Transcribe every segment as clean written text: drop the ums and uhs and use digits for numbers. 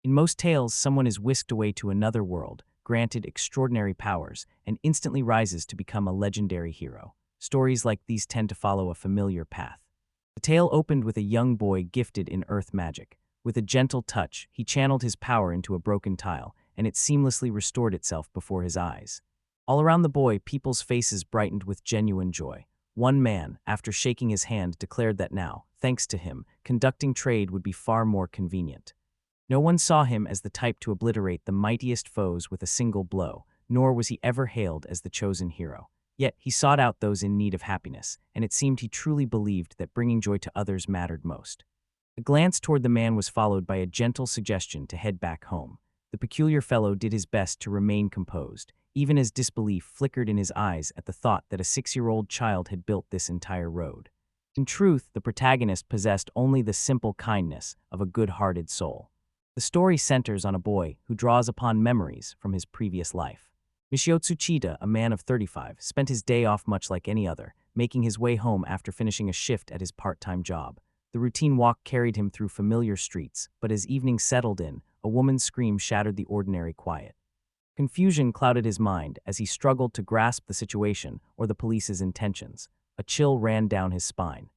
In most tales, someone is whisked away to another world, granted extraordinary powers, and instantly rises to become a legendary hero. Stories like these tend to follow a familiar path. The tale opened with a young boy gifted in earth magic. With a gentle touch, he channeled his power into a broken tile, and it seamlessly restored itself before his eyes. All around the boy, people's faces brightened with genuine joy. One man, after shaking his hand, declared that now, thanks to him, conducting trade would be far more convenient. No one saw him as the type to obliterate the mightiest foes with a single blow, nor was he ever hailed as the chosen hero. Yet he sought out those in need of happiness, and it seemed he truly believed that bringing joy to others mattered most. A glance toward the man was followed by a gentle suggestion to head back home. The peculiar fellow did his best to remain composed, even as disbelief flickered in his eyes at the thought that a 6-year-old child had built this entire road. In truth, the protagonist possessed only the simple kindness of a good-hearted soul. The story centers on a boy who draws upon memories from his previous life. Michio Tsuchida, a man of 35, spent his day off much like any other, making his way home after finishing a shift at his part-time job. The routine walk carried him through familiar streets, but as evening settled in, a woman's scream shattered the ordinary quiet. Confusion clouded his mind as he struggled to grasp the situation or the police's intentions. A chill ran down his spine.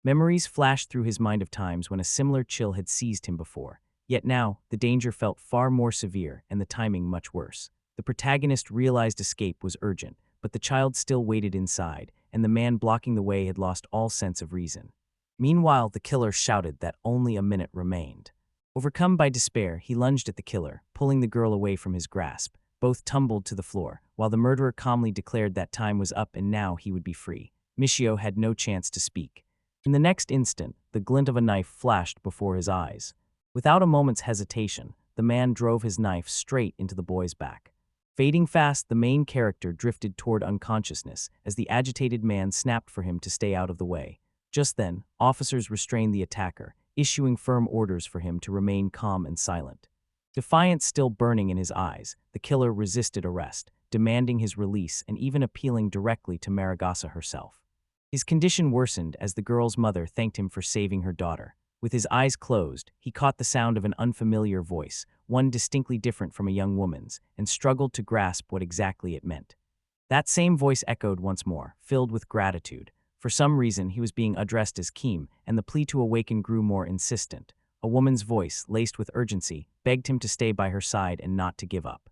Memories flashed through his mind of times when a similar chill had seized him before. Yet now, the danger felt far more severe and the timing much worse. The protagonist realized escape was urgent, but the child still waited inside, and the man blocking the way had lost all sense of reason. Meanwhile, the killer shouted that only a minute remained. Overcome by despair, he lunged at the killer, pulling the girl away from his grasp. Both tumbled to the floor, while the murderer calmly declared that time was up and now he would be free. Michio had no chance to speak. In the next instant, the glint of a knife flashed before his eyes. Without a moment's hesitation, the man drove his knife straight into the boy's back. Fading fast, the main character drifted toward unconsciousness as the agitated man snapped for him to stay out of the way. Just then, officers restrained the attacker, issuing firm orders for him to remain calm and silent. Defiance still burning in his eyes, the killer resisted arrest, demanding his release and even appealing directly to Maragasa herself. His condition worsened as the girl's mother thanked him for saving her daughter. With his eyes closed, he caught the sound of an unfamiliar voice, one distinctly different from a young woman's, and struggled to grasp what exactly it meant. That same voice echoed once more, filled with gratitude. For some reason, he was being addressed as Kim, and the plea to awaken grew more insistent. A woman's voice, laced with urgency, begged him to stay by her side and not to give up.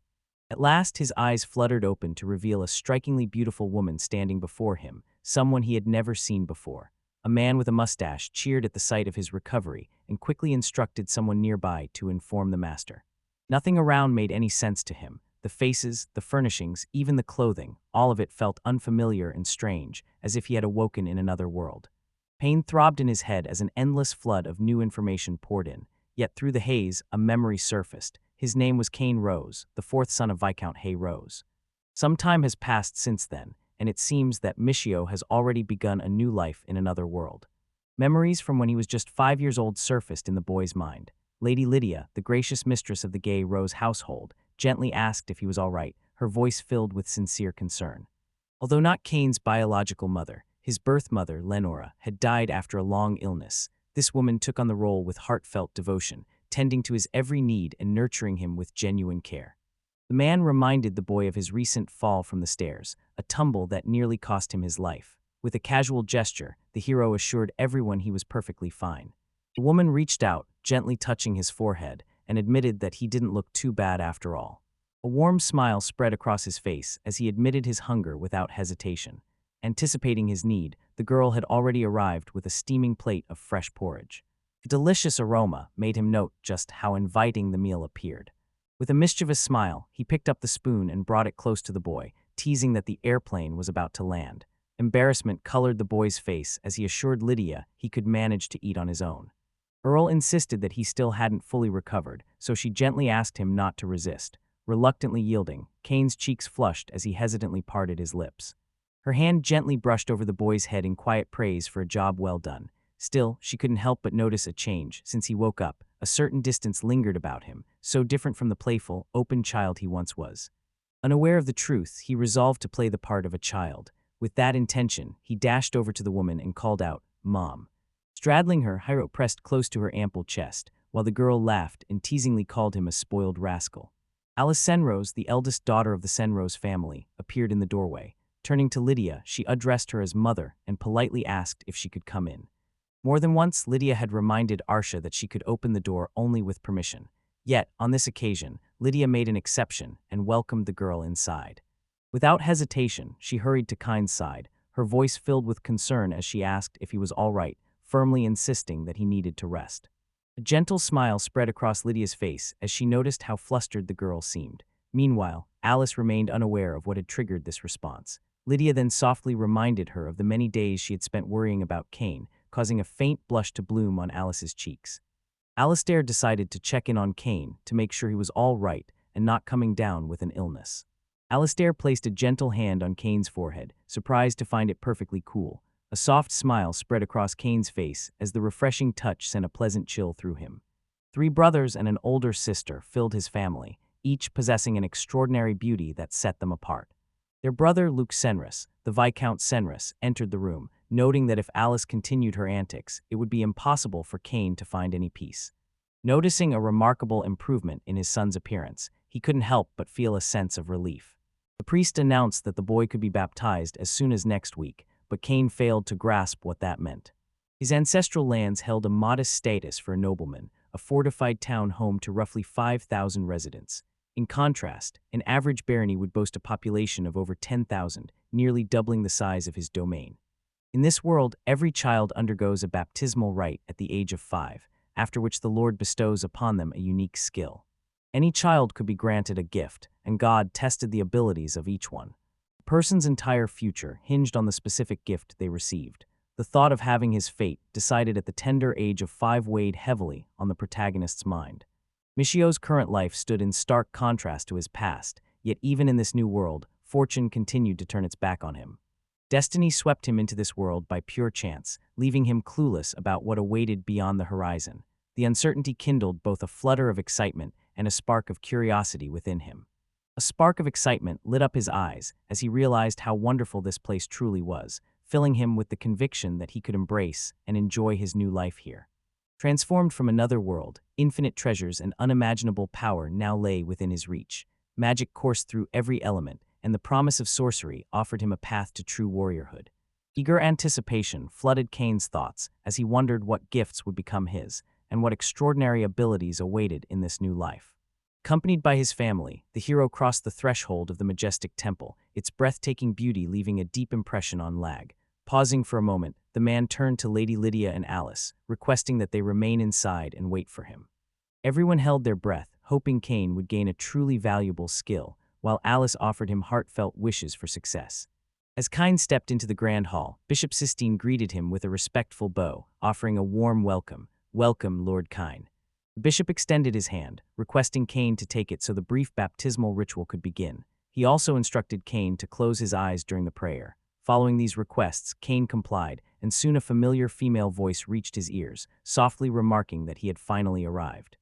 At last, his eyes fluttered open to reveal a strikingly beautiful woman standing before him, someone he had never seen before. A man with a mustache cheered at the sight of his recovery and quickly instructed someone nearby to inform the master. Nothing around made any sense to him. The faces, the furnishings, even the clothing, all of it felt unfamiliar and strange, as if he had awoken in another world. Pain throbbed in his head as an endless flood of new information poured in. Yet through the haze, a memory surfaced. His name was Cain Rose, the fourth son of Viscount Hay Rose. Some time has passed since then, and it seems that Michio has already begun a new life in another world. Memories from when he was just 5 years old surfaced in the boy's mind. Lady Lydia, the gracious mistress of the gay Rose household, gently asked if he was all right, her voice filled with sincere concern. Although not Cain's biological mother, his birth mother, Lenora, had died after a long illness. This woman took on the role with heartfelt devotion, tending to his every need and nurturing him with genuine care. The man reminded the boy of his recent fall from the stairs, a tumble that nearly cost him his life. With a casual gesture, the hero assured everyone he was perfectly fine. The woman reached out, gently touching his forehead, and admitted that he didn't look too bad after all. A warm smile spread across his face as he admitted his hunger without hesitation. Anticipating his need, the girl had already arrived with a steaming plate of fresh porridge. The delicious aroma made him note just how inviting the meal appeared. With a mischievous smile, he picked up the spoon and brought it close to the boy, teasing that the airplane was about to land. Embarrassment colored the boy's face as he assured Lydia he could manage to eat on his own. Earl insisted that he still hadn't fully recovered, so she gently asked him not to resist. Reluctantly yielding, Cain's cheeks flushed as he hesitantly parted his lips. Her hand gently brushed over the boy's head in quiet praise for a job well done. Still, she couldn't help but notice a change. Since he woke up, a certain distance lingered about him, so different from the playful, open child he once was. Unaware of the truth, he resolved to play the part of a child. With that intention, he dashed over to the woman and called out, "Mom." Straddling her, Hiro pressed close to her ample chest. while the girl laughed and teasingly called him a spoiled rascal. Alice Senrose, the eldest daughter of the Senrose family, appeared in the doorway. Turning to Lydia, she addressed her as mother and politely asked if she could come in. More than once, Lydia had reminded Arsha that she could open the door only with permission. Yet, on this occasion, Lydia made an exception and welcomed the girl inside. Without hesitation, she hurried to Kind's side, her voice filled with concern as she asked if he was all right, firmly insisting that he needed to rest. A gentle smile spread across Lydia's face as she noticed how flustered the girl seemed. Meanwhile, Alice remained unaware of what had triggered this response. Lydia then softly reminded her of the many days she had spent worrying about Kane, causing a faint blush to bloom on Alice's cheeks. Alistair decided to check in on Kane to make sure he was all right and not coming down with an illness. Alistair placed a gentle hand on Kane's forehead, surprised to find it perfectly cool. A soft smile spread across Kane's face as the refreshing touch sent a pleasant chill through him. 3 brothers and an older sister filled his family, each possessing an extraordinary beauty that set them apart. Their brother Luke Senris, the Viscount Senris, entered the room, noting that if Alice continued her antics, it would be impossible for Kane to find any peace. Noticing a remarkable improvement in his son's appearance, he couldn't help but feel a sense of relief. The priest announced that the boy could be baptized as soon as next week, but Kane failed to grasp what that meant. His ancestral lands held a modest status for a nobleman, a fortified town home to roughly 5,000 residents. In contrast, an average barony would boast a population of over 10,000, nearly doubling the size of his domain. In this world, every child undergoes a baptismal rite at the age of 5, after which the Lord bestows upon them a unique skill. Any child could be granted a gift, and God tested the abilities of each one. A person's entire future hinged on the specific gift they received. The thought of having his fate decided at the tender age of 5 weighed heavily on the protagonist's mind. Michio's current life stood in stark contrast to his past, yet even in this new world, fortune continued to turn its back on him. Destiny swept him into this world by pure chance, leaving him clueless about what awaited beyond the horizon. The uncertainty kindled both a flutter of excitement and a spark of curiosity within him. A spark of excitement lit up his eyes as he realized how wonderful this place truly was, filling him with the conviction that he could embrace and enjoy his new life here. Transformed from another world, infinite treasures and unimaginable power now lay within his reach. Magic coursed through every element, and the promise of sorcery offered him a path to true warriorhood. Eager anticipation flooded Kane's thoughts as he wondered what gifts would become his, and what extraordinary abilities awaited in this new life. Accompanied by his family, the hero crossed the threshold of the majestic temple, its breathtaking beauty leaving a deep impression on Lag. Pausing for a moment, the man turned to Lady Lydia and Alice, requesting that they remain inside and wait for him. Everyone held their breath, hoping Kane would gain a truly valuable skill, while Alice offered him heartfelt wishes for success. As Kane stepped into the grand hall, Bishop Sistine greeted him with a respectful bow, offering a warm welcome. "Welcome, Lord Kane." The bishop extended his hand, requesting Kane to take it so the brief baptismal ritual could begin. He also instructed Kane to close his eyes during the prayer. Following these requests, Kane complied, and soon a familiar female voice reached his ears, softly remarking that he had finally arrived.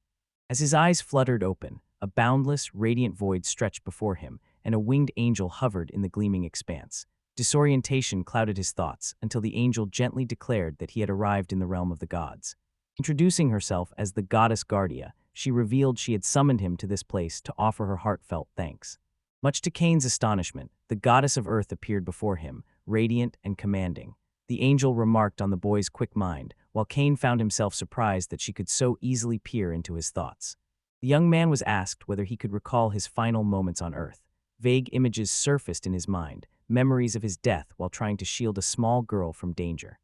As his eyes fluttered open, a boundless, radiant void stretched before him, and a winged angel hovered in the gleaming expanse. Disorientation clouded his thoughts until the angel gently declared that he had arrived in the realm of the gods. Introducing herself as the goddess Guardia, she revealed she had summoned him to this place to offer her heartfelt thanks. Much to Kane's astonishment, the goddess of earth appeared before him, radiant and commanding. The angel remarked on the boy's quick mind, while Kane found himself surprised that she could so easily peer into his thoughts. The young man was asked whether he could recall his final moments on Earth. Vague images surfaced in his mind, memories of his death while trying to shield a small girl from danger.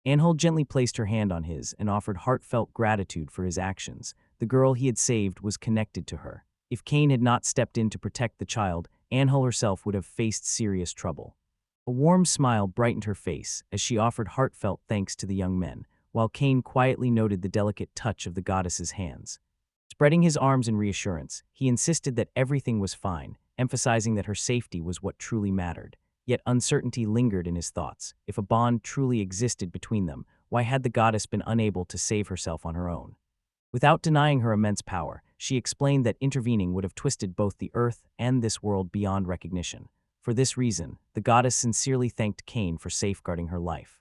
Anhel gently placed her hand on his and offered heartfelt gratitude for his actions. The girl he had saved was connected to her. If Kane had not stepped in to protect the child, Anhel herself would have faced serious trouble. A warm smile brightened her face as she offered heartfelt thanks to the young men, while Kane quietly noted the delicate touch of the goddess's hands. Spreading his arms in reassurance, he insisted that everything was fine, emphasizing that her safety was what truly mattered. Yet uncertainty lingered in his thoughts. If a bond truly existed between them, why had the goddess been unable to save herself on her own? Without denying her immense power, she explained that intervening would have twisted both the earth and this world beyond recognition. For this reason, the goddess sincerely thanked Kane for safeguarding her life.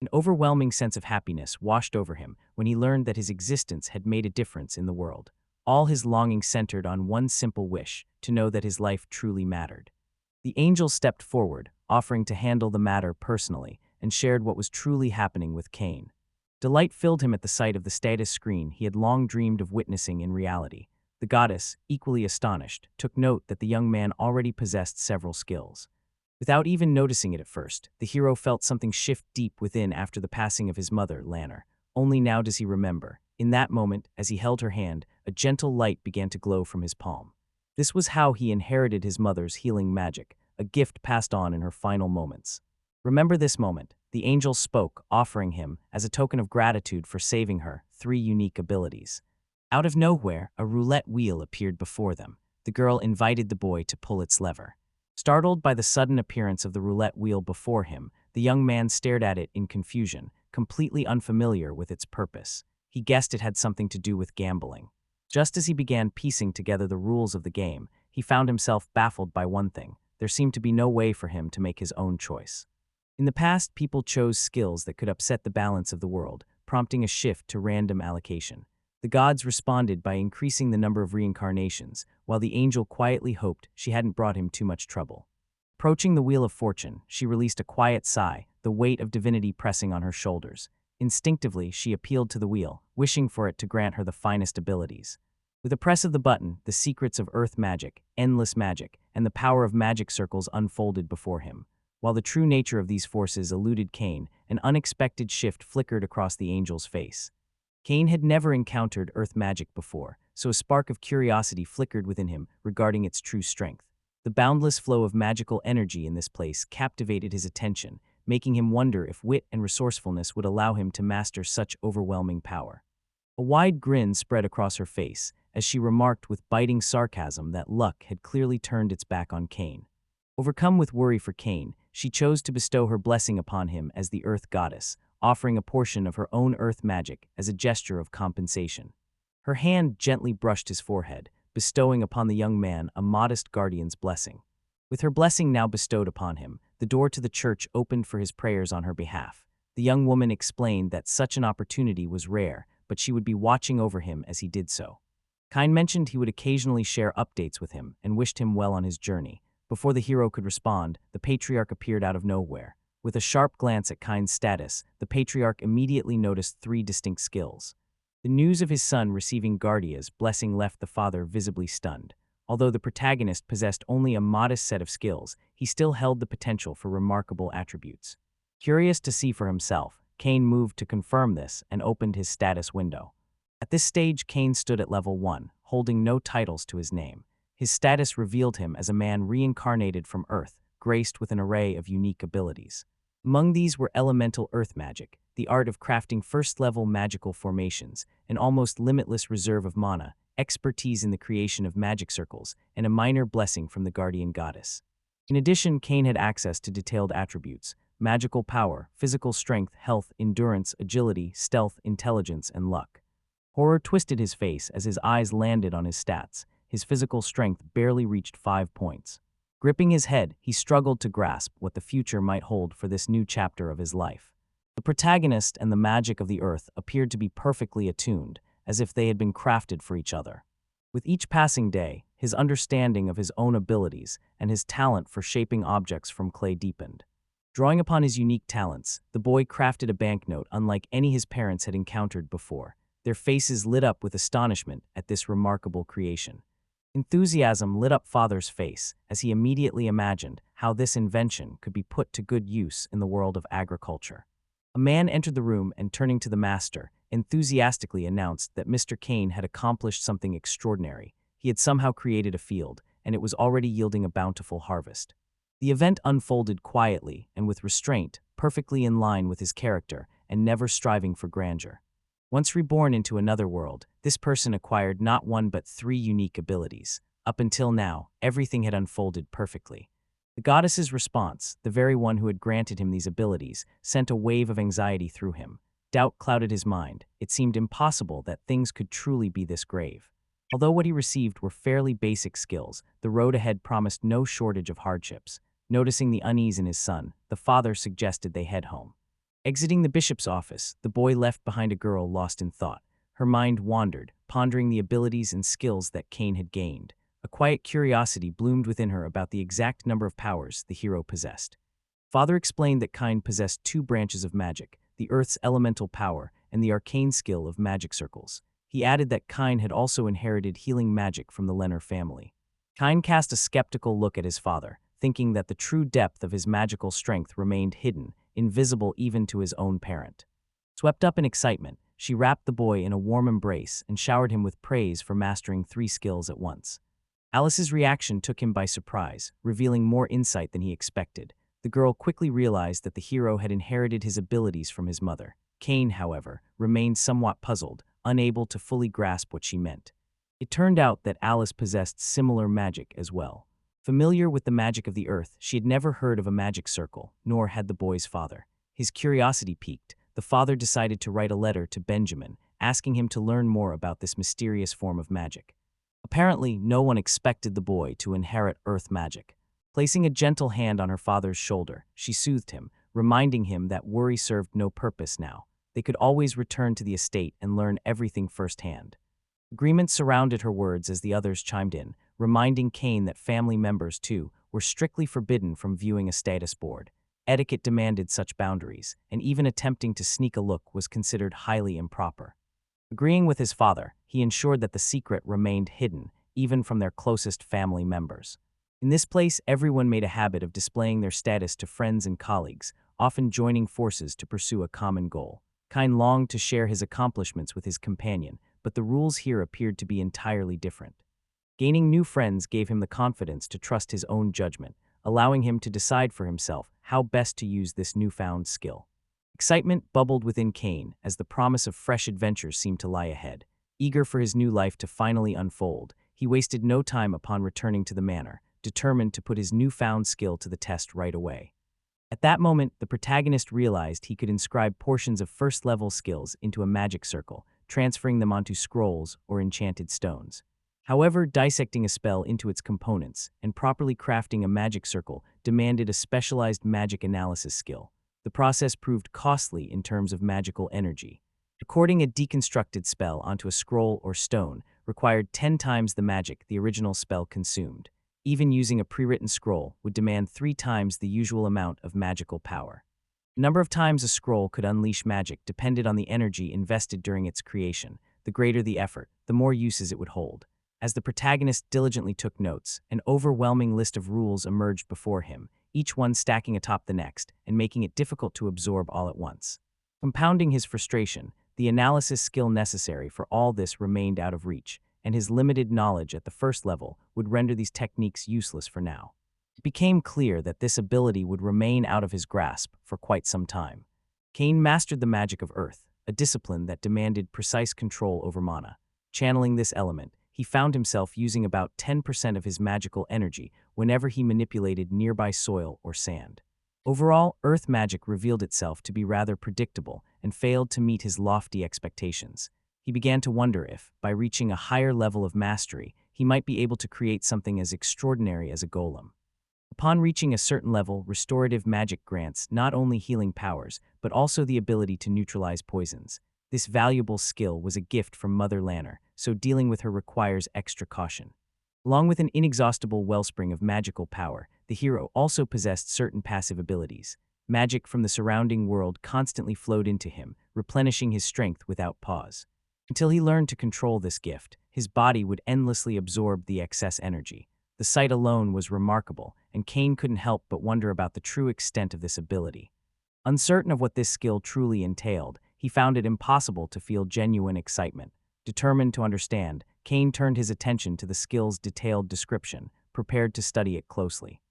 An overwhelming sense of happiness washed over him when he learned that his existence had made a difference in the world. All his longing centered on one simple wish, to know that his life truly mattered. The angel stepped forward, offering to handle the matter personally, and shared what was truly happening with Cain. Delight filled him at the sight of the status screen he had long dreamed of witnessing in reality. The goddess, equally astonished, took note that the young man already possessed several skills. Without even noticing it at first, the hero felt something shift deep within after the passing of his mother, Lanner. Only now does he remember. In that moment, as he held her hand, a gentle light began to glow from his palm. This was how he inherited his mother's healing magic, a gift passed on in her final moments. Remember this moment, the angel spoke, offering him, as a token of gratitude for saving her, 3 unique abilities. Out of nowhere, a roulette wheel appeared before them. The girl invited the boy to pull its lever. Startled by the sudden appearance of the roulette wheel before him, the young man stared at it in confusion, completely unfamiliar with its purpose. He guessed it had something to do with gambling. Just as he began piecing together the rules of the game, he found himself baffled by one thing. There seemed to be no way for him to make his own choice. In the past, people chose skills that could upset the balance of the world, prompting a shift to random allocation. The gods responded by increasing the number of reincarnations, while the angel quietly hoped she hadn't brought him too much trouble. Approaching the Wheel of Fortune, she released a quiet sigh, the weight of divinity pressing on her shoulders. Instinctively, she appealed to the wheel, wishing for it to grant her the finest abilities. With a press of the button, the secrets of earth magic, endless magic, and the power of magic circles unfolded before him. While the true nature of these forces eluded Cain, an unexpected shift flickered across the angel's face. Cain had never encountered earth magic before, so a spark of curiosity flickered within him regarding its true strength. The boundless flow of magical energy in this place captivated his attention, making him wonder if wit and resourcefulness would allow him to master such overwhelming power. A wide grin spread across her face as she remarked with biting sarcasm that luck had clearly turned its back on Cain. Overcome with worry for Cain, she chose to bestow her blessing upon him as the earth goddess, offering a portion of her own earth magic as a gesture of compensation. Her hand gently brushed his forehead, bestowing upon the young man a modest guardian's blessing. With her blessing now bestowed upon him, the door to the church opened for his prayers on her behalf. The young woman explained that such an opportunity was rare, but she would be watching over him as he did so. Cain mentioned he would occasionally share updates with him and wished him well on his journey. Before the hero could respond, the patriarch appeared out of nowhere. With a sharp glance at Cain's status, the patriarch immediately noticed 3 distinct skills. The news of his son receiving Guardia's blessing left the father visibly stunned. Although the protagonist possessed only a modest set of skills, he still held the potential for remarkable attributes. Curious to see for himself, Cain moved to confirm this and opened his status window. At this stage, Cain stood at level 1, holding no titles to his name. His status revealed him as a man reincarnated from Earth, graced with an array of unique abilities. Among these were elemental earth magic, the art of crafting first-level magical formations, an almost limitless reserve of mana, expertise in the creation of magic circles, and a minor blessing from the guardian goddess. In addition, Cain had access to detailed attributes: magical power, physical strength, health, endurance, agility, stealth, intelligence, and luck. Horror twisted his face as his eyes landed on his stats. His physical strength barely reached 5 points. Gripping his head, he struggled to grasp what the future might hold for this new chapter of his life. The protagonist and the magic of the earth appeared to be perfectly attuned, as if they had been crafted for each other. With each passing day, his understanding of his own abilities and his talent for shaping objects from clay deepened. Drawing upon his unique talents, the boy crafted a banknote unlike any his parents had encountered before. Their faces lit up with astonishment at this remarkable creation. Enthusiasm lit up father's face as he immediately imagined how this invention could be put to good use in the world of agriculture. A man entered the room and, turning to the master, enthusiastically announced that Mr. Cain had accomplished something extraordinary. He had somehow created a field, and it was already yielding a bountiful harvest. The event unfolded quietly and with restraint, perfectly in line with his character and never striving for grandeur. Once reborn into another world, this person acquired not 1 but 3 unique abilities. Up until now, everything had unfolded perfectly. The goddess's response, the very one who had granted him these abilities, sent a wave of anxiety through him. Doubt clouded his mind. It seemed impossible that things could truly be this grave. Although what he received were fairly basic skills, the road ahead promised no shortage of hardships. Noticing the unease in his son, the father suggested they head home. Exiting the bishop's office, the boy left behind a girl lost in thought. Her mind wandered, pondering the abilities and skills that Cain had gained. A quiet curiosity bloomed within her about the exact number of powers the hero possessed. Father explained that Cain possessed two branches of magic, the earth's elemental power and the arcane skill of magic circles. He added that Cain had also inherited healing magic from the Lenner family. Cain cast a skeptical look at his father, thinking that the true depth of his magical strength remained hidden, invisible even to his own parent. Swept up in excitement, she wrapped the boy in a warm embrace and showered him with praise for mastering three skills at once. Alice's reaction took him by surprise, revealing more insight than he expected. The girl quickly realized that the hero had inherited his abilities from his mother. Cain, however, remained somewhat puzzled, unable to fully grasp what she meant. It turned out that Alice possessed similar magic as well. Familiar with the magic of the earth, she had never heard of a magic circle, nor had the boy's father. His curiosity piqued. The father decided to write a letter to Benjamin, asking him to learn more about this mysterious form of magic. Apparently, no one expected the boy to inherit earth magic. Placing a gentle hand on her father's shoulder, she soothed him, reminding him that worry served no purpose now. They could always return to the estate and learn everything firsthand. Agreement surrounded her words as the others chimed in, reminding Cain that family members, too, were strictly forbidden from viewing a status board. Etiquette demanded such boundaries, and even attempting to sneak a look was considered highly improper. Agreeing with his father, he ensured that the secret remained hidden, even from their closest family members. In this place, everyone made a habit of displaying their status to friends and colleagues, often joining forces to pursue a common goal. Cain longed to share his accomplishments with his companion, but the rules here appeared to be entirely different. Gaining new friends gave him the confidence to trust his own judgment, allowing him to decide for himself how best to use this newfound skill. Excitement bubbled within Cain as the promise of fresh adventures seemed to lie ahead. Eager for his new life to finally unfold, he wasted no time upon returning to the manor, determined to put his newfound skill to the test right away. At that moment, the protagonist realized he could inscribe portions of first-level skills into a magic circle, transferring them onto scrolls or enchanted stones. However, dissecting a spell into its components and properly crafting a magic circle demanded a specialized magic analysis skill. The process proved costly in terms of magical energy. Recording a deconstructed spell onto a scroll or stone required 10 times the magic the original spell consumed. Even using a pre-written scroll would demand 3 times the usual amount of magical power. The number of times a scroll could unleash magic depended on the energy invested during its creation. The greater the effort, the more uses it would hold. As the protagonist diligently took notes, an overwhelming list of rules emerged before him, each one stacking atop the next and making it difficult to absorb all at once. Compounding his frustration, the analysis skill necessary for all this remained out of reach, and his limited knowledge at the first level would render these techniques useless for now. It became clear that this ability would remain out of his grasp for quite some time. Cain mastered the magic of earth, a discipline that demanded precise control over mana. Channeling this element, he found himself using about 10% of his magical energy whenever he manipulated nearby soil or sand. Overall, earth magic revealed itself to be rather predictable and failed to meet his lofty expectations. He began to wonder if, by reaching a higher level of mastery, he might be able to create something as extraordinary as a golem. Upon reaching a certain level, restorative magic grants not only healing powers, but also the ability to neutralize poisons. This valuable skill was a gift from Mother Lanner, so dealing with her requires extra caution. Along with an inexhaustible wellspring of magical power, the hero also possessed certain passive abilities. Magic from the surrounding world constantly flowed into him, replenishing his strength without pause. Until he learned to control this gift, his body would endlessly absorb the excess energy. The sight alone was remarkable, and Cain couldn't help but wonder about the true extent of this ability. Uncertain of what this skill truly entailed, he found it impossible to feel genuine excitement. Determined to understand, Cain turned his attention to the skill's detailed description, prepared to study it closely.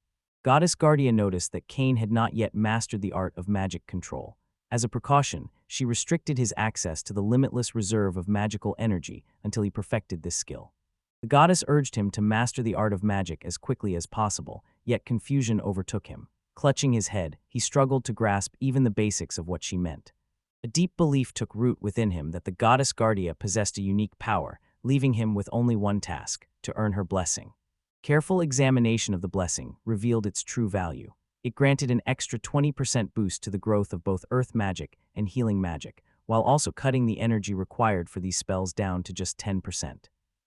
Goddess Guardia noticed that Cain had not yet mastered the art of magic control. As a precaution, she restricted his access to the limitless reserve of magical energy until he perfected this skill. The goddess urged him to master the art of magic as quickly as possible, yet confusion overtook him. Clutching his head, he struggled to grasp even the basics of what she meant. A deep belief took root within him that the goddess Guardia possessed a unique power, leaving him with only one task: to earn her blessing. Careful examination of the blessing revealed its true value. It granted an extra 20% boost to the growth of both earth magic and healing magic, while also cutting the energy required for these spells down to just 10%.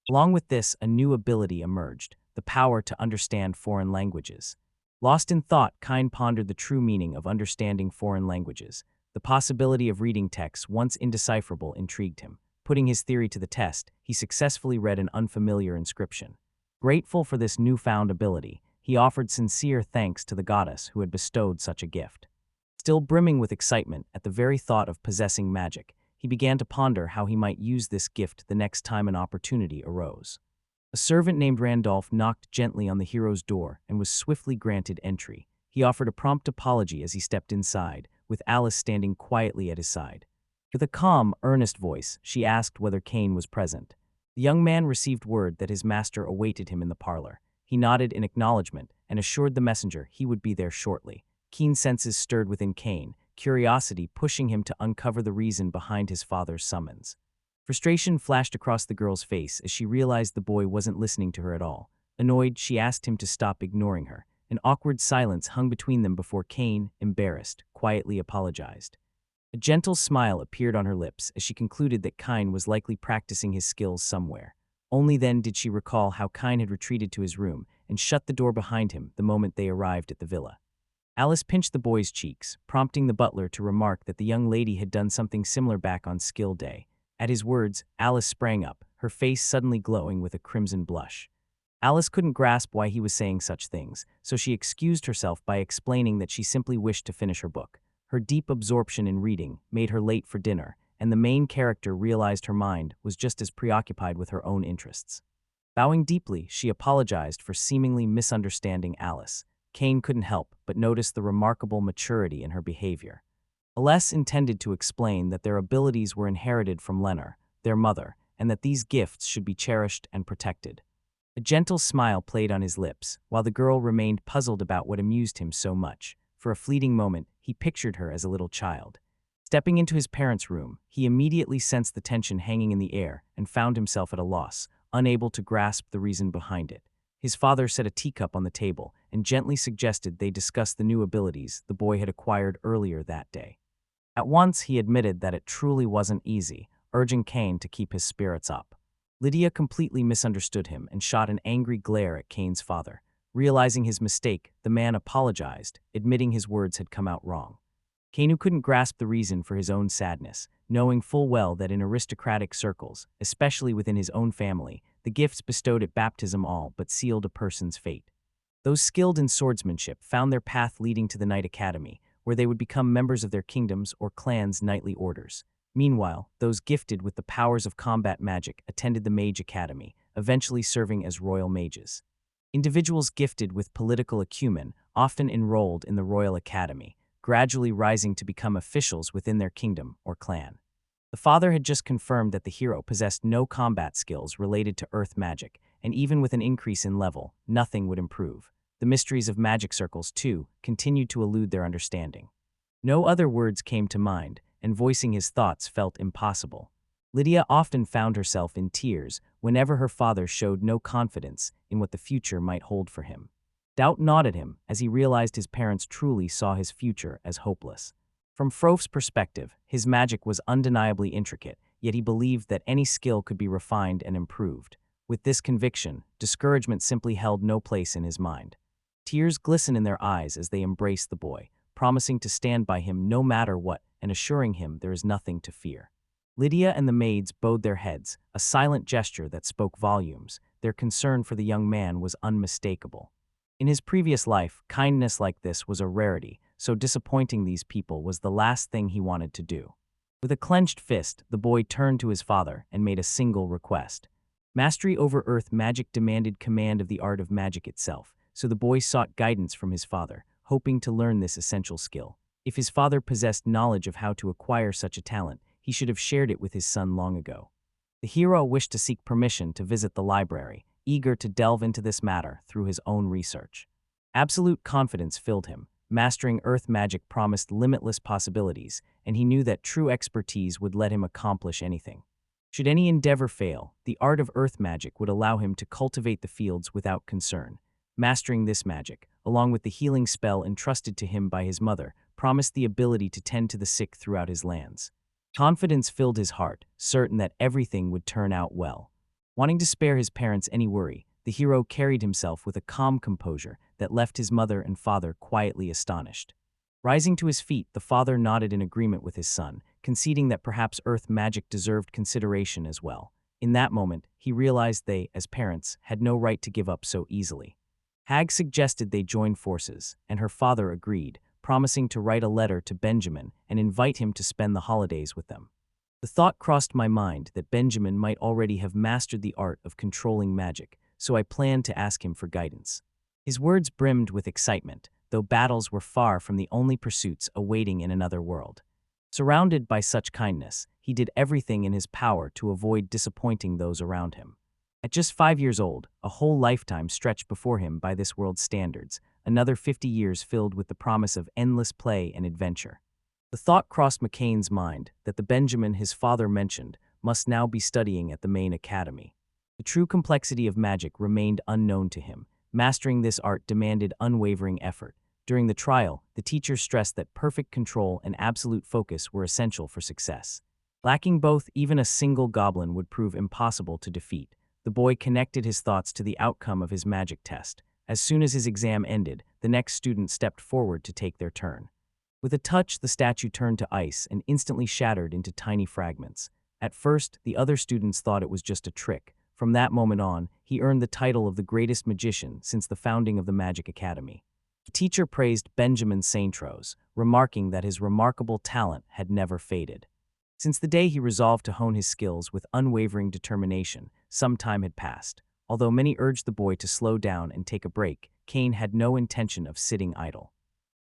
Along with this, a new ability emerged, the power to understand foreign languages. Lost in thought, Kine pondered the true meaning of understanding foreign languages. The possibility of reading texts once indecipherable intrigued him. Putting his theory to the test, he successfully read an unfamiliar inscription. Grateful for this newfound ability, he offered sincere thanks to the goddess who had bestowed such a gift. Still brimming with excitement at the very thought of possessing magic, he began to ponder how he might use this gift the next time an opportunity arose. A servant named Randolph knocked gently on the hero's door and was swiftly granted entry. He offered a prompt apology as he stepped inside, with Alice standing quietly at his side. With a calm, earnest voice, she asked whether Kane was present. The young man received word that his master awaited him in the parlor. He nodded in acknowledgement and assured the messenger he would be there shortly. Keen senses stirred within Kane, curiosity pushing him to uncover the reason behind his father's summons. Frustration flashed across the girl's face as she realized the boy wasn't listening to her at all. Annoyed, she asked him to stop ignoring her. An awkward silence hung between them before Kane, embarrassed, quietly apologized. A gentle smile appeared on her lips as she concluded that Kine was likely practicing his skills somewhere. Only then did she recall how Kine had retreated to his room and shut the door behind him the moment they arrived at the villa. Alice pinched the boy's cheeks, prompting the butler to remark that the young lady had done something similar back on skill day. At his words, Alice sprang up, her face suddenly glowing with a crimson blush. Alice couldn't grasp why he was saying such things, so she excused herself by explaining that she simply wished to finish her book. Her deep absorption in reading made her late for dinner, and the main character realized her mind was just as preoccupied with her own interests. Bowing deeply, she apologized for seemingly misunderstanding Alice. Kane couldn't help but notice the remarkable maturity in her behavior. Alice intended to explain that their abilities were inherited from Lenore, their mother, and that these gifts should be cherished and protected. A gentle smile played on his lips, while the girl remained puzzled about what amused him so much. For a fleeting moment, he pictured her as a little child. Stepping into his parents' room, he immediately sensed the tension hanging in the air and found himself at a loss, unable to grasp the reason behind it. His father set a teacup on the table and gently suggested they discuss the new abilities the boy had acquired earlier that day. At once, he admitted that it truly wasn't easy, urging Kane to keep his spirits up. Lydia completely misunderstood him and shot an angry glare at Kane's father. Realizing his mistake, the man apologized, admitting his words had come out wrong. Kane, who couldn't grasp the reason for his own sadness, knowing full well that in aristocratic circles, especially within his own family, the gifts bestowed at baptism all but sealed a person's fate. Those skilled in swordsmanship found their path leading to the Knight Academy, where they would become members of their kingdoms or clans' knightly orders. Meanwhile, those gifted with the powers of combat magic attended the Mage Academy, eventually serving as royal mages. Individuals gifted with political acumen often enrolled in the Royal Academy, gradually rising to become officials within their kingdom or clan. The father had just confirmed that the hero possessed no combat skills related to earth magic, and even with an increase in level, nothing would improve. The mysteries of magic circles, too, continued to elude their understanding. No other words came to mind, and voicing his thoughts felt impossible. Lydia often found herself in tears whenever her father showed no confidence in what the future might hold for him. Doubt gnawed at him as he realized his parents truly saw his future as hopeless. From Frof's perspective, his magic was undeniably intricate, yet he believed that any skill could be refined and improved. With this conviction, discouragement simply held no place in his mind. Tears glistened in their eyes as they embraced the boy, promising to stand by him no matter what and assuring him there is nothing to fear. Lydia and the maids bowed their heads, a silent gesture that spoke volumes. Their concern for the young man was unmistakable. In his previous life, kindness like this was a rarity, so disappointing these people was the last thing he wanted to do. With a clenched fist, the boy turned to his father and made a single request. Mastery over earth magic demanded command of the art of magic itself, so the boy sought guidance from his father, hoping to learn this essential skill. If his father possessed knowledge of how to acquire such a talent, he should have shared it with his son long ago. The hero wished to seek permission to visit the library, eager to delve into this matter through his own research. Absolute confidence filled him. Mastering earth magic promised limitless possibilities, and he knew that true expertise would let him accomplish anything. Should any endeavor fail, the art of earth magic would allow him to cultivate the fields without concern. Mastering this magic, along with the healing spell entrusted to him by his mother, promised the ability to tend to the sick throughout his lands. Confidence filled his heart, certain that everything would turn out well. Wanting to spare his parents any worry, the hero carried himself with a calm composure that left his mother and father quietly astonished. Rising to his feet, the father nodded in agreement with his son, conceding that perhaps earth magic deserved consideration as well. In that moment, he realized they, as parents, had no right to give up so easily. Hag suggested they join forces, and her father agreed, promising to write a letter to Benjamin and invite him to spend the holidays with them. The thought crossed my mind that Benjamin might already have mastered the art of controlling magic, so I planned to ask him for guidance. His words brimmed with excitement, though battles were far from the only pursuits awaiting in another world. Surrounded by such kindness, he did everything in his power to avoid disappointing those around him. At just 5 years old, a whole lifetime stretched before him by this world's standards, another 50 years filled with the promise of endless play and adventure. The thought crossed McCain's mind that the Benjamin his father mentioned must now be studying at the main academy. The true complexity of magic remained unknown to him. Mastering this art demanded unwavering effort. During the trial, the teacher stressed that perfect control and absolute focus were essential for success. Lacking both, even a single goblin would prove impossible to defeat. The boy connected his thoughts to the outcome of his magic test. As soon as his exam ended, the next student stepped forward to take their turn. With a touch, the statue turned to ice and instantly shattered into tiny fragments. At first, the other students thought it was just a trick. From that moment on, he earned the title of the greatest magician since the founding of the Magic Academy. The teacher praised Benjamin Saintros, remarking that his remarkable talent had never faded. Since the day he resolved to hone his skills with unwavering determination, some time had passed. Although many urged the boy to slow down and take a break, Cain had no intention of sitting idle.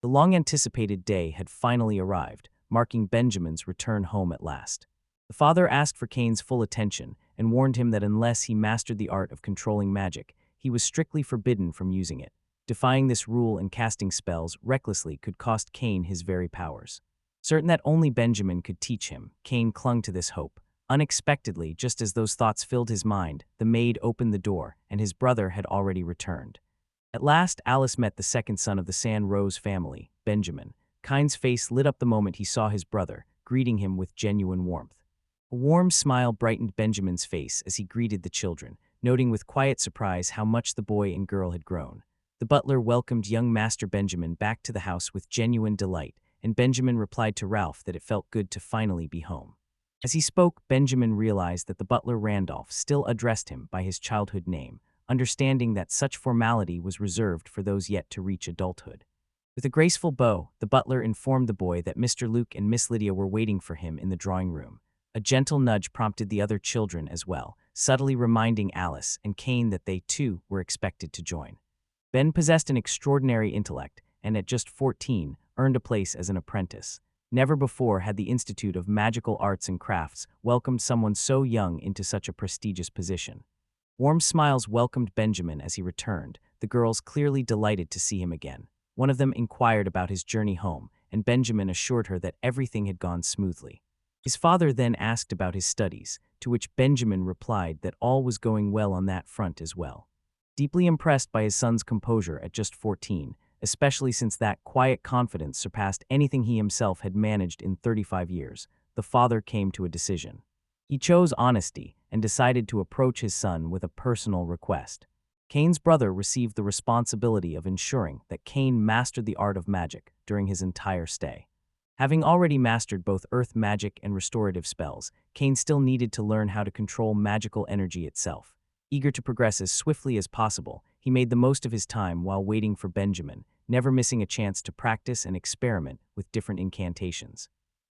The long-anticipated day had finally arrived, marking Benjamin's return home at last. The father asked for Cain's full attention and warned him that unless he mastered the art of controlling magic, he was strictly forbidden from using it. Defying this rule and casting spells recklessly could cost Cain his very powers. Certain that only Benjamin could teach him, Cain clung to this hope. Unexpectedly, just as those thoughts filled his mind, the maid opened the door, and his brother had already returned. At last, Alice met the second son of the San Rose family, Benjamin. Cain's face lit up the moment he saw his brother, greeting him with genuine warmth. A warm smile brightened Benjamin's face as he greeted the children, noting with quiet surprise how much the boy and girl had grown. The butler welcomed young Master Benjamin back to the house with genuine delight, and Benjamin replied to Ralph that it felt good to finally be home. As he spoke, Benjamin realized that the butler Randolph still addressed him by his childhood name, understanding that such formality was reserved for those yet to reach adulthood. With a graceful bow, the butler informed the boy that Mr. Luke and Miss Lydia were waiting for him in the drawing room. A gentle nudge prompted the other children as well, subtly reminding Alice and Cain that they, too, were expected to join. Ben possessed an extraordinary intellect, and at just 14, earned a place as an apprentice. Never before had the Institute of Magical Arts and Crafts welcomed someone so young into such a prestigious position. Warm smiles welcomed Benjamin as he returned, the girls clearly delighted to see him again. One of them inquired about his journey home, and Benjamin assured her that everything had gone smoothly. His father then asked about his studies, to which Benjamin replied that all was going well on that front as well. Deeply impressed by his son's composure at just 14, especially since that quiet confidence surpassed anything he himself had managed in 35 years, the father came to a decision. He chose honesty and decided to approach his son with a personal request. Cain's brother received the responsibility of ensuring that Cain mastered the art of magic during his entire stay. Having already mastered both earth magic and restorative spells, Cain still needed to learn how to control magical energy itself. Eager to progress as swiftly as possible, he made the most of his time while waiting for Benjamin, never missing a chance to practice and experiment with different incantations.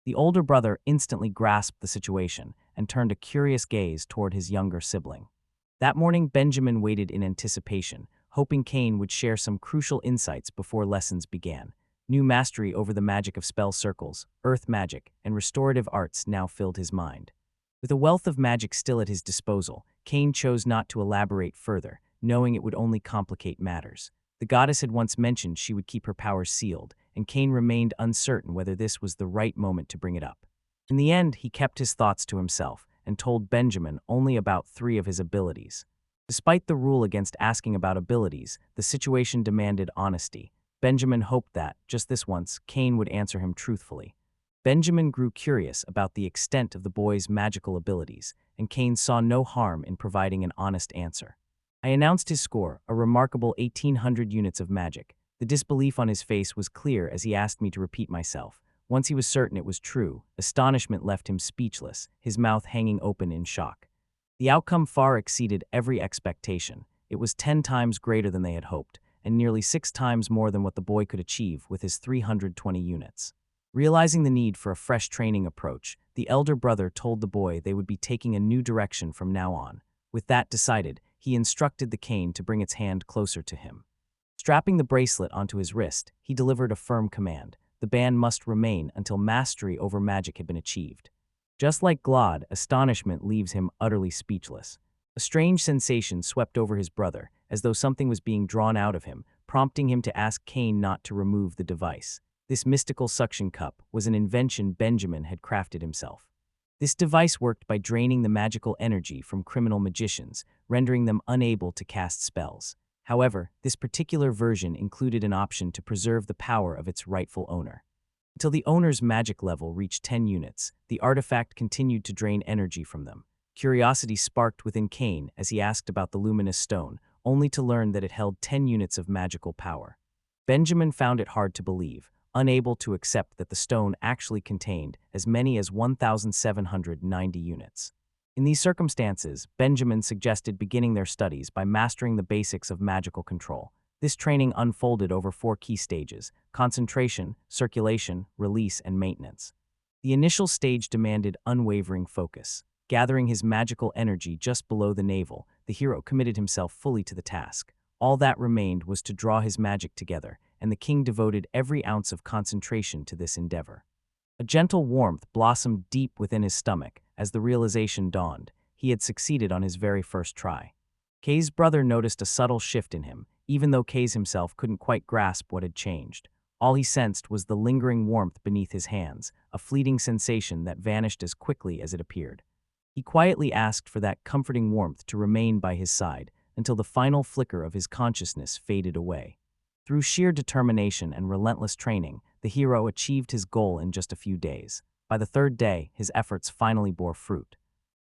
The older brother instantly grasped the situation and turned a curious gaze toward his younger sibling. That morning, Benjamin waited in anticipation, hoping Cain would share some crucial insights before lessons began. New mastery over the magic of spell circles, earth magic, and restorative arts now filled his mind. With a wealth of magic still at his disposal, Cain chose not to elaborate further, knowing it would only complicate matters. The goddess had once mentioned she would keep her powers sealed, and Cain remained uncertain whether this was the right moment to bring it up. In the end, he kept his thoughts to himself and told Benjamin only about 3 of his abilities. Despite the rule against asking about abilities, the situation demanded honesty. Benjamin hoped that, just this once, Cain would answer him truthfully. Benjamin grew curious about the extent of the boy's magical abilities, and Cain saw no harm in providing an honest answer. I announced his score, a remarkable 1,800 units of magic. The disbelief on his face was clear as he asked me to repeat myself. Once he was certain it was true, astonishment left him speechless, his mouth hanging open in shock. The outcome far exceeded every expectation. It was 10 times greater than they had hoped, and nearly 6 times more than what the boy could achieve with his 320 units. Realizing the need for a fresh training approach, the elder brother told the boy they would be taking a new direction from now on. With that decided, he instructed the cane to bring its hand closer to him. Strapping the bracelet onto his wrist, he delivered a firm command. The band must remain until mastery over magic had been achieved. Just like Glod, astonishment leaves him utterly speechless. A strange sensation swept over his brother, as though something was being drawn out of him, prompting him to ask Cain not to remove the device. This mystical suction cup was an invention Benjamin had crafted himself. This device worked by draining the magical energy from criminal magicians, rendering them unable to cast spells. However, this particular version included an option to preserve the power of its rightful owner. Until the owner's magic level reached 10 units, the artifact continued to drain energy from them. Curiosity sparked within Cain as he asked about the luminous stone, only to learn that it held 10 units of magical power. Benjamin found it hard to believe, unable to accept that the stone actually contained as many as 1,790 units. In these circumstances, Benjamin suggested beginning their studies by mastering the basics of magical control. This training unfolded over 4 key stages: concentration, circulation, release, and maintenance. The initial stage demanded unwavering focus. Gathering his magical energy just below the navel, the hero committed himself fully to the task. All that remained was to draw his magic together, and the king devoted every ounce of concentration to this endeavor. A gentle warmth blossomed deep within his stomach as the realization dawned. He had succeeded on his very first try. Kay's brother noticed a subtle shift in him, even though Kays himself couldn't quite grasp what had changed. All he sensed was the lingering warmth beneath his hands, a fleeting sensation that vanished as quickly as it appeared. He quietly asked for that comforting warmth to remain by his side until the final flicker of his consciousness faded away. Through sheer determination and relentless training, the hero achieved his goal in just a few days. By the 3rd day, his efforts finally bore fruit.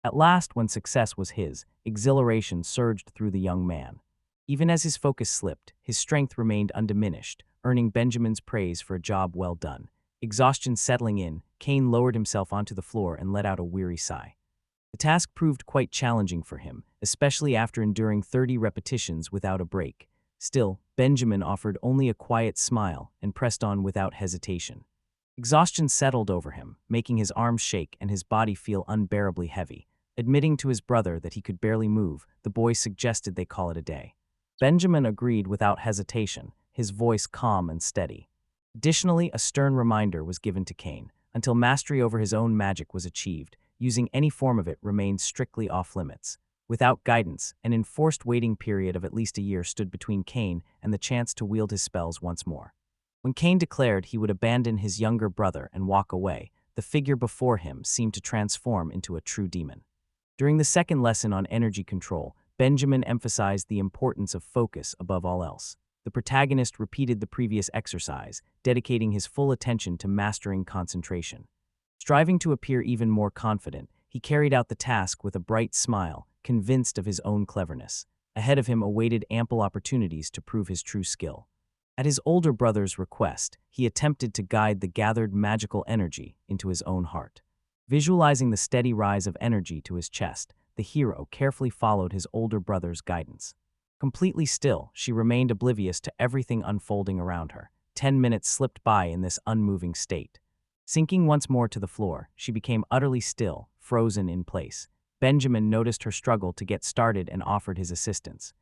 At last, when success was his, exhilaration surged through the young man. Even as his focus slipped, his strength remained undiminished, earning Benjamin's praise for a job well done. Exhaustion settling in, Cain lowered himself onto the floor and let out a weary sigh. The task proved quite challenging for him, especially after enduring 30 repetitions without a break. Still, Benjamin offered only a quiet smile and pressed on without hesitation. Exhaustion settled over him, making his arms shake and his body feel unbearably heavy. Admitting to his brother that he could barely move, the boy suggested they call it a day. Benjamin agreed without hesitation, his voice calm and steady. Additionally, a stern reminder was given to Cain. Until mastery over his own magic was achieved, using any form of it remained strictly off-limits. Without guidance, an enforced waiting period of at least a year stood between Cain and the chance to wield his spells once more. When Cain declared he would abandon his younger brother and walk away, the figure before him seemed to transform into a true demon. During the second lesson on energy control, Benjamin emphasized the importance of focus above all else. The protagonist repeated the previous exercise, dedicating his full attention to mastering concentration. Striving to appear even more confident, he carried out the task with a bright smile, convinced of his own cleverness. Ahead of him awaited ample opportunities to prove his true skill. At his older brother's request, he attempted to guide the gathered magical energy into his own heart. Visualizing the steady rise of energy to his chest, the hero carefully followed his older brother's guidance. Completely still, she remained oblivious to everything unfolding around her. 10 minutes slipped by in this unmoving state. Sinking once more to the floor, she became utterly still, frozen in place. Benjamin noticed her struggle to get started and offered his assistance.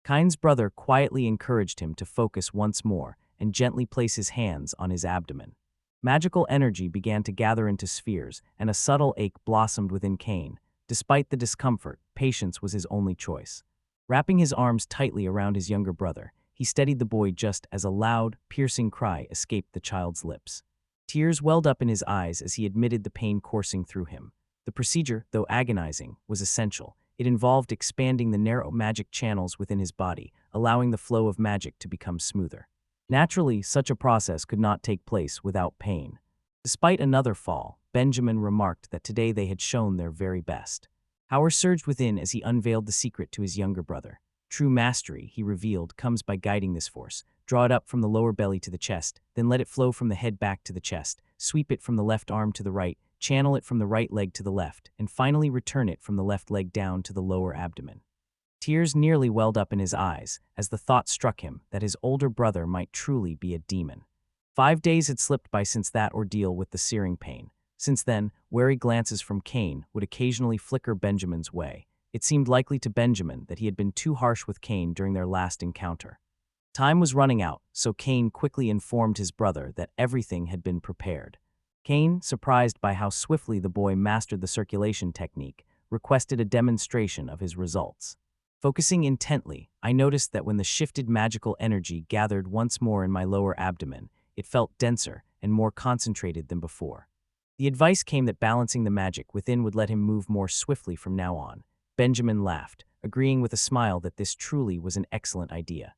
Cain's brother quietly encouraged him to focus once more and gently place his hands on his abdomen. Magical energy began to gather into spheres, and a subtle ache blossomed within Cain. Despite the discomfort, patience was his only choice. Wrapping his arms tightly around his younger brother, he steadied the boy just as a loud, piercing cry escaped the child's lips. Tears welled up in his eyes as he admitted the pain coursing through him. The procedure, though agonizing, was essential. It involved expanding the narrow magic channels within his body, allowing the flow of magic to become smoother. Naturally, such a process could not take place without pain. Despite another fall, Benjamin remarked that today they had shown their very best. Power surged within as he unveiled the secret to his younger brother. True mastery, he revealed, comes by guiding this force. Draw it up from the lower belly to the chest, then let it flow from the head back to the chest. Sweep it from the left arm to the right, channel it from the right leg to the left, and finally return it from the left leg down to the lower abdomen. Tears nearly welled up in his eyes as the thought struck him that his older brother might truly be a demon. 5 days had slipped by since that ordeal with the searing pain. Since then, wary glances from Cain would occasionally flicker Benjamin's way. It seemed likely to Benjamin that he had been too harsh with Cain during their last encounter. Time was running out, so Cain quickly informed his brother that everything had been prepared. Cain, surprised by how swiftly the boy mastered the circulation technique, requested a demonstration of his results. Focusing intently, I noticed that when the shifted magical energy gathered once more in my lower abdomen, it felt denser and more concentrated than before. The advice came that balancing the magic within would let him move more swiftly from now on. Benjamin laughed, agreeing with a smile that this truly was an excellent idea.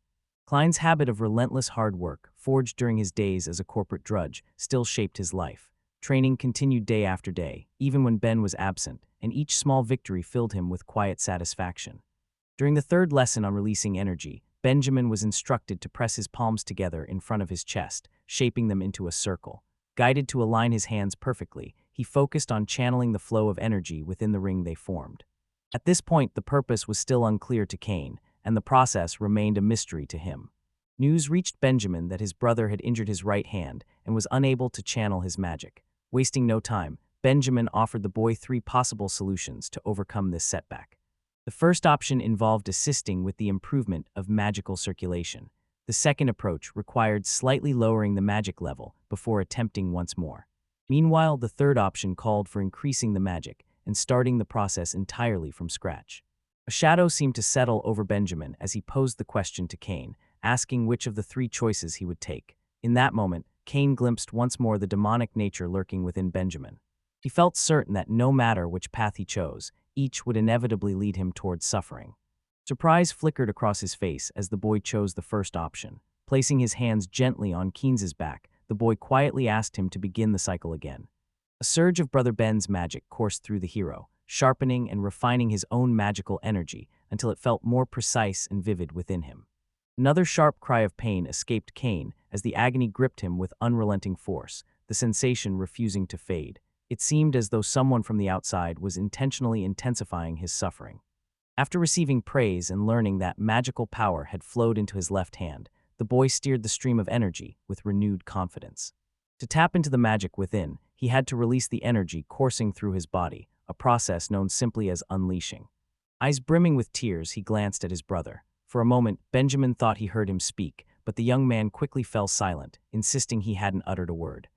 Klein's habit of relentless hard work, forged during his days as a corporate drudge, still shaped his life. Training continued day after day, even when Ben was absent, and each small victory filled him with quiet satisfaction. During the third lesson on releasing energy, Benjamin was instructed to press his palms together in front of his chest, shaping them into a circle. Guided to align his hands perfectly, he focused on channeling the flow of energy within the ring they formed. At this point, the purpose was still unclear to Cain, and the process remained a mystery to him. News reached Benjamin that his brother had injured his right hand and was unable to channel his magic. Wasting no time, Benjamin offered the boy 3 possible solutions to overcome this setback. The first option involved assisting with the improvement of magical circulation. The second approach required slightly lowering the magic level before attempting once more. Meanwhile, the third option called for increasing the magic and starting the process entirely from scratch. A shadow seemed to settle over Benjamin as he posed the question to Cain, asking which of the 3 choices he would take. In that moment, Cain glimpsed once more the demonic nature lurking within Benjamin. He felt certain that no matter which path he chose, each would inevitably lead him towards suffering. Surprise flickered across his face as the boy chose the first option. Placing his hands gently on Keen's back, the boy quietly asked him to begin the cycle again. A surge of Brother Ben's magic coursed through the hero, sharpening and refining his own magical energy until it felt more precise and vivid within him. Another sharp cry of pain escaped Cain as the agony gripped him with unrelenting force, the sensation refusing to fade. It seemed as though someone from the outside was intentionally intensifying his suffering. After receiving praise and learning that magical power had flowed into his left hand, the boy steered the stream of energy with renewed confidence. To tap into the magic within, he had to release the energy coursing through his body, a process known simply as unleashing. Eyes brimming with tears, he glanced at his brother. For a moment, Benjamin thought he heard him speak, but the young man quickly fell silent, insisting he hadn't uttered a word.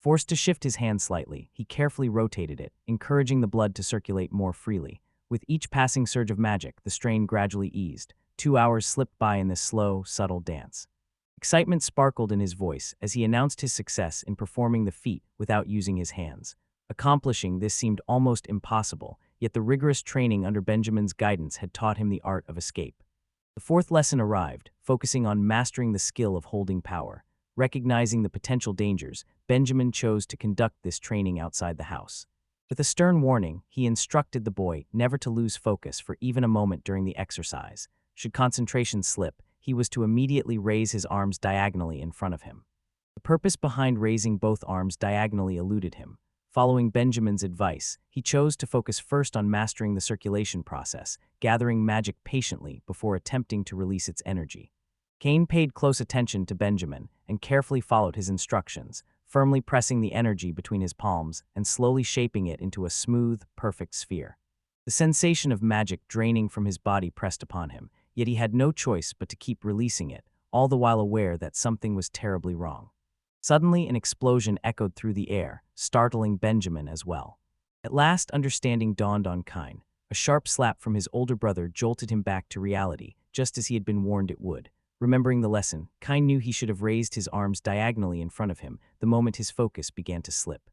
Forced to shift his hand slightly, he carefully rotated it, encouraging the blood to circulate more freely. With each passing surge of magic, the strain gradually eased. 2 hours slipped by in this slow, subtle dance. Excitement sparkled in his voice as he announced his success in performing the feat without using his hands. Accomplishing this seemed almost impossible, yet the rigorous training under Benjamin's guidance had taught him the art of escape. The fourth lesson arrived, focusing on mastering the skill of holding power. Recognizing the potential dangers, Benjamin chose to conduct this training outside the house. With a stern warning, he instructed the boy never to lose focus for even a moment during the exercise. Should concentration slip, he was to immediately raise his arms diagonally in front of him. The purpose behind raising both arms diagonally eluded him. Following Benjamin's advice, he chose to focus first on mastering the circulation process, gathering magic patiently before attempting to release its energy. Cain paid close attention to Benjamin and carefully followed his instructions, firmly pressing the energy between his palms and slowly shaping it into a smooth, perfect sphere. The sensation of magic draining from his body pressed upon him, yet he had no choice but to keep releasing it, all the while aware that something was terribly wrong. Suddenly, an explosion echoed through the air, startling Benjamin as well. At last, understanding dawned on Cain. A sharp slap from his older brother jolted him back to reality, just as he had been warned it would. Remembering the lesson, Cain knew he should have raised his arms diagonally in front of him the moment his focus began to slip.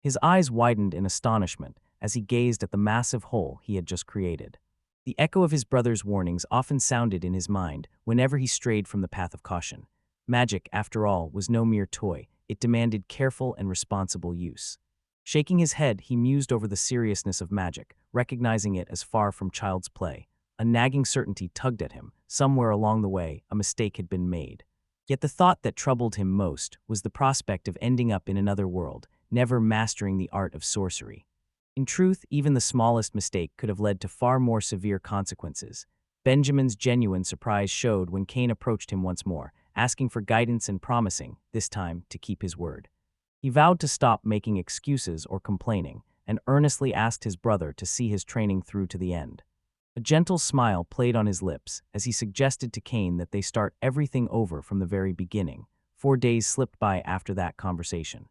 His eyes widened in astonishment as he gazed at the massive hole he had just created. The echo of his brother's warnings often sounded in his mind whenever he strayed from the path of caution. Magic, after all, was no mere toy. It demanded careful and responsible use. Shaking his head, he mused over the seriousness of magic, recognizing it as far from child's play. A nagging certainty tugged at him. Somewhere along the way, a mistake had been made. Yet the thought that troubled him most was the prospect of ending up in another world, never mastering the art of sorcery. In truth, even the smallest mistake could have led to far more severe consequences. Benjamin's genuine surprise showed when Cain approached him once more, asking for guidance and promising, this time, to keep his word. He vowed to stop making excuses or complaining, and earnestly asked his brother to see his training through to the end. A gentle smile played on his lips as he suggested to Cain that they start everything over from the very beginning. 4 days slipped by after that conversation.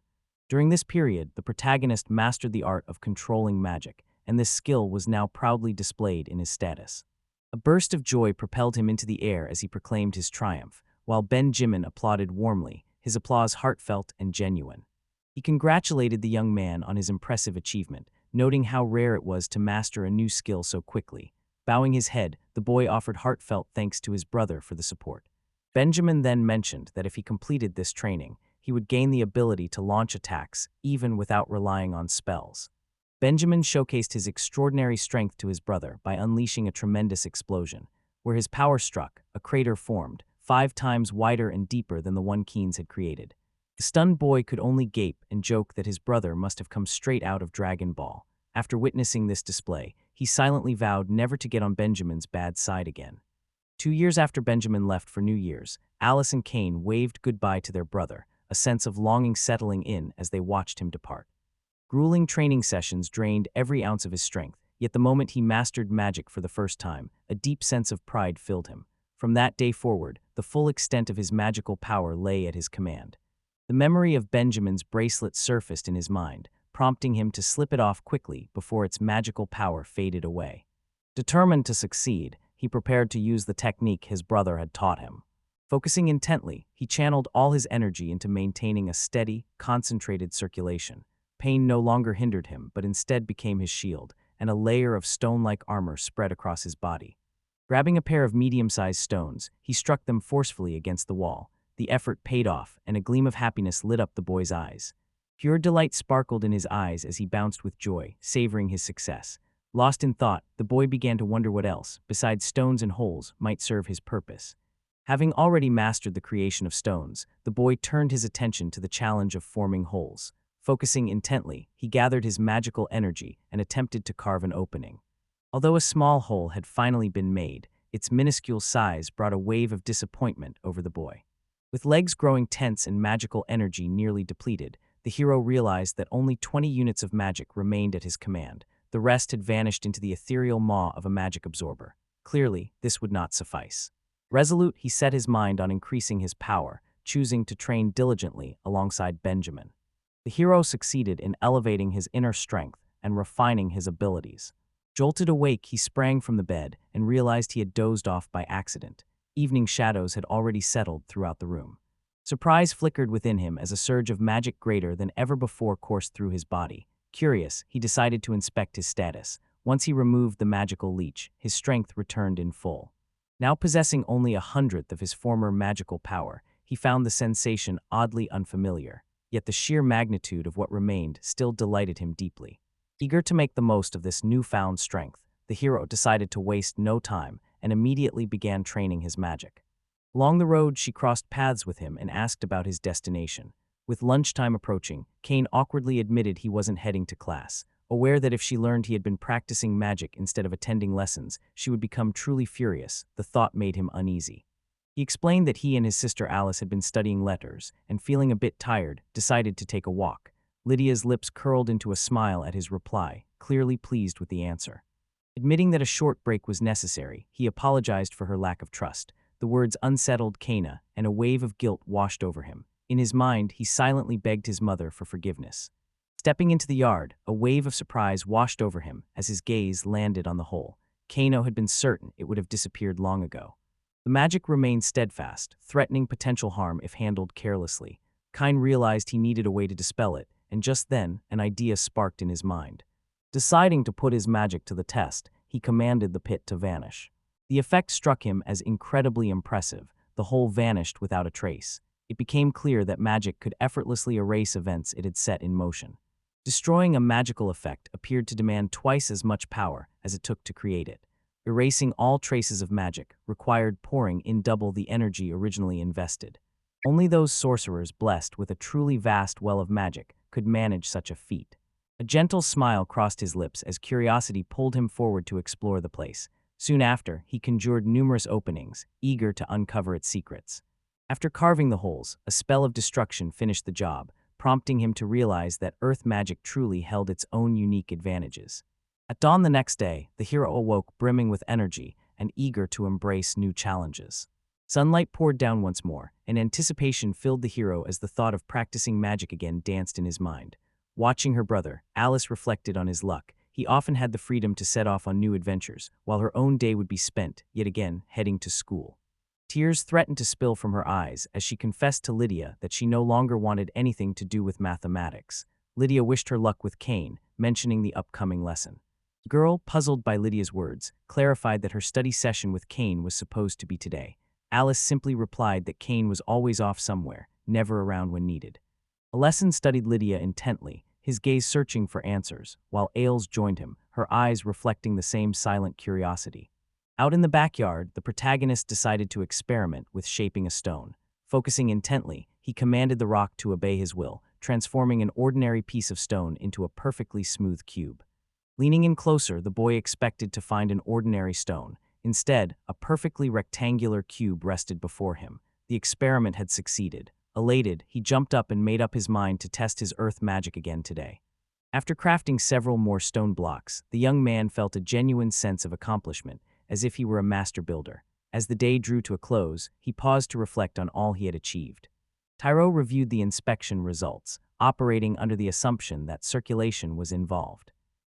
During this period, the protagonist mastered the art of controlling magic, and this skill was now proudly displayed in his status. A burst of joy propelled him into the air as he proclaimed his triumph, while Benjamin applauded warmly, his applause heartfelt and genuine. He congratulated the young man on his impressive achievement, noting how rare it was to master a new skill so quickly. Bowing his head, the boy offered heartfelt thanks to his brother for the support. Benjamin then mentioned that if he completed this training, he would gain the ability to launch attacks, even without relying on spells. Benjamin showcased his extraordinary strength to his brother by unleashing a tremendous explosion. Where his power struck, a crater formed, 5 times wider and deeper than the one Keynes had created. The stunned boy could only gape and joke that his brother must have come straight out of Dragon Ball. After witnessing this display, he silently vowed never to get on Benjamin's bad side again. 2 years after Benjamin left for New Year's, Alice and Cain waved goodbye to their brother, a sense of longing settling in as they watched him depart. Grueling training sessions drained every ounce of his strength, yet the moment he mastered magic for the first time, a deep sense of pride filled him. From that day forward, the full extent of his magical power lay at his command. The memory of Benjamin's bracelet surfaced in his mind, prompting him to slip it off quickly before its magical power faded away. Determined to succeed, he prepared to use the technique his brother had taught him. Focusing intently, he channeled all his energy into maintaining a steady, concentrated circulation. Pain no longer hindered him, but instead became his shield, and a layer of stone-like armor spread across his body. Grabbing a pair of medium-sized stones, he struck them forcefully against the wall. The effort paid off, and a gleam of happiness lit up the boy's eyes. Pure delight sparkled in his eyes as he bounced with joy, savoring his success. Lost in thought, the boy began to wonder what else, besides stones and holes, might serve his purpose. Having already mastered the creation of stones, the boy turned his attention to the challenge of forming holes. Focusing intently, he gathered his magical energy and attempted to carve an opening. Although a small hole had finally been made, its minuscule size brought a wave of disappointment over the boy. With legs growing tense and magical energy nearly depleted, the hero realized that only 20 units of magic remained at his command. The rest had vanished into the ethereal maw of a magic absorber. Clearly, this would not suffice. Resolute, he set his mind on increasing his power, choosing to train diligently alongside Benjamin. The hero succeeded in elevating his inner strength and refining his abilities. Jolted awake, he sprang from the bed and realized he had dozed off by accident. Evening shadows had already settled throughout the room. Surprise flickered within him as a surge of magic greater than ever before coursed through his body. Curious, he decided to inspect his status. Once he removed the magical leech, his strength returned in full. Now possessing only 1/100th of his former magical power, he found the sensation oddly unfamiliar. Yet the sheer magnitude of what remained still delighted him deeply. Eager to make the most of this newfound strength, the hero decided to waste no time and immediately began training his magic. Along the road, she crossed paths with him and asked about his destination. With lunchtime approaching, Cain awkwardly admitted he wasn't heading to class. Aware that if she learned he had been practicing magic instead of attending lessons, she would become truly furious, the thought made him uneasy. He explained that he and his sister Alice had been studying letters, and feeling a bit tired, decided to take a walk. Lydia's lips curled into a smile at his reply, clearly pleased with the answer. Admitting that a short break was necessary, he apologized for her lack of trust. The words unsettled Kana, and a wave of guilt washed over him. In his mind, he silently begged his mother for forgiveness. Stepping into the yard, a wave of surprise washed over him as his gaze landed on the hole. Kano had been certain it would have disappeared long ago. The magic remained steadfast, threatening potential harm if handled carelessly. Kine realized he needed a way to dispel it, and just then, an idea sparked in his mind. Deciding to put his magic to the test, he commanded the pit to vanish. The effect struck him as incredibly impressive. The hole vanished without a trace. It became clear that magic could effortlessly erase events it had set in motion. Destroying a magical effect appeared to demand twice as much power as it took to create it. Erasing all traces of magic required pouring in double the energy originally invested. Only those sorcerers blessed with a truly vast well of magic could manage such a feat. A gentle smile crossed his lips as curiosity pulled him forward to explore the place. Soon after, he conjured numerous openings, eager to uncover its secrets. After carving the holes, a spell of destruction finished the job, prompting him to realize that earth magic truly held its own unique advantages. At dawn the next day, the hero awoke brimming with energy and eager to embrace new challenges. Sunlight poured down once more, and anticipation filled the hero as the thought of practicing magic again danced in his mind. Watching her brother, Alice reflected on his luck. He often had the freedom to set off on new adventures, while her own day would be spent, yet again, heading to school. Tears threatened to spill from her eyes as she confessed to Lydia that she no longer wanted anything to do with mathematics. Lydia wished her luck with Cain, mentioning the upcoming lesson. The girl, puzzled by Lydia's words, clarified that her study session with Cain was supposed to be today. Alice simply replied that Cain was always off somewhere, never around when needed. A lesson studied Lydia intently, his gaze searching for answers, while Ailes joined him, her eyes reflecting the same silent curiosity. Out in the backyard, the protagonist decided to experiment with shaping a stone. Focusing intently, he commanded the rock to obey his will, transforming an ordinary piece of stone into a perfectly smooth cube. Leaning in closer, the boy expected to find an ordinary stone. Instead, a perfectly rectangular cube rested before him. The experiment had succeeded. Elated, he jumped up and made up his mind to test his earth magic again today. After crafting several more stone blocks, the young man felt a genuine sense of accomplishment, as if he were a master builder. As the day drew to a close, he paused to reflect on all he had achieved. Tyro reviewed the inspection results, operating under the assumption that circulation was involved.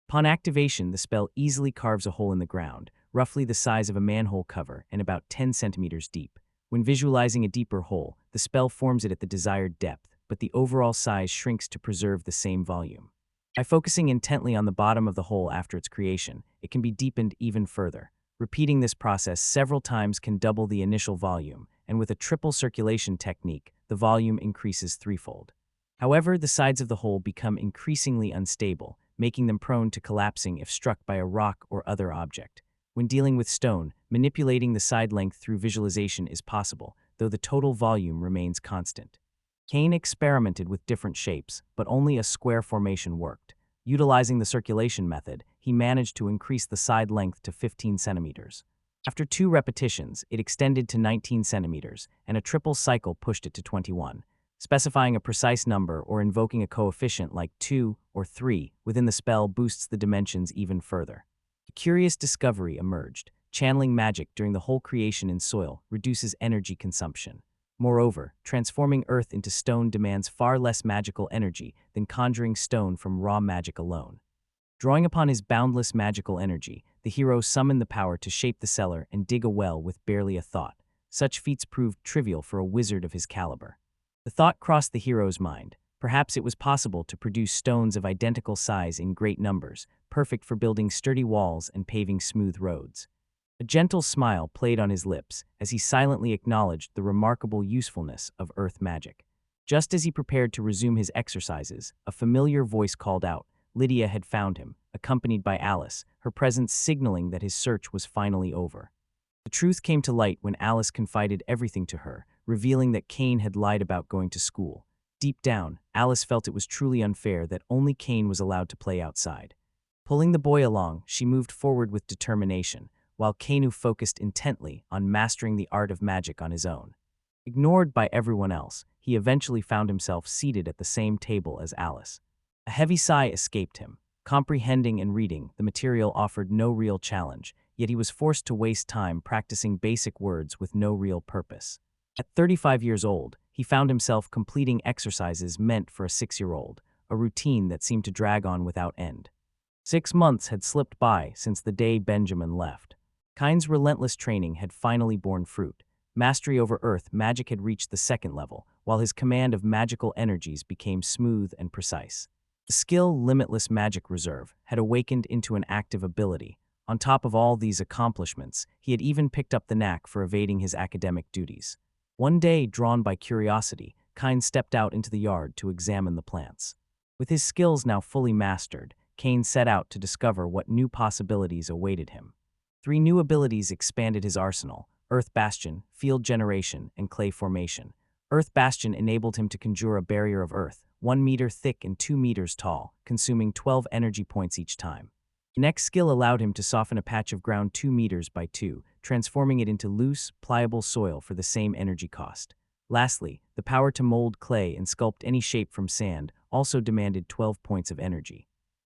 Upon activation, the spell easily carves a hole in the ground, roughly the size of a manhole cover and about 10 centimeters deep. When visualizing a deeper hole, the spell forms it at the desired depth, but the overall size shrinks to preserve the same volume. By focusing intently on the bottom of the hole after its creation, it can be deepened even further. Repeating this process several times can double the initial volume, and with a triple circulation technique, the volume increases threefold. However, the sides of the hole become increasingly unstable, making them prone to collapsing if struck by a rock or other object. When dealing with stone, manipulating the side length through visualization is possible, though the total volume remains constant. Cain experimented with different shapes, but only a square formation worked. Utilizing the circulation method, he managed to increase the side length to 15 centimeters. After 2 repetitions, it extended to 19 centimeters, and a triple cycle pushed it to 21. Specifying a precise number or invoking a coefficient like 2 or 3 within the spell boosts the dimensions even further. A curious discovery emerged. Channeling magic during the whole creation in soil reduces energy consumption. Moreover, transforming earth into stone demands far less magical energy than conjuring stone from raw magic alone. Drawing upon his boundless magical energy, the hero summoned the power to shape the cellar and dig a well with barely a thought. Such feats proved trivial for a wizard of his caliber. The thought crossed the hero's mind. Perhaps it was possible to produce stones of identical size in great numbers, perfect for building sturdy walls and paving smooth roads. A gentle smile played on his lips as he silently acknowledged the remarkable usefulness of earth magic. Just as he prepared to resume his exercises, a familiar voice called out. Lydia had found him, accompanied by Alice, her presence signaling that his search was finally over. The truth came to light when Alice confided everything to her, revealing that Cain had lied about going to school. Deep down, Alice felt it was truly unfair that only Cain was allowed to play outside. Pulling the boy along, she moved forward with determination, while Kainu focused intently on mastering the art of magic on his own. Ignored by everyone else, he eventually found himself seated at the same table as Alice. A heavy sigh escaped him. Comprehending and reading, the material offered no real challenge, yet he was forced to waste time practicing basic words with no real purpose. At 35 years old, he found himself completing exercises meant for a 6-year-old, a routine that seemed to drag on without end. 6 months had slipped by since the day Benjamin left. Kain's relentless training had finally borne fruit. Mastery over earth magic had reached the 2nd level, while his command of magical energies became smooth and precise. The skill Limitless Magic Reserve had awakened into an active ability. On top of all these accomplishments, he had even picked up the knack for evading his academic duties. One day, drawn by curiosity, Kane stepped out into the yard to examine the plants. With his skills now fully mastered, Kane set out to discover what new possibilities awaited him. 3 new abilities expanded his arsenal: Earth Bastion, Field Generation, and Clay Formation. Earth Bastion enabled him to conjure a barrier of earth, 1 meter thick and 2 meters tall, consuming 12 energy points each time. The next skill allowed him to soften a patch of ground 2 meters by 2, transforming it into loose, pliable soil for the same energy cost. Lastly, the power to mold clay and sculpt any shape from sand also demanded 12 points of energy.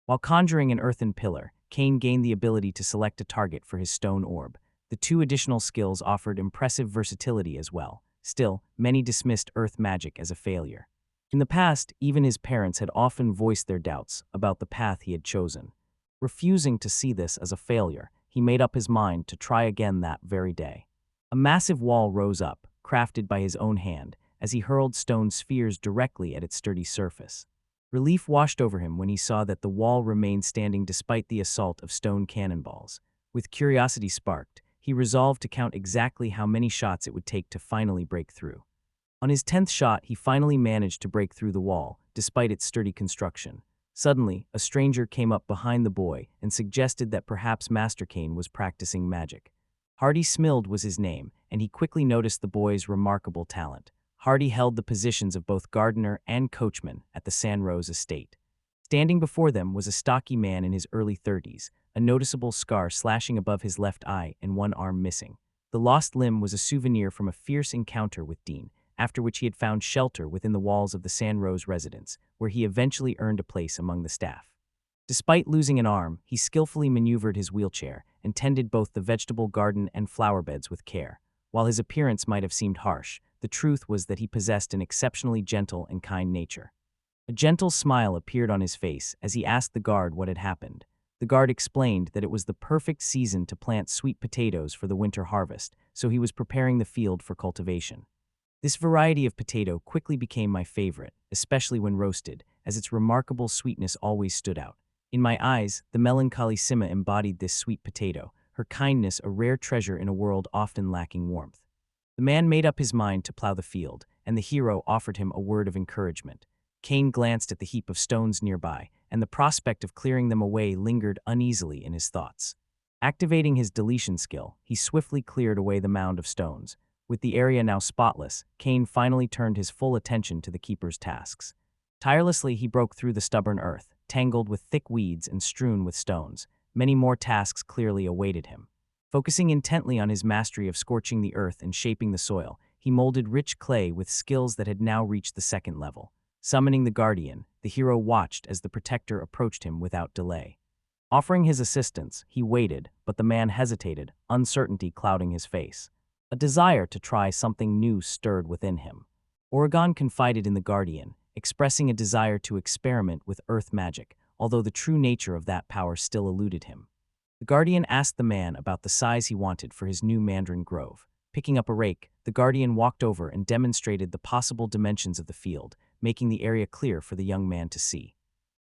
While conjuring an earthen pillar, Kane gained the ability to select a target for his stone orb. The 2 additional skills offered impressive versatility as well. Still, many dismissed earth magic as a failure. In the past, even his parents had often voiced their doubts about the path he had chosen. Refusing to see this as a failure, he made up his mind to try again that very day. A massive wall rose up, crafted by his own hand, as he hurled stone spheres directly at its sturdy surface. Relief washed over him when he saw that the wall remained standing despite the assault of stone cannonballs. With curiosity sparked, he resolved to count exactly how many shots it would take to finally break through. On his 10th shot, he finally managed to break through the wall, despite its sturdy construction. Suddenly, a stranger came up behind the boy and suggested that perhaps Master Kane was practicing magic. Hardy Smild was his name, and he quickly noticed the boy's remarkable talent. Hardy held the positions of both gardener and coachman at the Sanrose estate. Standing before them was a stocky man in his early 30s, a noticeable scar slashing above his left eye and one arm missing. The lost limb was a souvenir from a fierce encounter with Dean, after which he had found shelter within the walls of the Sanrose residence, where he eventually earned a place among the staff. Despite losing an arm, he skillfully maneuvered his wheelchair and tended both the vegetable garden and flower beds with care. While his appearance might have seemed harsh, the truth was that he possessed an exceptionally gentle and kind nature. A gentle smile appeared on his face as he asked the guard what had happened. The guard explained that it was the perfect season to plant sweet potatoes for the winter harvest, so he was preparing the field for cultivation. This variety of potato quickly became my favorite, especially when roasted, as its remarkable sweetness always stood out. In my eyes, the melancholy Sima embodied this sweet potato, her kindness a rare treasure in a world often lacking warmth. The man made up his mind to plow the field, and the hero offered him a word of encouragement. Kane glanced at the heap of stones nearby, and the prospect of clearing them away lingered uneasily in his thoughts. Activating his deletion skill, he swiftly cleared away the mound of stones. With the area now spotless, Kane finally turned his full attention to the keeper's tasks. Tirelessly, he broke through the stubborn earth, tangled with thick weeds and strewn with stones. Many more tasks clearly awaited him. Focusing intently on his mastery of scorching the earth and shaping the soil, he molded rich clay with skills that had now reached the 2nd level. Summoning the Guardian, the hero watched as the protector approached him without delay. Offering his assistance, he waited, but the man hesitated, uncertainty clouding his face. A desire to try something new stirred within him. Oregon confided in the Guardian, expressing a desire to experiment with earth magic, although the true nature of that power still eluded him. The Guardian asked the man about the size he wanted for his new mandarin grove. Picking up a rake, the Guardian walked over and demonstrated the possible dimensions of the field, making the area clear for the young man to see.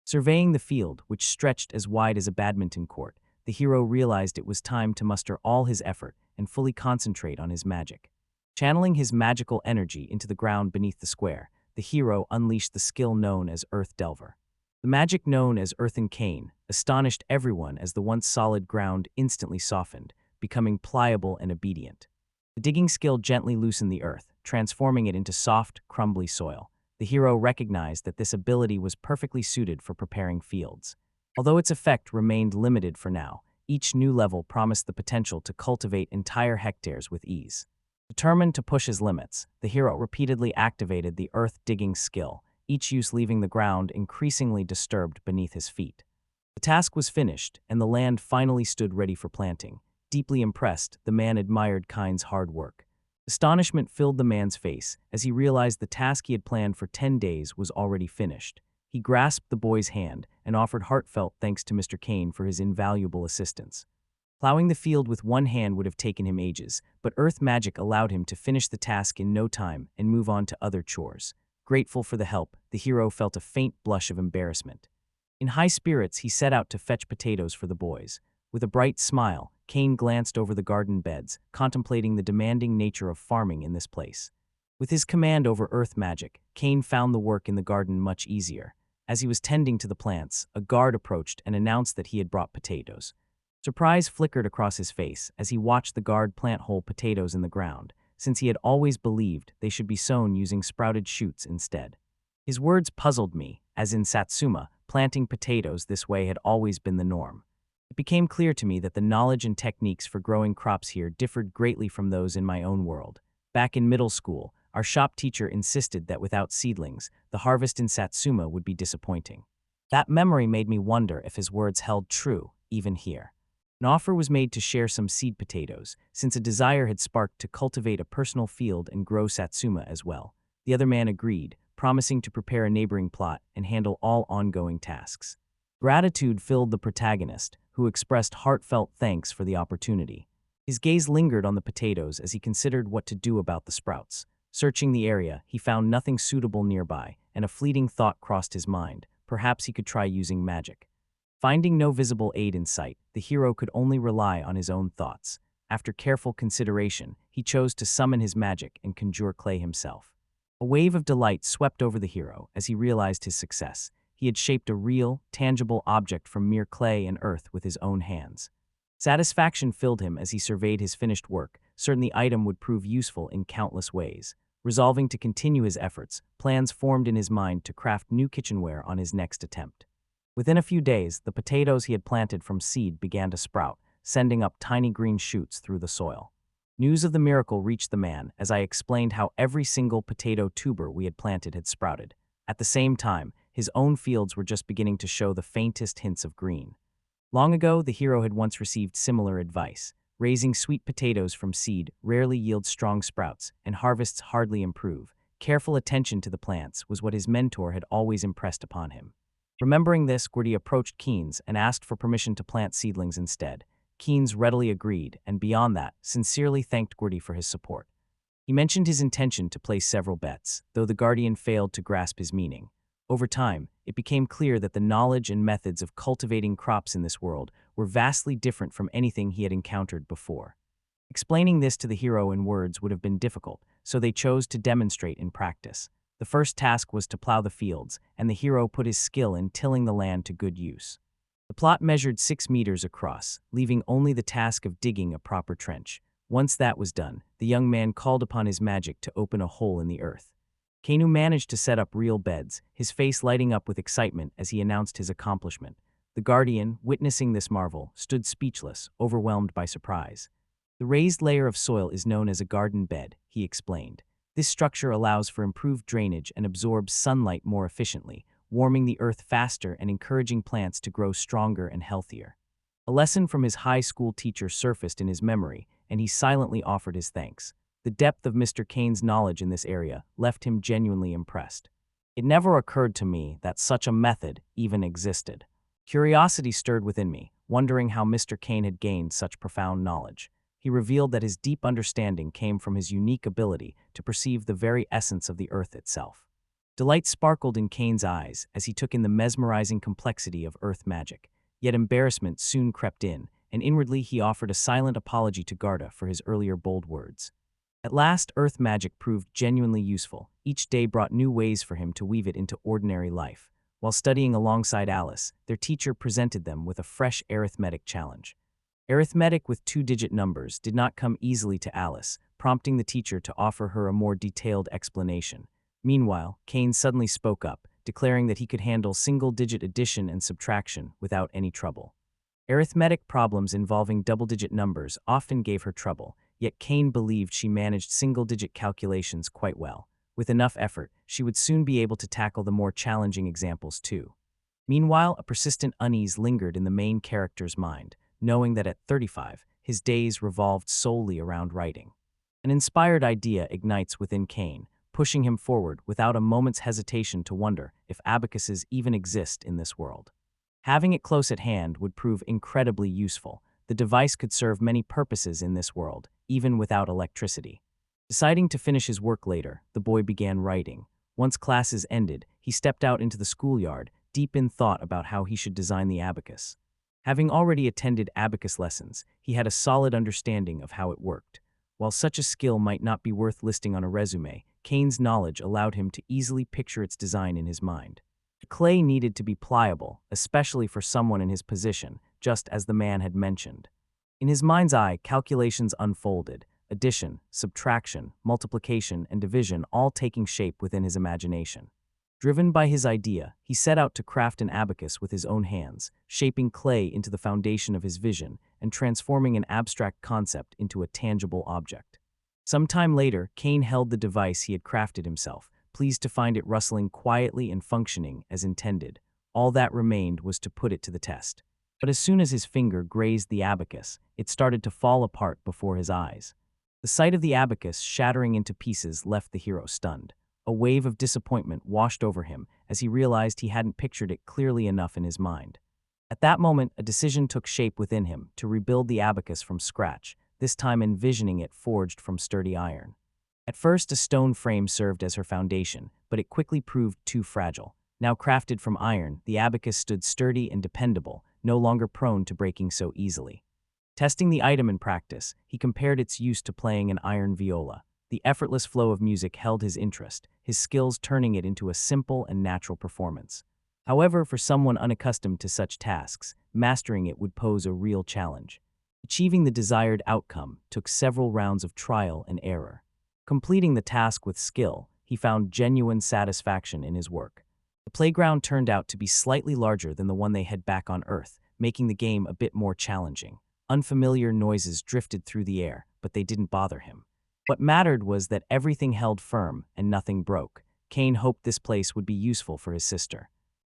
Surveying the field, which stretched as wide as a badminton court, the hero realized it was time to muster all his effort and fully concentrate on his magic. Channeling his magical energy into the ground beneath the square, the hero unleashed the skill known as Earth Delver. The magic known as Earthen Cane astonished everyone as the once solid ground instantly softened, becoming pliable and obedient. The digging skill gently loosened the earth, transforming it into soft, crumbly soil. The hero recognized that this ability was perfectly suited for preparing fields. Although its effect remained limited for now, each new level promised the potential to cultivate entire hectares with ease. Determined to push his limits, the hero repeatedly activated the earth-digging skill, each use leaving the ground increasingly disturbed beneath his feet. The task was finished, and the land finally stood ready for planting. Deeply impressed, the man admired Kane's hard work. Astonishment filled the man's face as he realized the task he had planned for 10 days was already finished. He grasped the boy's hand and offered heartfelt thanks to Mr. Kane for his invaluable assistance. Plowing the field with one hand would have taken him ages, but earth magic allowed him to finish the task in no time and move on to other chores. Grateful for the help, the hero felt a faint blush of embarrassment. In high spirits, he set out to fetch potatoes for the boys. With a bright smile, Kane glanced over the garden beds, contemplating the demanding nature of farming in this place. With his command over earth magic, Kane found the work in the garden much easier. As he was tending to the plants, a guard approached and announced that he had brought potatoes. Surprise flickered across his face as he watched the guard plant whole potatoes in the ground, since he had always believed they should be sown using sprouted shoots instead. His words puzzled me, as in Satsuma, planting potatoes this way had always been the norm. It became clear to me that the knowledge and techniques for growing crops here differed greatly from those in my own world. Back in middle school, our shop teacher insisted that without seedlings, the harvest in Satsuma would be disappointing. That memory made me wonder if his words held true, even here. An offer was made to share some seed potatoes, since a desire had sparked to cultivate a personal field and grow Satsuma as well. The other man agreed, promising to prepare a neighboring plot and handle all ongoing tasks. Gratitude filled the protagonist, who expressed heartfelt thanks for the opportunity. His gaze lingered on the potatoes as he considered what to do about the sprouts. Searching the area, he found nothing suitable nearby, and a fleeting thought crossed his mind. Perhaps he could try using magic. Finding no visible aid in sight, the hero could only rely on his own thoughts. After careful consideration, he chose to summon his magic and conjure clay himself. A wave of delight swept over the hero as he realized his success. He had shaped a real, tangible object from mere clay and earth with his own hands. Satisfaction filled him as he surveyed his finished work, certain the item would prove useful in countless ways. Resolving to continue his efforts, plans formed in his mind to craft new kitchenware on his next attempt. Within a few days, the potatoes he had planted from seed began to sprout, sending up tiny green shoots through the soil. News of the miracle reached the man as I explained how every single potato tuber we had planted had sprouted. At the same time, his own fields were just beginning to show the faintest hints of green. Long ago, the hero had once received similar advice. Raising sweet potatoes from seed rarely yields strong sprouts, and harvests hardly improve. Careful attention to the plants was what his mentor had always impressed upon him. Remembering this, Gordy approached Keynes and asked for permission to plant seedlings instead. Keynes readily agreed, and beyond that, sincerely thanked Gordy for his support. He mentioned his intention to place several bets, though the guardian failed to grasp his meaning. Over time, it became clear that the knowledge and methods of cultivating crops in this world were vastly different from anything he had encountered before. Explaining this to the hero in words would have been difficult, so they chose to demonstrate in practice. The first task was to plow the fields, and the hero put his skill in tilling the land to good use. The plot measured 6 meters across, leaving only the task of digging a proper trench. Once that was done, the young man called upon his magic to open a hole in the earth. Kainu managed to set up real beds, his face lighting up with excitement as he announced his accomplishment. The guardian, witnessing this marvel, stood speechless, overwhelmed by surprise. The raised layer of soil is known as a garden bed, he explained. This structure allows for improved drainage and absorbs sunlight more efficiently, warming the earth faster and encouraging plants to grow stronger and healthier. A lesson from his high school teacher surfaced in his memory, and he silently offered his thanks. The depth of Mr. Kane's knowledge in this area left him genuinely impressed. It never occurred to me that such a method even existed. Curiosity stirred within me, wondering how Mr. Kane had gained such profound knowledge. He revealed that his deep understanding came from his unique ability to perceive the very essence of the earth itself. Delight sparkled in Kane's eyes as he took in the mesmerizing complexity of earth magic, yet embarrassment soon crept in, and inwardly he offered a silent apology to Garda for his earlier bold words. At last, earth magic proved genuinely useful. Each day brought new ways for him to weave it into ordinary life. While studying alongside Alice, their teacher presented them with a fresh arithmetic challenge. Arithmetic with 2-digit numbers did not come easily to Alice, prompting the teacher to offer her a more detailed explanation. Meanwhile, Kane suddenly spoke up, declaring that he could handle single-digit addition and subtraction without any trouble. Arithmetic problems involving double-digit numbers often gave her trouble, yet Kane believed she managed single-digit calculations quite well. With enough effort, she would soon be able to tackle the more challenging examples too. Meanwhile, a persistent unease lingered in the main character's mind, knowing that at 35, his days revolved solely around writing. An inspired idea ignites within Kane, pushing him forward without a moment's hesitation to wonder if abacuses even exist in this world. Having it close at hand would prove incredibly useful. The device could serve many purposes in this world, even without electricity. Deciding to finish his work later, the boy began writing. Once classes ended, he stepped out into the schoolyard, deep in thought about how he should design the abacus. Having already attended abacus lessons, he had a solid understanding of how it worked. While such a skill might not be worth listing on a resume, Kane's knowledge allowed him to easily picture its design in his mind. The clay needed to be pliable, especially for someone in his position, just as the man had mentioned. In his mind's eye, calculations unfolded, addition, subtraction, multiplication, and division all taking shape within his imagination. Driven by his idea, he set out to craft an abacus with his own hands, shaping clay into the foundation of his vision and transforming an abstract concept into a tangible object. Some time later, Kane held the device he had crafted himself, pleased to find it rustling quietly and functioning as intended. All that remained was to put it to the test. But as soon as his finger grazed the abacus, it started to fall apart before his eyes. The sight of the abacus shattering into pieces left the hero stunned. A wave of disappointment washed over him as he realized he hadn't pictured it clearly enough in his mind. At that moment, a decision took shape within him to rebuild the abacus from scratch, this time envisioning it forged from sturdy iron. At first, a stone frame served as her foundation, but it quickly proved too fragile. Now crafted from iron, the abacus stood sturdy and dependable, no longer prone to breaking so easily. Testing the item in practice, he compared its use to playing an iron viola. The effortless flow of music held his interest, his skills turning it into a simple and natural performance. However, for someone unaccustomed to such tasks, mastering it would pose a real challenge. Achieving the desired outcome took several rounds of trial and error. Completing the task with skill, he found genuine satisfaction in his work. The playground turned out to be slightly larger than the one they had back on Earth, making the game a bit more challenging. Unfamiliar noises drifted through the air, but they didn't bother him. What mattered was that everything held firm and nothing broke. Kane hoped this place would be useful for his sister.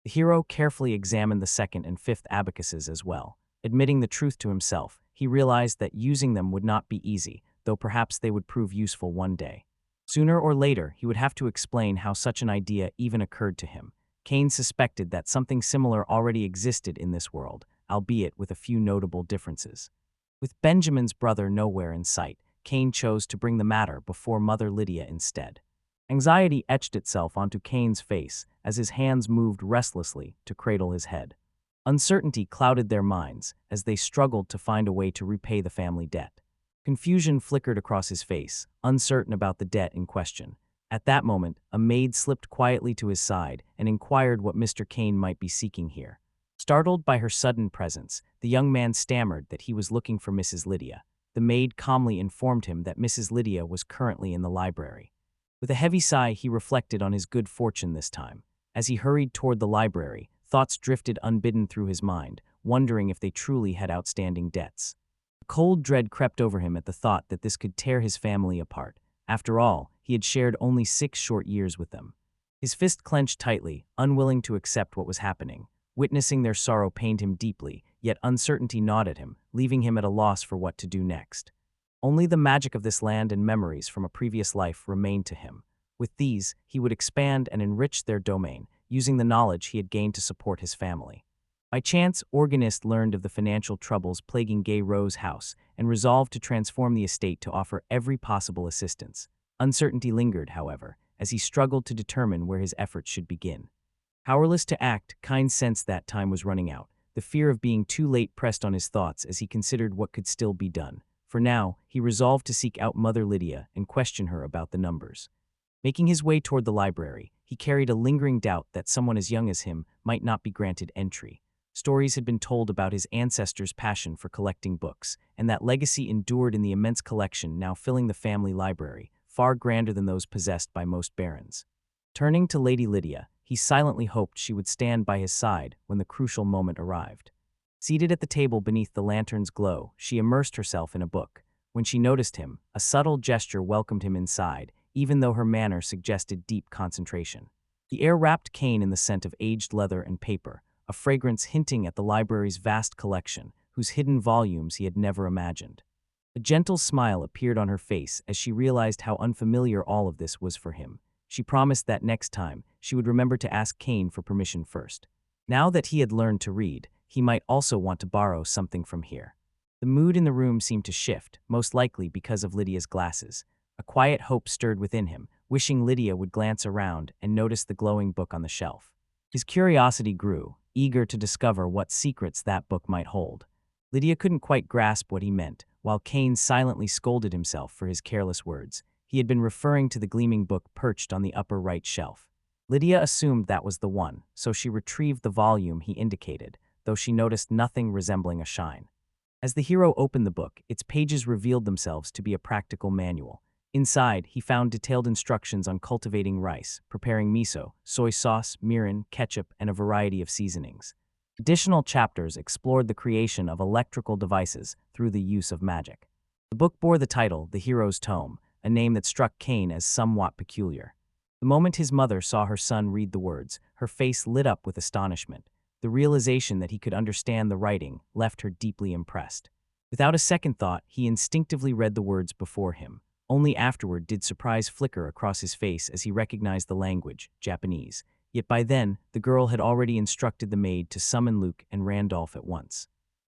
The hero carefully examined the second and fifth abacuses as well. Admitting the truth to himself, he realized that using them would not be easy, though perhaps they would prove useful one day. Sooner or later, he would have to explain how such an idea even occurred to him. Kane suspected that something similar already existed in this world, albeit with a few notable differences. With Benjamin's brother nowhere in sight, Kane chose to bring the matter before Mother Lydia instead. Anxiety etched itself onto Kane's face as his hands moved restlessly to cradle his head. Uncertainty clouded their minds as they struggled to find a way to repay the family debt. Confusion flickered across his face, uncertain about the debt in question. At that moment, a maid slipped quietly to his side and inquired what Mr. Kane might be seeking here. Startled by her sudden presence, the young man stammered that he was looking for Mrs. Lydia. The maid calmly informed him that Mrs. Lydia was currently in the library. With a heavy sigh, he reflected on his good fortune this time. As he hurried toward the library, thoughts drifted unbidden through his mind, wondering if they truly had outstanding debts. A cold dread crept over him at the thought that this could tear his family apart. After all, he had shared only 6 short years with them. His fist clenched tightly, unwilling to accept what was happening. Witnessing their sorrow pained him deeply, yet uncertainty gnawed at him, leaving him at a loss for what to do next. Only the magic of this land and memories from a previous life remained to him. With these, he would expand and enrich their domain, using the knowledge he had gained to support his family. By chance, Organist learned of the financial troubles plaguing Gay Rose House and resolved to transform the estate to offer every possible assistance. Uncertainty lingered, however, as he struggled to determine where his efforts should begin. Powerless to act, Kane sensed that time was running out. The fear of being too late pressed on his thoughts as he considered what could still be done. For now, he resolved to seek out Mother Lydia and question her about the numbers. Making his way toward the library, he carried a lingering doubt that someone as young as him might not be granted entry. Stories had been told about his ancestors' passion for collecting books, and that legacy endured in the immense collection now filling the family library, far grander than those possessed by most barons. Turning to Lady Lydia, he silently hoped she would stand by his side when the crucial moment arrived. Seated at the table beneath the lantern's glow, she immersed herself in a book. When she noticed him, a subtle gesture welcomed him inside, even though her manner suggested deep concentration. The air wrapped Kane in the scent of aged leather and paper, a fragrance hinting at the library's vast collection, whose hidden volumes he had never imagined. A gentle smile appeared on her face as she realized how unfamiliar all of this was for him. She promised that next time, she would remember to ask Kane for permission first. Now that he had learned to read, he might also want to borrow something from here. The mood in the room seemed to shift, most likely because of Lydia's glasses. A quiet hope stirred within him, wishing Lydia would glance around and notice the glowing book on the shelf. His curiosity grew, eager to discover what secrets that book might hold. Lydia couldn't quite grasp what he meant, while Kane silently scolded himself for his careless words. He had been referring to the gleaming book perched on the upper right shelf. Lydia assumed that was the one, so she retrieved the volume he indicated, though she noticed nothing resembling a shine. As the hero opened the book, its pages revealed themselves to be a practical manual. Inside, he found detailed instructions on cultivating rice, preparing miso, soy sauce, mirin, ketchup, and a variety of seasonings. Additional chapters explored the creation of electrical devices through the use of magic. The book bore the title, The Hero's Tome, a name that struck Kane as somewhat peculiar. The moment his mother saw her son read the words, her face lit up with astonishment. The realization that he could understand the writing left her deeply impressed. Without a second thought, he instinctively read the words before him. Only afterward did surprise flicker across his face as he recognized the language, Japanese. Yet by then, the girl had already instructed the maid to summon Luke and Randolph at once.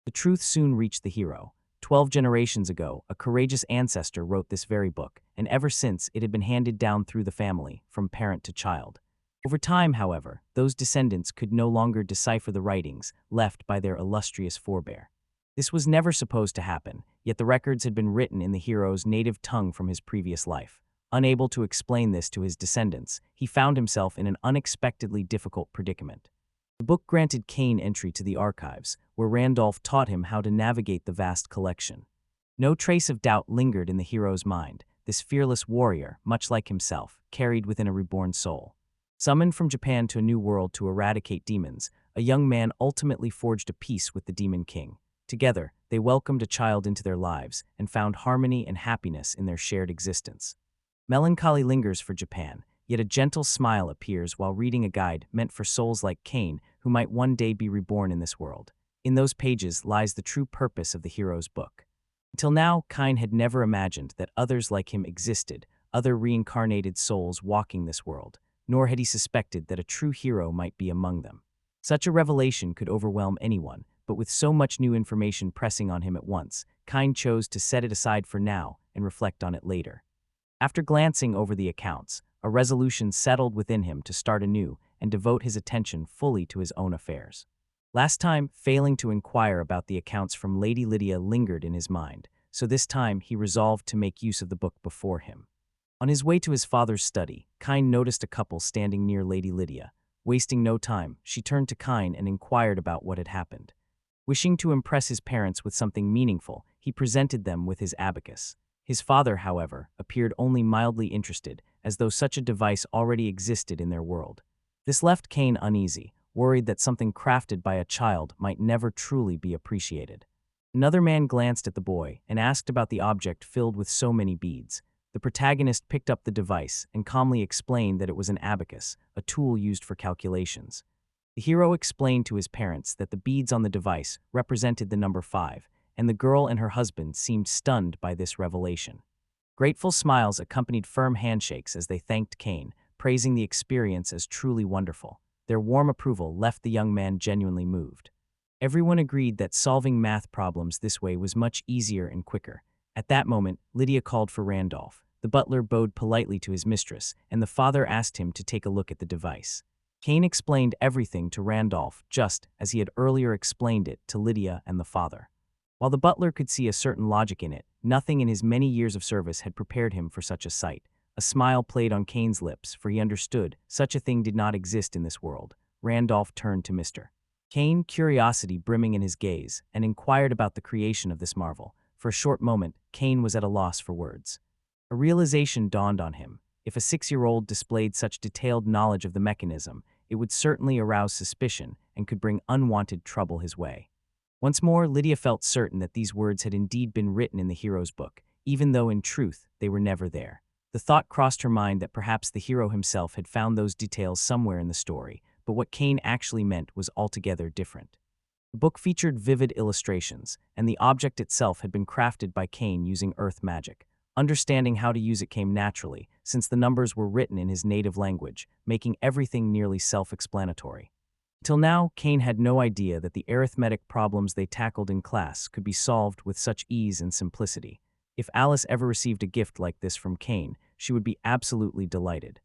The truth soon reached the hero. 12 generations ago, a courageous ancestor wrote this very book, and ever since it had been handed down through the family, from parent to child. Over time, however, those descendants could no longer decipher the writings left by their illustrious forebear. This was never supposed to happen, yet the records had been written in the hero's native tongue from his previous life. Unable to explain this to his descendants, he found himself in an unexpectedly difficult predicament. The book granted Kane entry to the archives, where Randolph taught him how to navigate the vast collection. No trace of doubt lingered in the hero's mind. This fearless warrior, much like himself, carried within a reborn soul. Summoned from Japan to a new world to eradicate demons, a young man ultimately forged a peace with the Demon King. Together, they welcomed a child into their lives and found harmony and happiness in their shared existence. Melancholy lingers for Japan, yet a gentle smile appears while reading a guide meant for souls like Kane who might one day be reborn in this world. In those pages lies the true purpose of the hero's book. Until now, Kane had never imagined that others like him existed, other reincarnated souls walking this world, nor had he suspected that a true hero might be among them. Such a revelation could overwhelm anyone, but with so much new information pressing on him at once, Kane chose to set it aside for now and reflect on it later. After glancing over the accounts, a resolution settled within him to start anew and devote his attention fully to his own affairs. Last time, failing to inquire about the accounts from Lady Lydia lingered in his mind, so this time he resolved to make use of the book before him. On his way to his father's study, Kane noticed a couple standing near Lady Lydia. Wasting no time, she turned to Kane and inquired about what had happened. Wishing to impress his parents with something meaningful, he presented them with his abacus. His father, however, appeared only mildly interested, as though such a device already existed in their world. This left Kane uneasy, worried that something crafted by a child might never truly be appreciated. Another man glanced at the boy and asked about the object filled with so many beads. The protagonist picked up the device and calmly explained that it was an abacus, a tool used for calculations. The hero explained to his parents that the beads on the device represented the number 5, and the girl and her husband seemed stunned by this revelation. Grateful smiles accompanied firm handshakes as they thanked Kane, praising the experience as truly wonderful. Their warm approval left the young man genuinely moved. Everyone agreed that solving math problems this way was much easier and quicker. At that moment, Lydia called for Randolph. The butler bowed politely to his mistress, and the father asked him to take a look at the device. Kane explained everything to Randolph just as he had earlier explained it to Lydia and the father. While the butler could see a certain logic in it, nothing in his many years of service had prepared him for such a sight. A smile played on Kane's lips, for he understood such a thing did not exist in this world. Randolph turned to Mr. Kane, curiosity brimming in his gaze, and inquired about the creation of this marvel. For a short moment, Kane was at a loss for words. A realization dawned on him. If a 6-year-old displayed such detailed knowledge of the mechanism, it would certainly arouse suspicion and could bring unwanted trouble his way. Once more, Lydia felt certain that these words had indeed been written in the hero's book, even though in truth they were never there. The thought crossed her mind that perhaps the hero himself had found those details somewhere in the story, but what Kane actually meant was altogether different. The book featured vivid illustrations, and the object itself had been crafted by Kane using earth magic. Understanding how to use it came naturally, since the numbers were written in his native language, making everything nearly self-explanatory. Until now, Kane had no idea that the arithmetic problems they tackled in class could be solved with such ease and simplicity. If Alice ever received a gift like this from Kane, she would be absolutely delighted.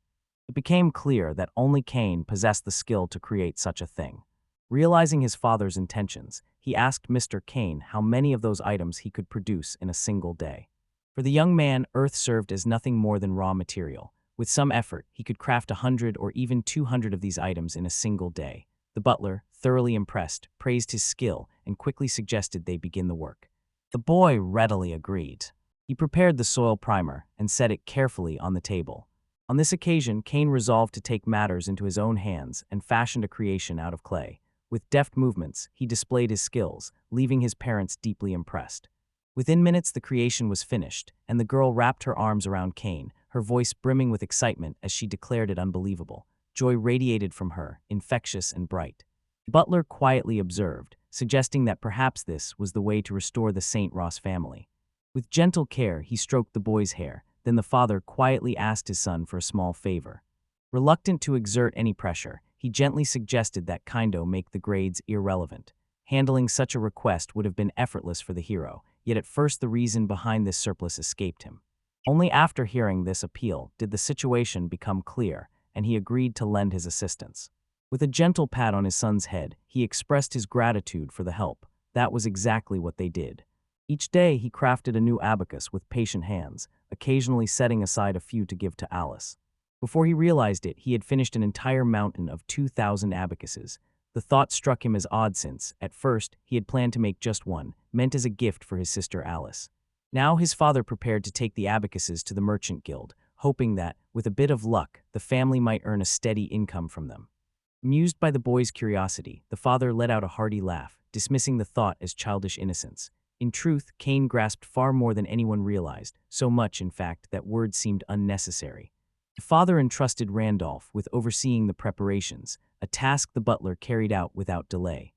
It became clear that only Kane possessed the skill to create such a thing. Realizing his father's intentions, he asked Mr. Kane how many of those items he could produce in a single day. For the young man, Earth served as nothing more than raw material. With some effort, he could craft 100 or even 200 of these items in a single day. The butler, thoroughly impressed, praised his skill and quickly suggested they begin the work. The boy readily agreed. He prepared the soil primer and set it carefully on the table. On this occasion, Kane resolved to take matters into his own hands and fashioned a creation out of clay. With deft movements, he displayed his skills, leaving his parents deeply impressed. Within minutes, the creation was finished, and the girl wrapped her arms around Kane, her voice brimming with excitement as she declared it unbelievable. Joy radiated from her, infectious and bright. Butler quietly observed, suggesting that perhaps this was the way to restore the St. Ross family. With gentle care, he stroked the boy's hair, then the father quietly asked his son for a small favor. Reluctant to exert any pressure, he gently suggested that Kindo make the grades irrelevant. Handling such a request would have been effortless for the hero, yet at first the reason behind this surplus escaped him. Only after hearing this appeal did the situation become clear, and he agreed to lend his assistance. With a gentle pat on his son's head, he expressed his gratitude for the help. That was exactly what they did. Each day he crafted a new abacus with patient hands, occasionally setting aside a few to give to Alice. Before he realized it, he had finished an entire mountain of 2,000 abacuses. The thought struck him as odd since, at first, he had planned to make just one, meant as a gift for his sister Alice. Now his father prepared to take the abacuses to the merchant guild, hoping that, with a bit of luck, the family might earn a steady income from them. Amused by the boy's curiosity, the father let out a hearty laugh, dismissing the thought as childish innocence. In truth, Kane grasped far more than anyone realized, so much, in fact, that words seemed unnecessary. The father entrusted Randolph with overseeing the preparations, a task the butler carried out without delay.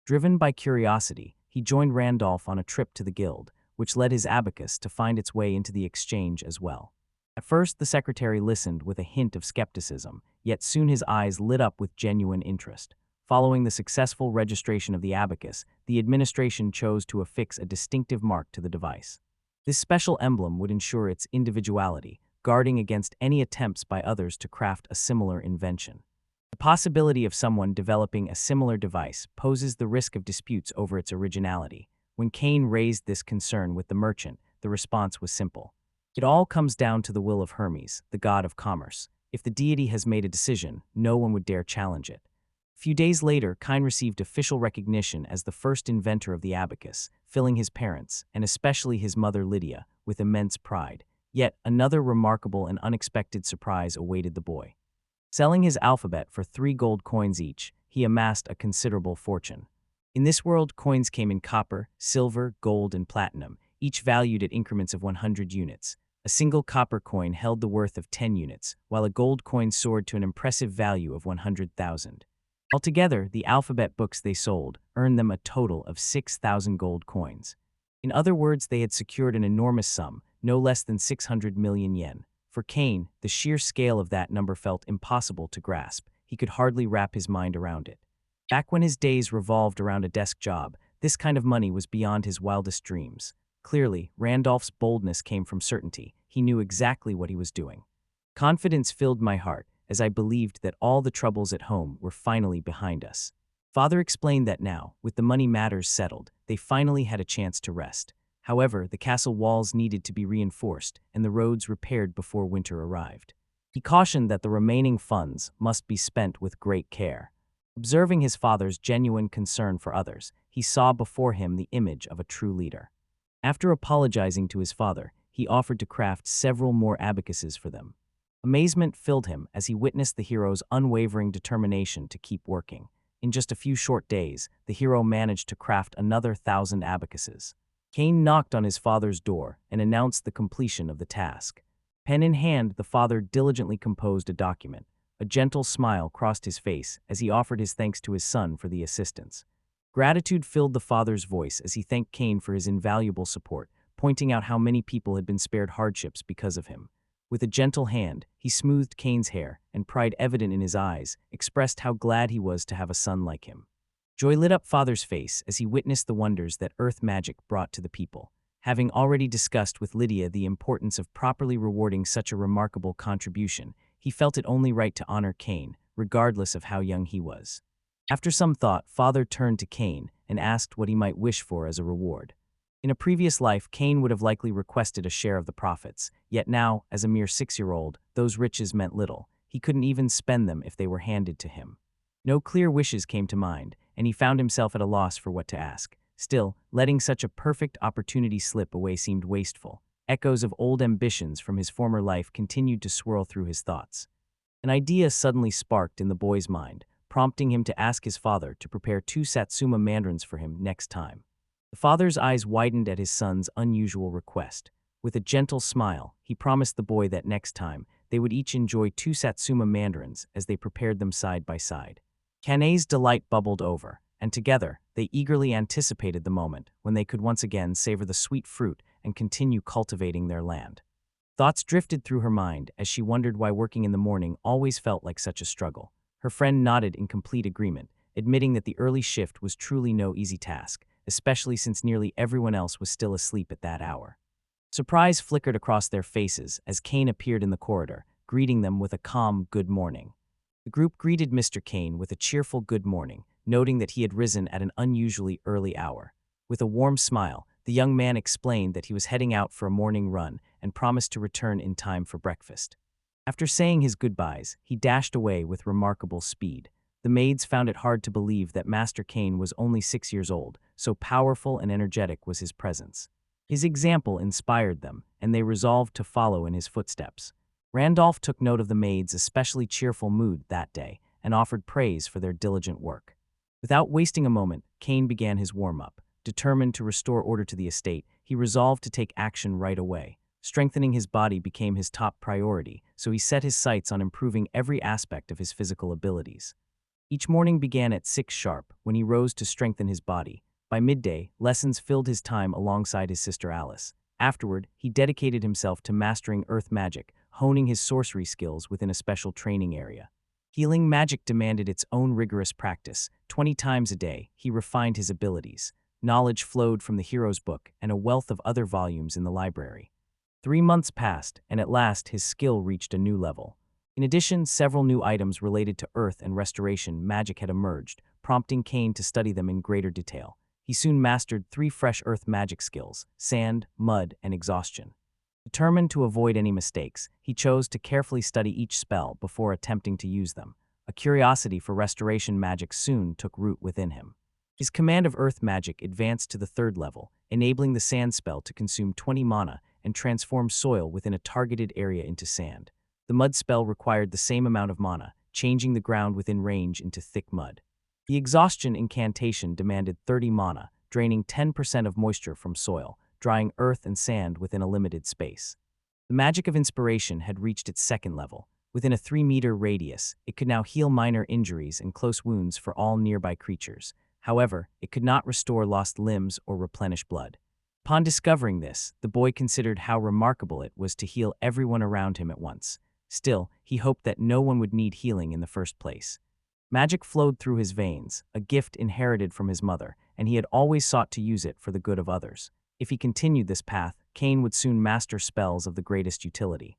Driven by curiosity, he joined Randolph on a trip to the guild, which led his abacus to find its way into the exchange as well. At first, the secretary listened with a hint of skepticism, yet soon his eyes lit up with genuine interest. Following the successful registration of the abacus, the administration chose to affix a distinctive mark to the device. This special emblem would ensure its individuality, guarding against any attempts by others to craft a similar invention. The possibility of someone developing a similar device poses the risk of disputes over its originality. When Kane raised this concern with the merchant, the response was simple. It all comes down to the will of Hermes, the god of commerce. If the deity has made a decision, no one would dare challenge it. A few days later, Kane received official recognition as the first inventor of the abacus, filling his parents, and especially his mother Lydia, with immense pride. Yet another remarkable and unexpected surprise awaited the boy. Selling his alphabet for 3 gold coins each, he amassed a considerable fortune. In this world, coins came in copper, silver, gold, and platinum, each valued at increments of 100 units. A single copper coin held the worth of 10 units, while a gold coin soared to an impressive value of 100,000. Altogether, the alphabet books they sold earned them a total of 6,000 gold coins. In other words, they had secured an enormous sum, no less than 600 million yen. For Kane, the sheer scale of that number felt impossible to grasp. He could hardly wrap his mind around it. Back when his days revolved around a desk job, this kind of money was beyond his wildest dreams. Clearly, Randolph's boldness came from certainty. He knew exactly what he was doing. Confidence filled my heart as I believed that all the troubles at home were finally behind us. Father explained that now, with the money matters settled, they finally had a chance to rest. However, the castle walls needed to be reinforced and the roads repaired before winter arrived. He cautioned that the remaining funds must be spent with great care. Observing his father's genuine concern for others, he saw before him the image of a true leader. After apologizing to his father, he offered to craft several more abacuses for them. Amazement filled him as he witnessed the hero's unwavering determination to keep working. In just a few short days, the hero managed to craft another 1,000 abacuses. Kane knocked on his father's door and announced the completion of the task. Pen in hand, the father diligently composed a document. A gentle smile crossed his face as he offered his thanks to his son for the assistance. Gratitude filled the father's voice as he thanked Kane for his invaluable support, pointing out how many people had been spared hardships because of him. With a gentle hand, he smoothed Kane's hair, and pride evident in his eyes, expressed how glad he was to have a son like him. Joy lit up Father's face as he witnessed the wonders that earth magic brought to the people. Having already discussed with Lydia the importance of properly rewarding such a remarkable contribution, he felt it only right to honor Kane, regardless of how young he was. After some thought, Father turned to Cain and asked what he might wish for as a reward. In a previous life, Cain would have likely requested a share of the profits, yet now, as a mere 6-year-old, those riches meant little. He couldn't even spend them if they were handed to him. No clear wishes came to mind, and he found himself at a loss for what to ask. Still, letting such a perfect opportunity slip away seemed wasteful. Echoes of old ambitions from his former life continued to swirl through his thoughts. An idea suddenly sparked in the boy's mind, prompting him to ask his father to prepare 2 Satsuma mandarins for him next time. The father's eyes widened at his son's unusual request. With a gentle smile, he promised the boy that next time, they would each enjoy 2 Satsuma mandarins as they prepared them side by side. Kanei's delight bubbled over, and together, they eagerly anticipated the moment when they could once again savor the sweet fruit and continue cultivating their land. Thoughts drifted through her mind as she wondered why working in the morning always felt like such a struggle. Her friend nodded in complete agreement, admitting that the early shift was truly no easy task, especially since nearly everyone else was still asleep at that hour. Surprise flickered across their faces as Cain appeared in the corridor, greeting them with a calm good morning. The group greeted Mr. Cain with a cheerful good morning, noting that he had risen at an unusually early hour. With a warm smile, the young man explained that he was heading out for a morning run and promised to return in time for breakfast. After saying his goodbyes, he dashed away with remarkable speed. The maids found it hard to believe that Master Cain was only 6 years old, so powerful and energetic was his presence. His example inspired them, and they resolved to follow in his footsteps. Randolph took note of the maids' especially cheerful mood that day and offered praise for their diligent work. Without wasting a moment, Cain began his warm-up. Determined to restore order to the estate, he resolved to take action right away. Strengthening his body became his top priority, so he set his sights on improving every aspect of his physical abilities. Each morning began at 6 sharp, when he rose to strengthen his body. By midday, lessons filled his time alongside his sister Alice. Afterward, he dedicated himself to mastering earth magic, honing his sorcery skills within a special training area. Healing magic demanded its own rigorous practice. 20 times a day, he refined his abilities. Knowledge flowed from the hero's book and a wealth of other volumes in the library. 3 months passed, and at last his skill reached a new level. In addition, several new items related to earth and restoration magic had emerged, prompting Cain to study them in greater detail. He soon mastered 3 fresh earth magic skills: sand, mud, and exhaustion. Determined to avoid any mistakes, he chose to carefully study each spell before attempting to use them. A curiosity for restoration magic soon took root within him. His command of earth magic advanced to the 3rd level, enabling the sand spell to consume 20 mana and transform soil within a targeted area into sand. The mud spell required the same amount of mana, changing the ground within range into thick mud. The exhaustion incantation demanded 30 mana, draining 10% of moisture from soil, drying earth and sand within a limited space. The magic of inspiration had reached its 2nd level. Within a 3-meter radius, it could now heal minor injuries and close wounds for all nearby creatures. However, it could not restore lost limbs or replenish blood. Upon discovering this, the boy considered how remarkable it was to heal everyone around him at once. Still, he hoped that no one would need healing in the first place. Magic flowed through his veins, a gift inherited from his mother, and he had always sought to use it for the good of others. If he continued this path, Cain would soon master spells of the greatest utility.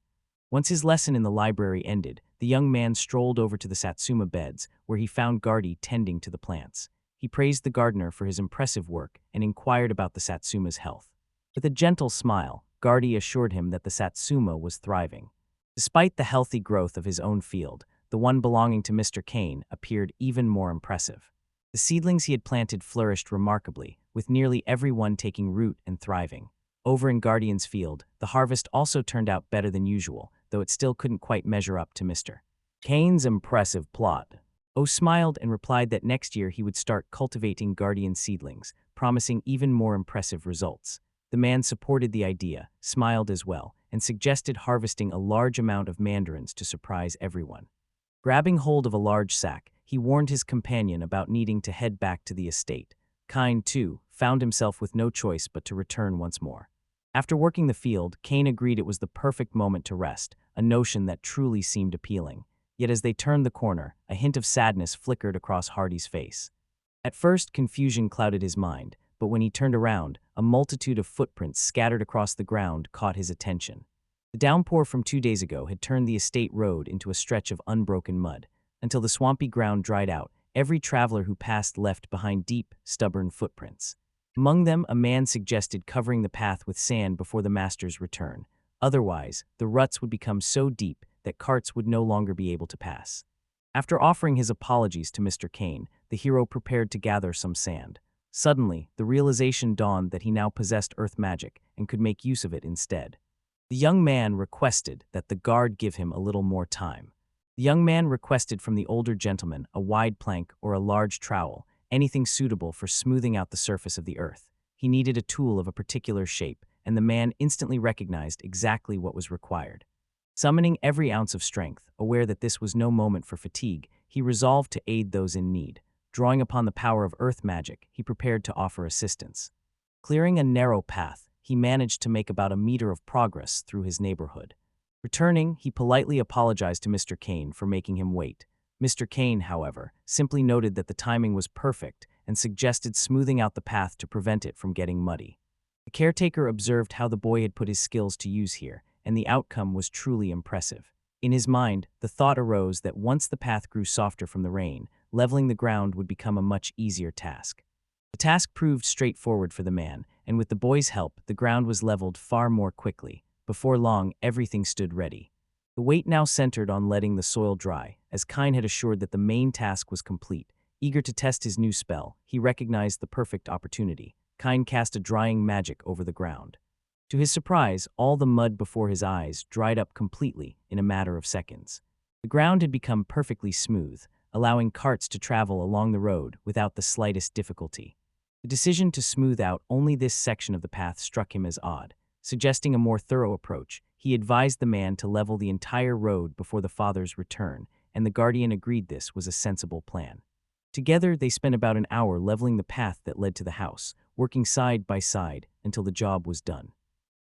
Once his lesson in the library ended, the young man strolled over to the Satsuma beds, where he found Gardy tending to the plants. He praised the gardener for his impressive work and inquired about the Satsuma's health. With a gentle smile, Gardy assured him that the Satsuma was thriving. Despite the healthy growth of his own field, the one belonging to Mr. Cain appeared even more impressive. The seedlings he had planted flourished remarkably, with nearly every one taking root and thriving. Over in Guardian's field, the harvest also turned out better than usual, though it still couldn't quite measure up to Mr. Cain's impressive plot. O smiled and replied that next year he would start cultivating Guardian seedlings, promising even more impressive results. The man supported the idea, smiled as well, and suggested harvesting a large amount of mandarins to surprise everyone. Grabbing hold of a large sack, he warned his companion about needing to head back to the estate. Cain, too, found himself with no choice but to return once more. After working the field, Cain agreed it was the perfect moment to rest, a notion that truly seemed appealing. Yet as they turned the corner, a hint of sadness flickered across Hardy's face. At first, confusion clouded his mind, but when he turned around, a multitude of footprints scattered across the ground caught his attention. The downpour from 2 days ago had turned the estate road into a stretch of unbroken mud. Until the swampy ground dried out, every traveler who passed left behind deep, stubborn footprints. Among them, a man suggested covering the path with sand before the master's return. Otherwise, the ruts would become so deep that carts would no longer be able to pass. After offering his apologies to Mr. Kane, the hero prepared to gather some sand. Suddenly, the realization dawned that he now possessed earth magic and could make use of it instead. The young man requested that the guard give him a little more time. The young man requested from the older gentleman a wide plank or a large trowel, anything suitable for smoothing out the surface of the earth. He needed a tool of a particular shape, and the man instantly recognized exactly what was required. Summoning every ounce of strength, aware that this was no moment for fatigue, he resolved to aid those in need. Drawing upon the power of earth magic, he prepared to offer assistance. Clearing a narrow path, he managed to make about a meter of progress through his neighborhood. Returning, he politely apologized to Mr. Kane for making him wait. Mr. Kane, however, simply noted that the timing was perfect and suggested smoothing out the path to prevent it from getting muddy. The caretaker observed how the boy had put his skills to use here, and the outcome was truly impressive. In his mind, the thought arose that once the path grew softer from the rain, leveling the ground would become a much easier task. The task proved straightforward for the man, and with the boy's help, the ground was leveled far more quickly. Before long, everything stood ready. The weight now centered on letting the soil dry, as Kine had assured that the main task was complete. Eager to test his new spell, he recognized the perfect opportunity. Kine cast a drying magic over the ground. To his surprise, all the mud before his eyes dried up completely in a matter of seconds. The ground had become perfectly smooth, allowing carts to travel along the road without the slightest difficulty. The decision to smooth out only this section of the path struck him as odd. Suggesting a more thorough approach, he advised the man to level the entire road before the father's return, and the guardian agreed this was a sensible plan. Together, they spent about an hour leveling the path that led to the house, working side by side until the job was done.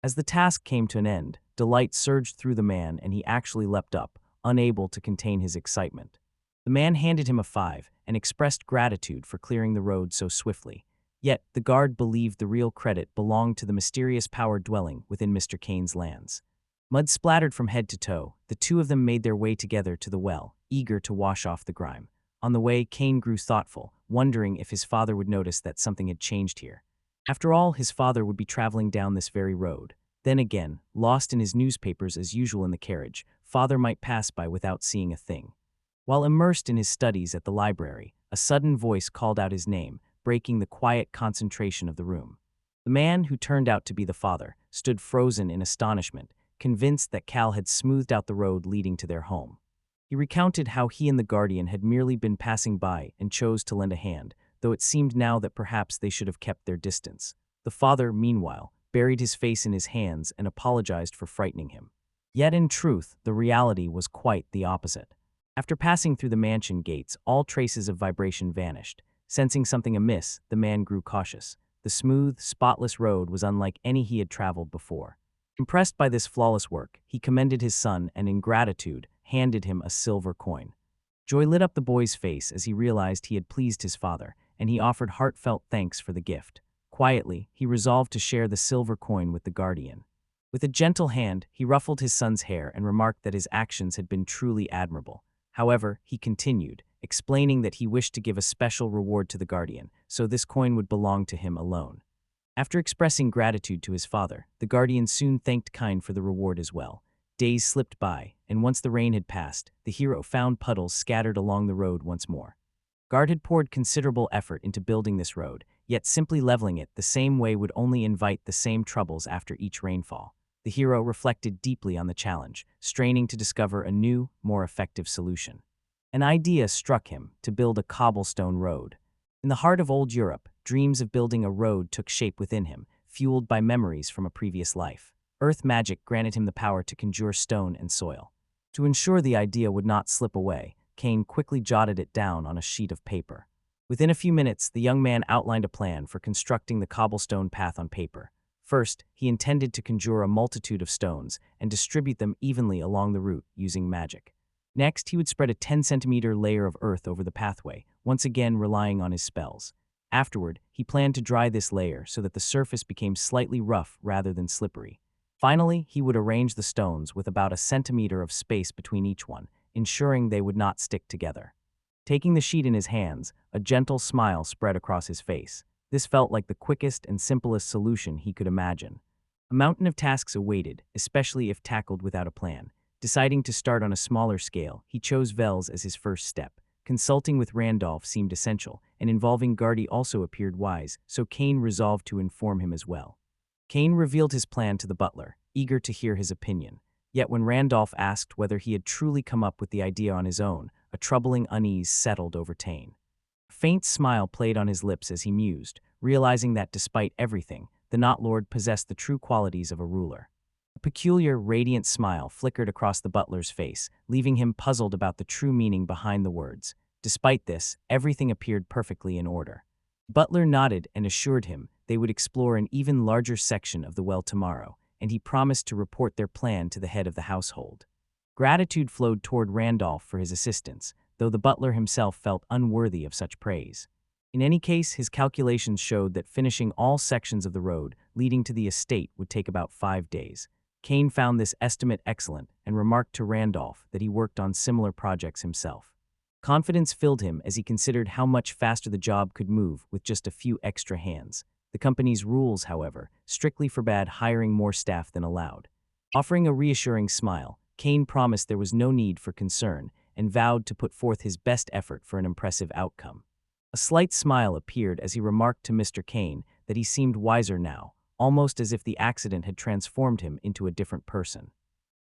As the task came to an end, delight surged through the man and he actually leapt up, unable to contain his excitement. The man handed him a 5 and expressed gratitude for clearing the road so swiftly. Yet, the guard believed the real credit belonged to the mysterious power dwelling within Mr. Kane's lands. Mud splattered from head to toe, the two of them made their way together to the well, eager to wash off the grime. On the way, Kane grew thoughtful, wondering if his father would notice that something had changed here. After all, his father would be traveling down this very road. Then again, lost in his newspapers as usual in the carriage, father might pass by without seeing a thing. While immersed in his studies at the library, a sudden voice called out his name, breaking the quiet concentration of the room. The man, who turned out to be the father, stood frozen in astonishment, convinced that Cal had smoothed out the road leading to their home. He recounted how he and the guardian had merely been passing by and chose to lend a hand, though it seemed now that perhaps they should have kept their distance. The father, meanwhile, buried his face in his hands and apologized for frightening him. Yet in truth, the reality was quite the opposite. After passing through the mansion gates, all traces of vibration vanished. Sensing something amiss, the man grew cautious. The smooth, spotless road was unlike any he had traveled before. Impressed by this flawless work, he commended his son and, in gratitude, handed him a silver coin. Joy lit up the boy's face as he realized he had pleased his father, and he offered heartfelt thanks for the gift. Quietly, he resolved to share the silver coin with the guardian. With a gentle hand, he ruffled his son's hair and remarked that his actions had been truly admirable. However, he continued, explaining that he wished to give a special reward to the guardian, so this coin would belong to him alone. After expressing gratitude to his father, the guardian soon thanked Kine for the reward as well. Days slipped by, and once the rain had passed, the hero found puddles scattered along the road once more. Guard had poured considerable effort into building this road, yet simply leveling it the same way would only invite the same troubles after each rainfall. The hero reflected deeply on the challenge, straining to discover a new, more effective solution. An idea struck him: to build a cobblestone road. In the heart of old Europe, dreams of building a road took shape within him, fueled by memories from a previous life. Earth magic granted him the power to conjure stone and soil. To ensure the idea would not slip away, Kane quickly jotted it down on a sheet of paper. Within a few minutes, the young man outlined a plan for constructing the cobblestone path on paper. First, he intended to conjure a multitude of stones and distribute them evenly along the route using magic. Next, he would spread a 10-centimeter layer of earth over the pathway, once again relying on his spells. Afterward, he planned to dry this layer so that the surface became slightly rough rather than slippery. Finally, he would arrange the stones with about a centimeter of space between each one, ensuring they would not stick together. Taking the sheet in his hands, a gentle smile spread across his face. This felt like the quickest and simplest solution he could imagine. A mountain of tasks awaited, especially if tackled without a plan. Deciding to start on a smaller scale, he chose Vels as his first step. Consulting with Randolph seemed essential, and involving Gardy also appeared wise, so Kane resolved to inform him as well. Kane revealed his plan to the butler, eager to hear his opinion. Yet when Randolph asked whether he had truly come up with the idea on his own, a troubling unease settled over Kane. A faint smile played on his lips as he mused, realizing that despite everything, the Knot Lord possessed the true qualities of a ruler. A peculiar, radiant smile flickered across the butler's face, leaving him puzzled about the true meaning behind the words. Despite this, everything appeared perfectly in order. Butler nodded and assured him they would explore an even larger section of the well tomorrow, and he promised to report their plan to the head of the household. Gratitude flowed toward Randolph for his assistance, though the butler himself felt unworthy of such praise. In any case, his calculations showed that finishing all sections of the road leading to the estate would take about 5 days. Kane found this estimate excellent and remarked to Randolph that he worked on similar projects himself. Confidence filled him as he considered how much faster the job could move with just a few extra hands. The company's rules, however, strictly forbade hiring more staff than allowed. Offering a reassuring smile, Kane promised there was no need for concern and vowed to put forth his best effort for an impressive outcome. A slight smile appeared as he remarked to Mr. Kane that he seemed wiser now, almost as if the accident had transformed him into a different person.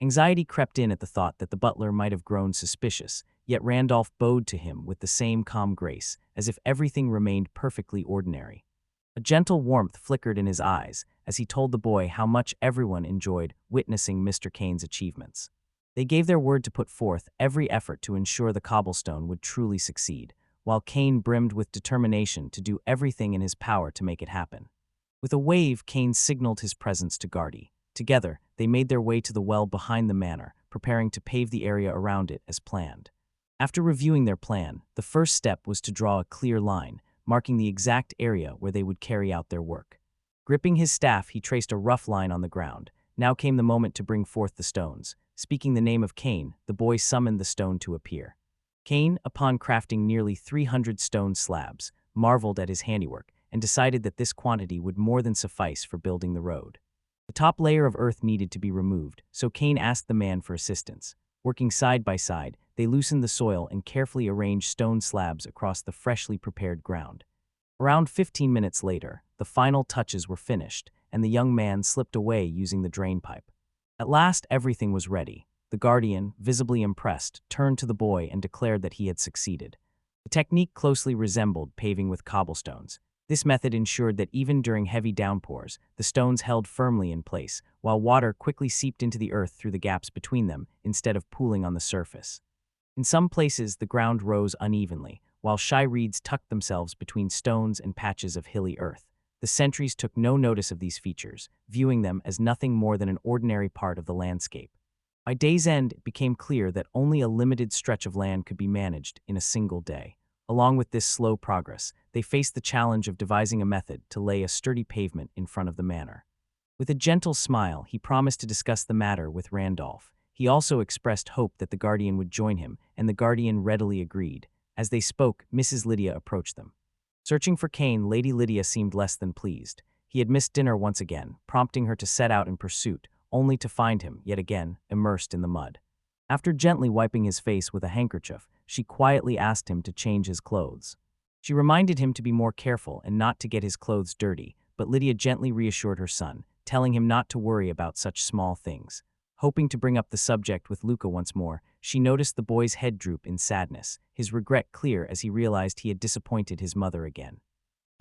Anxiety crept in at the thought that the butler might have grown suspicious, yet Randolph bowed to him with the same calm grace, as if everything remained perfectly ordinary. A gentle warmth flickered in his eyes as he told the boy how much everyone enjoyed witnessing Mr. Kane's achievements. They gave their word to put forth every effort to ensure the cobblestone would truly succeed, while Kane brimmed with determination to do everything in his power to make it happen. With a wave, Kane signaled his presence to Gardy. Together, they made their way to the well behind the manor, preparing to pave the area around it as planned. After reviewing their plan, the first step was to draw a clear line, marking the exact area where they would carry out their work. Gripping his staff, he traced a rough line on the ground. Now came the moment to bring forth the stones. Speaking the name of Kane, the boy summoned the stone to appear. Kane, upon crafting nearly 300 stone slabs, marveled at his handiwork and decided that this quantity would more than suffice for building the road. The top layer of earth needed to be removed, so Kane asked the man for assistance. Working side by side, they loosened the soil and carefully arranged stone slabs across the freshly prepared ground. Around 15 minutes later, the final touches were finished, and the young man slipped away using the drain pipe. At last, everything was ready. The guardian, visibly impressed, turned to the boy and declared that he had succeeded. The technique closely resembled paving with cobblestones. This method ensured that even during heavy downpours, the stones held firmly in place, while water quickly seeped into the earth through the gaps between them instead of pooling on the surface. In some places, the ground rose unevenly, while shy reeds tucked themselves between stones and patches of hilly earth. The sentries took no notice of these features, viewing them as nothing more than an ordinary part of the landscape. By day's end, it became clear that only a limited stretch of land could be managed in a single day. Along with this slow progress, they faced the challenge of devising a method to lay a sturdy pavement in front of the manor. With a gentle smile, he promised to discuss the matter with Randolph. He also expressed hope that the guardian would join him, and the guardian readily agreed. As they spoke, Mrs. Lydia approached them. Searching for Kane, Lady Lydia seemed less than pleased. He had missed dinner once again, prompting her to set out in pursuit, only to find him, yet again, immersed in the mud. After gently wiping his face with a handkerchief, she quietly asked him to change his clothes. She reminded him to be more careful and not to get his clothes dirty, but Lydia gently reassured her son, telling him not to worry about such small things. Hoping to bring up the subject with Luca once more, she noticed the boy's head droop in sadness, his regret clear as he realized he had disappointed his mother again.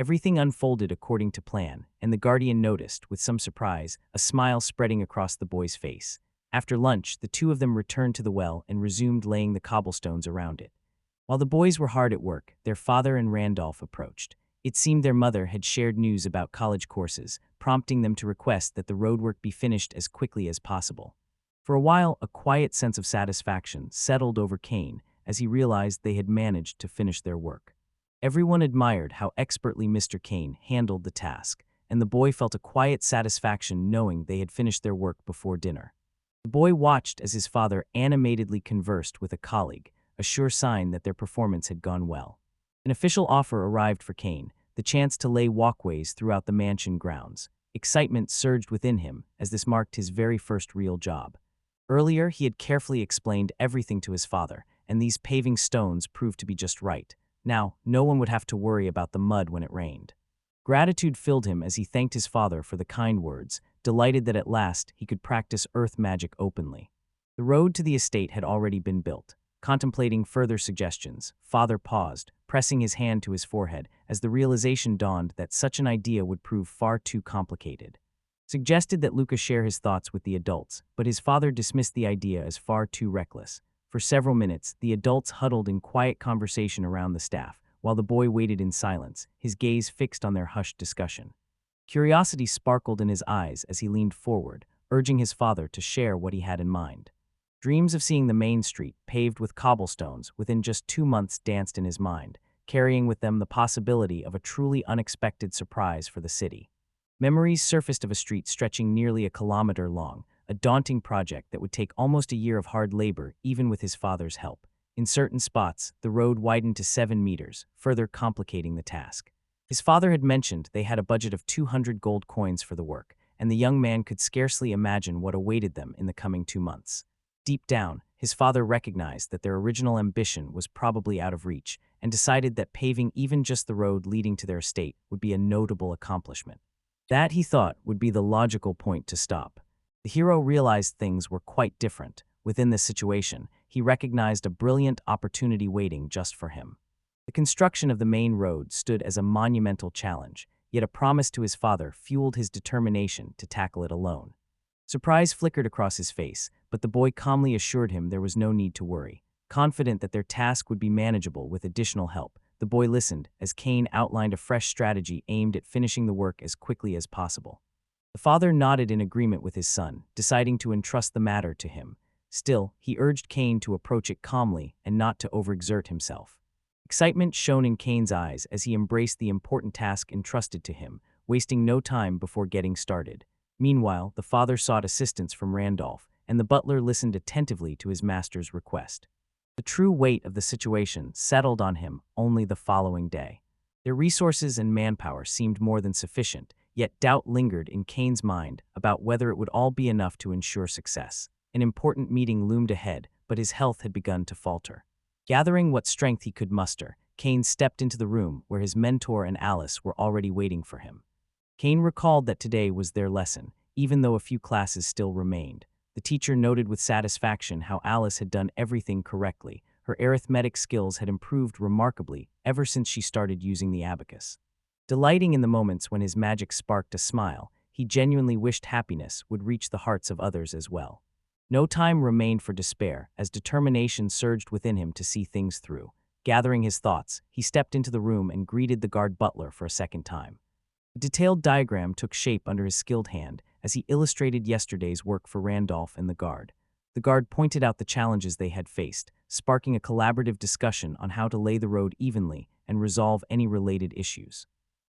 Everything unfolded according to plan, and the guardian noticed, with some surprise, a smile spreading across the boy's face. After lunch, the two of them returned to the well and resumed laying the cobblestones around it. While the boys were hard at work, their father and Randolph approached. It seemed their mother had shared news about college courses, prompting them to request that the roadwork be finished as quickly as possible. For a while, a quiet sense of satisfaction settled over Kane as he realized they had managed to finish their work. Everyone admired how expertly Mr. Kane handled the task, and the boy felt a quiet satisfaction knowing they had finished their work before dinner. The boy watched as his father animatedly conversed with a colleague, a sure sign that their performance had gone well. An official offer arrived for Kane, the chance to lay walkways throughout the mansion grounds. Excitement surged within him as this marked his very first real job. Earlier, he had carefully explained everything to his father, and these paving stones proved to be just right. Now, no one would have to worry about the mud when it rained. Gratitude filled him as he thanked his father for the kind words, delighted that at last he could practice earth magic openly. The road to the estate had already been built. Contemplating further suggestions, father paused, pressing his hand to his forehead as the realization dawned that such an idea would prove far too complicated. Suggested that Lucas share his thoughts with the adults, but his father dismissed the idea as far too reckless. For several minutes, the adults huddled in quiet conversation around the staff, while the boy waited in silence, his gaze fixed on their hushed discussion. Curiosity sparkled in his eyes as he leaned forward, urging his father to share what he had in mind. Dreams of seeing the main street, paved with cobblestones, within just 2 months danced in his mind, carrying with them the possibility of a truly unexpected surprise for the city. Memories surfaced of a street stretching nearly a kilometer long, a daunting project that would take almost a year of hard labor, even with his father's help. In certain spots, the road widened to 7 meters, further complicating the task. His father had mentioned they had a budget of 200 gold coins for the work, and the young man could scarcely imagine what awaited them in the coming 2 months. Deep down, his father recognized that their original ambition was probably out of reach, and decided that paving even just the road leading to their estate would be a notable accomplishment. That, he thought, would be the logical point to stop. The hero realized things were quite different. Within this situation, he recognized a brilliant opportunity waiting just for him. The construction of the main road stood as a monumental challenge, yet a promise to his father fueled his determination to tackle it alone. Surprise flickered across his face, but the boy calmly assured him there was no need to worry. Confident that their task would be manageable with additional help, the boy listened as Kane outlined a fresh strategy aimed at finishing the work as quickly as possible. The father nodded in agreement with his son, deciding to entrust the matter to him. Still, he urged Kane to approach it calmly and not to overexert himself. Excitement shone in Kane's eyes as he embraced the important task entrusted to him, wasting no time before getting started. Meanwhile, the father sought assistance from Randolph, and the butler listened attentively to his master's request. The true weight of the situation settled on him only the following day. Their resources and manpower seemed more than sufficient, yet doubt lingered in Kane's mind about whether it would all be enough to ensure success. An important meeting loomed ahead, but his health had begun to falter. Gathering what strength he could muster, Kane stepped into the room where his mentor and Alice were already waiting for him. Kane recalled that today was their lesson, even though a few classes still remained. The teacher noted with satisfaction how Alice had done everything correctly. Her arithmetic skills had improved remarkably ever since she started using the abacus. Delighting in the moments when his magic sparked a smile, he genuinely wished happiness would reach the hearts of others as well. No time remained for despair, as determination surged within him to see things through. Gathering his thoughts, he stepped into the room and greeted the guard butler for a second time. A detailed diagram took shape under his skilled hand as he illustrated yesterday's work for Randolph and the guard. The guard pointed out the challenges they had faced, sparking a collaborative discussion on how to lay the road evenly and resolve any related issues.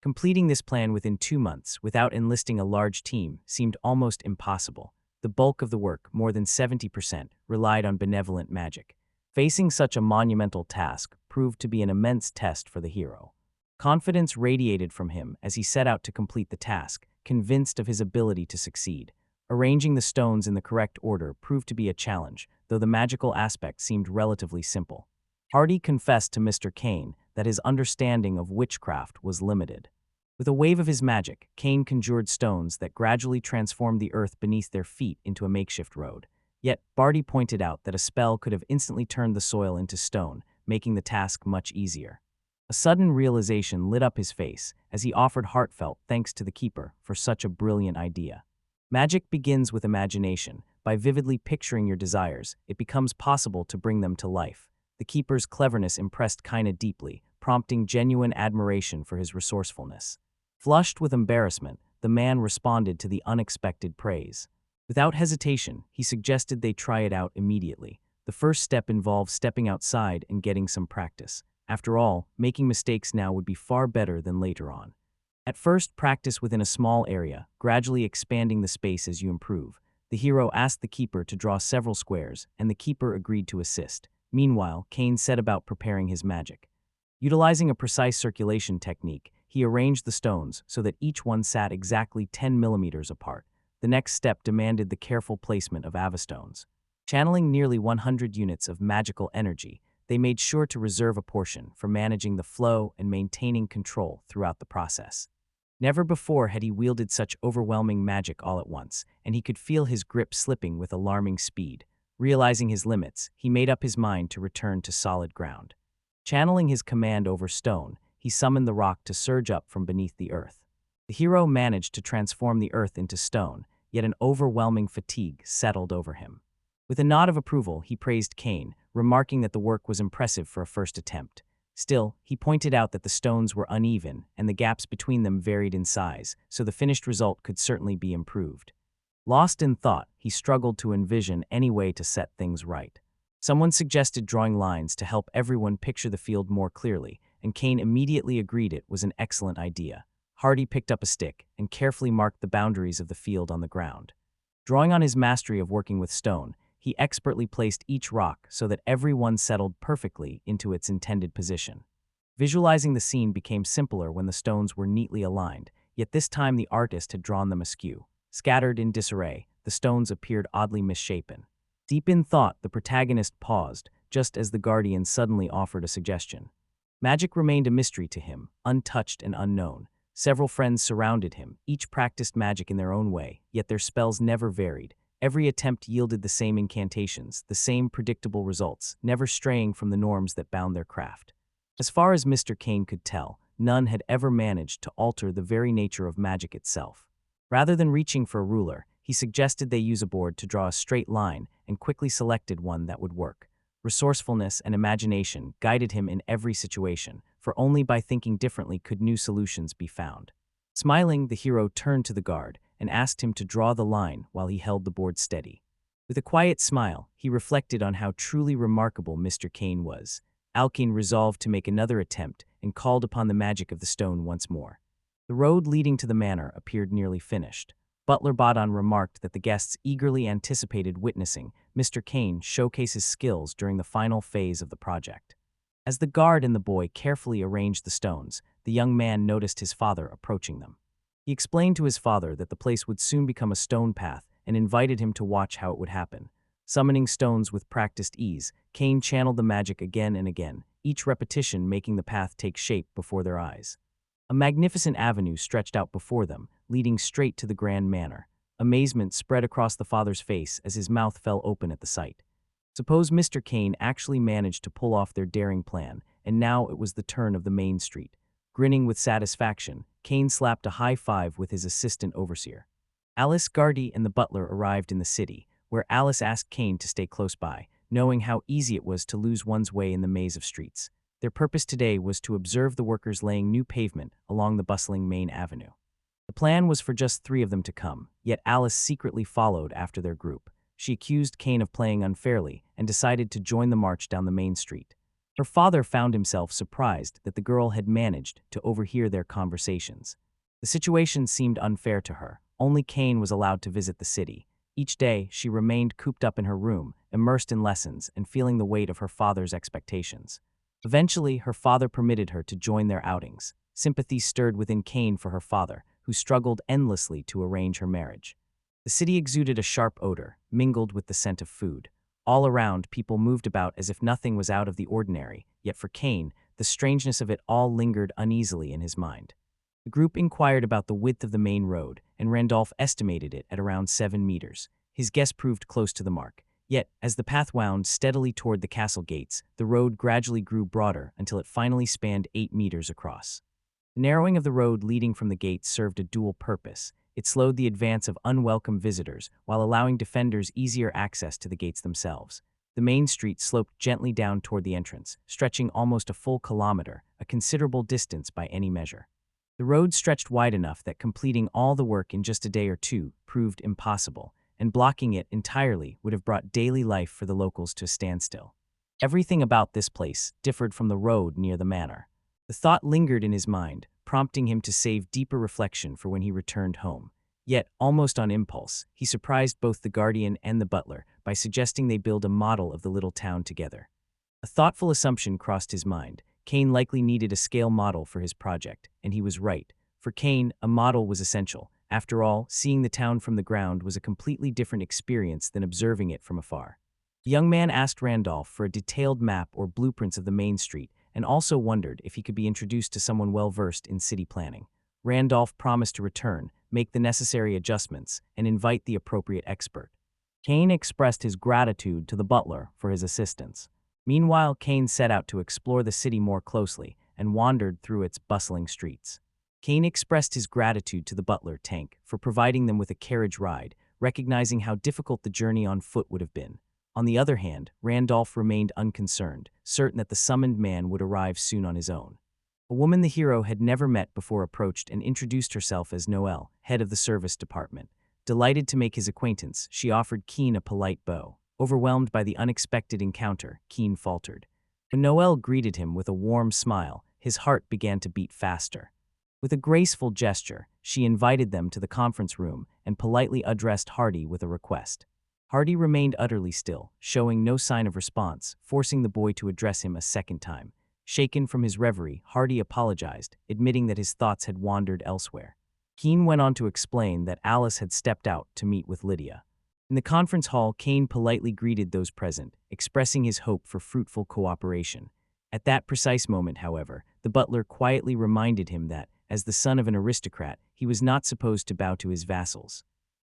Completing this plan within 2 months without enlisting a large team seemed almost impossible. The bulk of the work, more than 70%, relied on benevolent magic. Facing such a monumental task proved to be an immense test for the hero. Confidence radiated from him as he set out to complete the task, convinced of his ability to succeed. Arranging the stones in the correct order proved to be a challenge, though the magical aspect seemed relatively simple. Hardy confessed to Mr. Kane that his understanding of witchcraft was limited. With a wave of his magic, Kane conjured stones that gradually transformed the earth beneath their feet into a makeshift road. Yet, Barty pointed out that a spell could have instantly turned the soil into stone, making the task much easier. A sudden realization lit up his face as he offered heartfelt thanks to the keeper for such a brilliant idea. Magic begins with imagination. By vividly picturing your desires, it becomes possible to bring them to life. The keeper's cleverness impressed Kaina deeply, prompting genuine admiration for his resourcefulness. Flushed with embarrassment, the man responded to the unexpected praise. Without hesitation, he suggested they try it out immediately. The first step involved stepping outside and getting some practice. After all, making mistakes now would be far better than later on. At first, practice within a small area, gradually expanding the space as you improve. The hero asked the keeper to draw several squares, and the keeper agreed to assist. Meanwhile, Kane set about preparing his magic. Utilizing a precise circulation technique, he arranged the stones so that each one sat exactly 10 millimeters apart. The next step demanded the careful placement of avastones. Channeling nearly 100 units of magical energy, they made sure to reserve a portion for managing the flow and maintaining control throughout the process. Never before had he wielded such overwhelming magic all at once, and he could feel his grip slipping with alarming speed. Realizing his limits, he made up his mind to return to solid ground. Channeling his command over stone, he summoned the rock to surge up from beneath the earth. The hero managed to transform the earth into stone, yet an overwhelming fatigue settled over him. With a nod of approval, he praised Kane, remarking that the work was impressive for a first attempt. Still, he pointed out that the stones were uneven and the gaps between them varied in size, so the finished result could certainly be improved. Lost in thought, he struggled to envision any way to set things right. Someone suggested drawing lines to help everyone picture the field more clearly, and Kane immediately agreed it was an excellent idea. Hardy picked up a stick and carefully marked the boundaries of the field on the ground. Drawing on his mastery of working with stone, he expertly placed each rock so that every one settled perfectly into its intended position. Visualizing the scene became simpler when the stones were neatly aligned, yet this time the artist had drawn them askew. Scattered in disarray, the stones appeared oddly misshapen. Deep in thought, the protagonist paused, just as the guardian suddenly offered a suggestion. Magic remained a mystery to him, untouched and unknown. Several friends surrounded him, each practiced magic in their own way, yet their spells never varied. Every attempt yielded the same incantations, the same predictable results, never straying from the norms that bound their craft. As far as Mr. Kane could tell, none had ever managed to alter the very nature of magic itself. Rather than reaching for a ruler, he suggested they use a board to draw a straight line and quickly selected one that would work. Resourcefulness and imagination guided him in every situation, for only by thinking differently could new solutions be found. Smiling, the hero turned to the guard and asked him to draw the line while he held the board steady. With a quiet smile, he reflected on how truly remarkable Mr. Kane was. Alkane resolved to make another attempt and called upon the magic of the stone once more. The road leading to the manor appeared nearly finished. Butler Badon remarked that the guests eagerly anticipated witnessing Mr. Kane showcase his skills during the final phase of the project. As the guard and the boy carefully arranged the stones, the young man noticed his father approaching them. He explained to his father that the place would soon become a stone path and invited him to watch how it would happen. Summoning stones with practiced ease, Kane channeled the magic again and again, each repetition making the path take shape before their eyes. A magnificent avenue stretched out before them, leading straight to the grand manor. Amazement spread across the father's face as his mouth fell open at the sight. Suppose Mr. Kane actually managed to pull off their daring plan, and now it was the turn of the main street. Grinning with satisfaction, Kane slapped a high five with his assistant overseer. Alice, Gardy, and the butler arrived in the city, where Alice asked Kane to stay close by, knowing how easy it was to lose one's way in the maze of streets. Their purpose today was to observe the workers laying new pavement along the bustling main avenue. The plan was for just 3 of them to come, yet Alice secretly followed after their group. She accused Kane of playing unfairly and decided to join the march down the main street. Her father found himself surprised that the girl had managed to overhear their conversations. The situation seemed unfair to her. Only Kane was allowed to visit the city. Each day, she remained cooped up in her room, immersed in lessons and feeling the weight of her father's expectations. Eventually, her father permitted her to join their outings. Sympathy stirred within Kane for her father, who struggled endlessly to arrange her marriage. The city exuded a sharp odor, mingled with the scent of food. All around, people moved about as if nothing was out of the ordinary, yet for Kane, the strangeness of it all lingered uneasily in his mind. The group inquired about the width of the main road, and Randolph estimated it at around 7 meters. His guess proved close to the mark. Yet, as the path wound steadily toward the castle gates, the road gradually grew broader until it finally spanned 8 meters across. The narrowing of the road leading from the gates served a dual purpose. It slowed the advance of unwelcome visitors while allowing defenders easier access to the gates themselves. The main street sloped gently down toward the entrance, stretching almost a full kilometer, a considerable distance by any measure. The road stretched wide enough that completing all the work in just a day or two proved impossible, and blocking it entirely would have brought daily life for the locals to a standstill. Everything about this place differed from the road near the manor. The thought lingered in his mind, prompting him to save deeper reflection for when he returned home. Yet, almost on impulse, he surprised both the guardian and the butler by suggesting they build a model of the little town together. A thoughtful assumption crossed his mind. Kane likely needed a scale model for his project, and he was right. For Kane, a model was essential. After all, seeing the town from the ground was a completely different experience than observing it from afar. The young man asked Randolph for a detailed map or blueprints of the main street, and also wondered if he could be introduced to someone well-versed in city planning. Randolph promised to return, make the necessary adjustments, and invite the appropriate expert. Kane expressed his gratitude to the butler for his assistance. Meanwhile, Kane set out to explore the city more closely and wandered through its bustling streets. Kane expressed his gratitude to the butler, Tank, for providing them with a carriage ride, recognizing how difficult the journey on foot would have been. On the other hand, Randolph remained unconcerned, certain that the summoned man would arrive soon on his own. A woman the hero had never met before approached and introduced herself as Noelle, head of the service department. Delighted to make his acquaintance, she offered Keen a polite bow. Overwhelmed by the unexpected encounter, Keen faltered. When Noelle greeted him with a warm smile, his heart began to beat faster. With a graceful gesture, she invited them to the conference room and politely addressed Hardy with a request. Hardy remained utterly still, showing no sign of response, forcing the boy to address him a second time. Shaken from his reverie, Hardy apologized, admitting that his thoughts had wandered elsewhere. Keen went on to explain that Alice had stepped out to meet with Lydia. In the conference hall, Kane politely greeted those present, expressing his hope for fruitful cooperation. At that precise moment, however, the butler quietly reminded him that, as the son of an aristocrat, he was not supposed to bow to his vassals.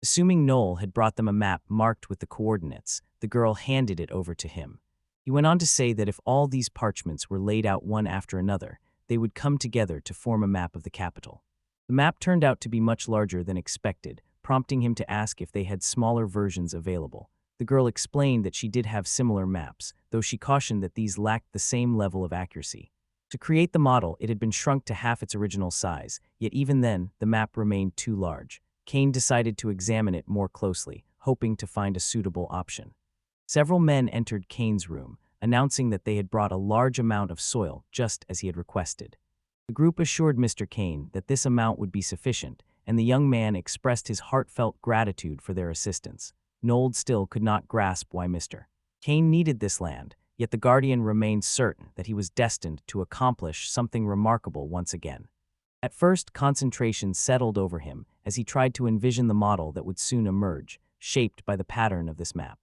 Assuming Noel had brought them a map marked with the coordinates, the girl handed it over to him. He went on to say that if all these parchments were laid out one after another, they would come together to form a map of the capital. The map turned out to be much larger than expected, prompting him to ask if they had smaller versions available. The girl explained that she did have similar maps, though she cautioned that these lacked the same level of accuracy. To create the model, it had been shrunk to half its original size, yet even then, the map remained too large. Kane decided to examine it more closely, hoping to find a suitable option. Several men entered Kane's room, announcing that they had brought a large amount of soil, just as he had requested. The group assured Mr. Kane that this amount would be sufficient, and the young man expressed his heartfelt gratitude for their assistance. Nold still could not grasp why Mr. Kane needed this land, yet the Guardian remained certain that he was destined to accomplish something remarkable once again. At first, concentration settled over him as he tried to envision the model that would soon emerge, shaped by the pattern of this map.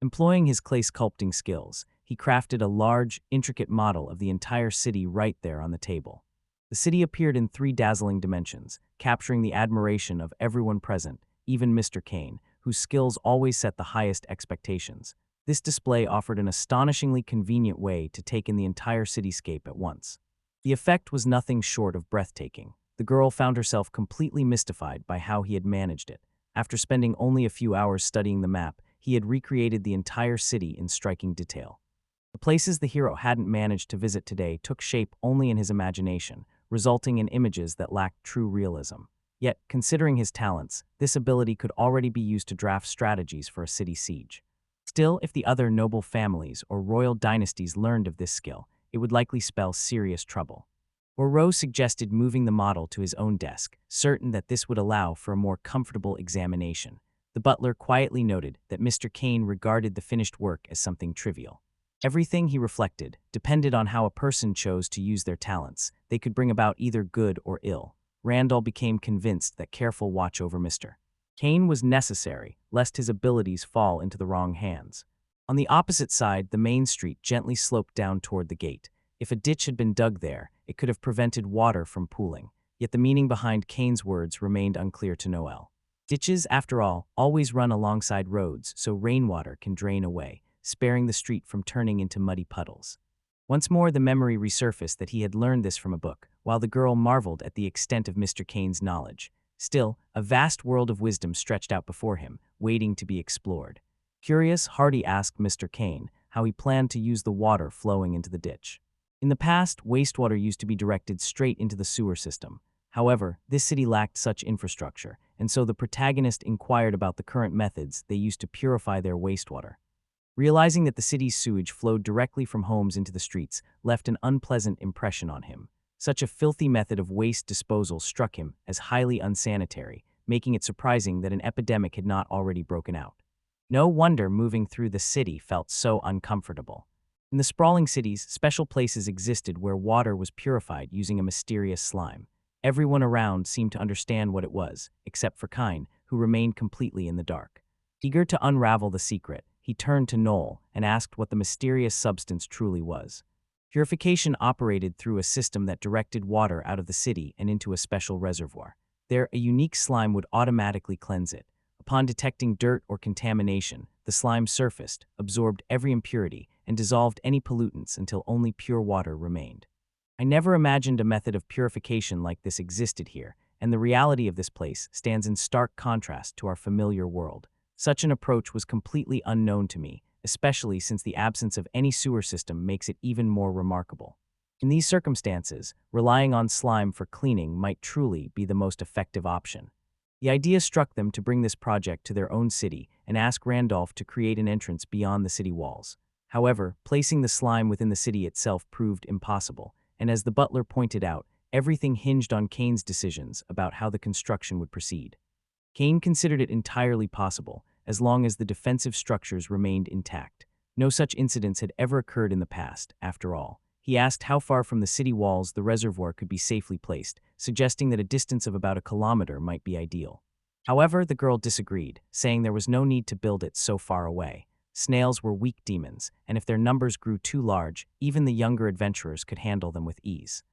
Employing his clay sculpting skills, he crafted a large, intricate model of the entire city right there on the table. The city appeared in 3 dazzling dimensions, capturing the admiration of everyone present, even Mr. Kane, whose skills always set the highest expectations. This display offered an astonishingly convenient way to take in the entire cityscape at once. The effect was nothing short of breathtaking. The girl found herself completely mystified by how he had managed it. After spending only a few hours studying the map, he had recreated the entire city in striking detail. The places the hero hadn't managed to visit today took shape only in his imagination, resulting in images that lacked true realism. Yet, considering his talents, this ability could already be used to draft strategies for a city siege. Still, if the other noble families or royal dynasties learned of this skill, it would likely spell serious trouble. Poirot suggested moving the model to his own desk, certain that this would allow for a more comfortable examination. The butler quietly noted that Mr. Kane regarded the finished work as something trivial. Everything, he reflected, depended on how a person chose to use their talents. They could bring about either good or ill. Randall became convinced that careful watch over Mr. Kane was necessary, lest his abilities fall into the wrong hands. On the opposite side, the main street gently sloped down toward the gate. If a ditch had been dug there, it could have prevented water from pooling. Yet the meaning behind Kane's words remained unclear to Noel. Ditches, after all, always run alongside roads, so rainwater can drain away, sparing the street from turning into muddy puddles. Once more the memory resurfaced that he had learned this from a book, while the girl marveled at the extent of Mr. Kane's knowledge. Still, a vast world of wisdom stretched out before him, waiting to be explored. Curious, Hardy asked Mr. Kane how he planned to use the water flowing into the ditch. In the past, wastewater used to be directed straight into the sewer system. However, this city lacked such infrastructure, and so the protagonist inquired about the current methods they used to purify their wastewater. Realizing that the city's sewage flowed directly from homes into the streets left an unpleasant impression on him. Such a filthy method of waste disposal struck him as highly unsanitary, making it surprising that an epidemic had not already broken out. No wonder moving through the city felt so uncomfortable. In the sprawling cities, special places existed where water was purified using a mysterious slime. Everyone around seemed to understand what it was, except for Kine, who remained completely in the dark. Eager to unravel the secret, he turned to Noel and asked what the mysterious substance truly was. Purification operated through a system that directed water out of the city and into a special reservoir. There, a unique slime would automatically cleanse it. Upon detecting dirt or contamination, the slime surfaced, absorbed every impurity, and dissolved any pollutants until only pure water remained. I never imagined a method of purification like this existed here, and the reality of this place stands in stark contrast to our familiar world. Such an approach was completely unknown to me, especially since the absence of any sewer system makes it even more remarkable. In these circumstances, relying on slime for cleaning might truly be the most effective option. The idea struck them to bring this project to their own city and ask Randolph to create an entrance beyond the city walls. However, placing the slime within the city itself proved impossible, and as the butler pointed out, everything hinged on Kane's decisions about how the construction would proceed. Kane considered it entirely possible, as long as the defensive structures remained intact. No such incidents had ever occurred in the past, after all. He asked how far from the city walls the reservoir could be safely placed, suggesting that a distance of about a kilometer might be ideal. However, the girl disagreed, saying there was no need to build it so far away. Snails were weak demons, and if their numbers grew too large, even the younger adventurers could handle them with ease.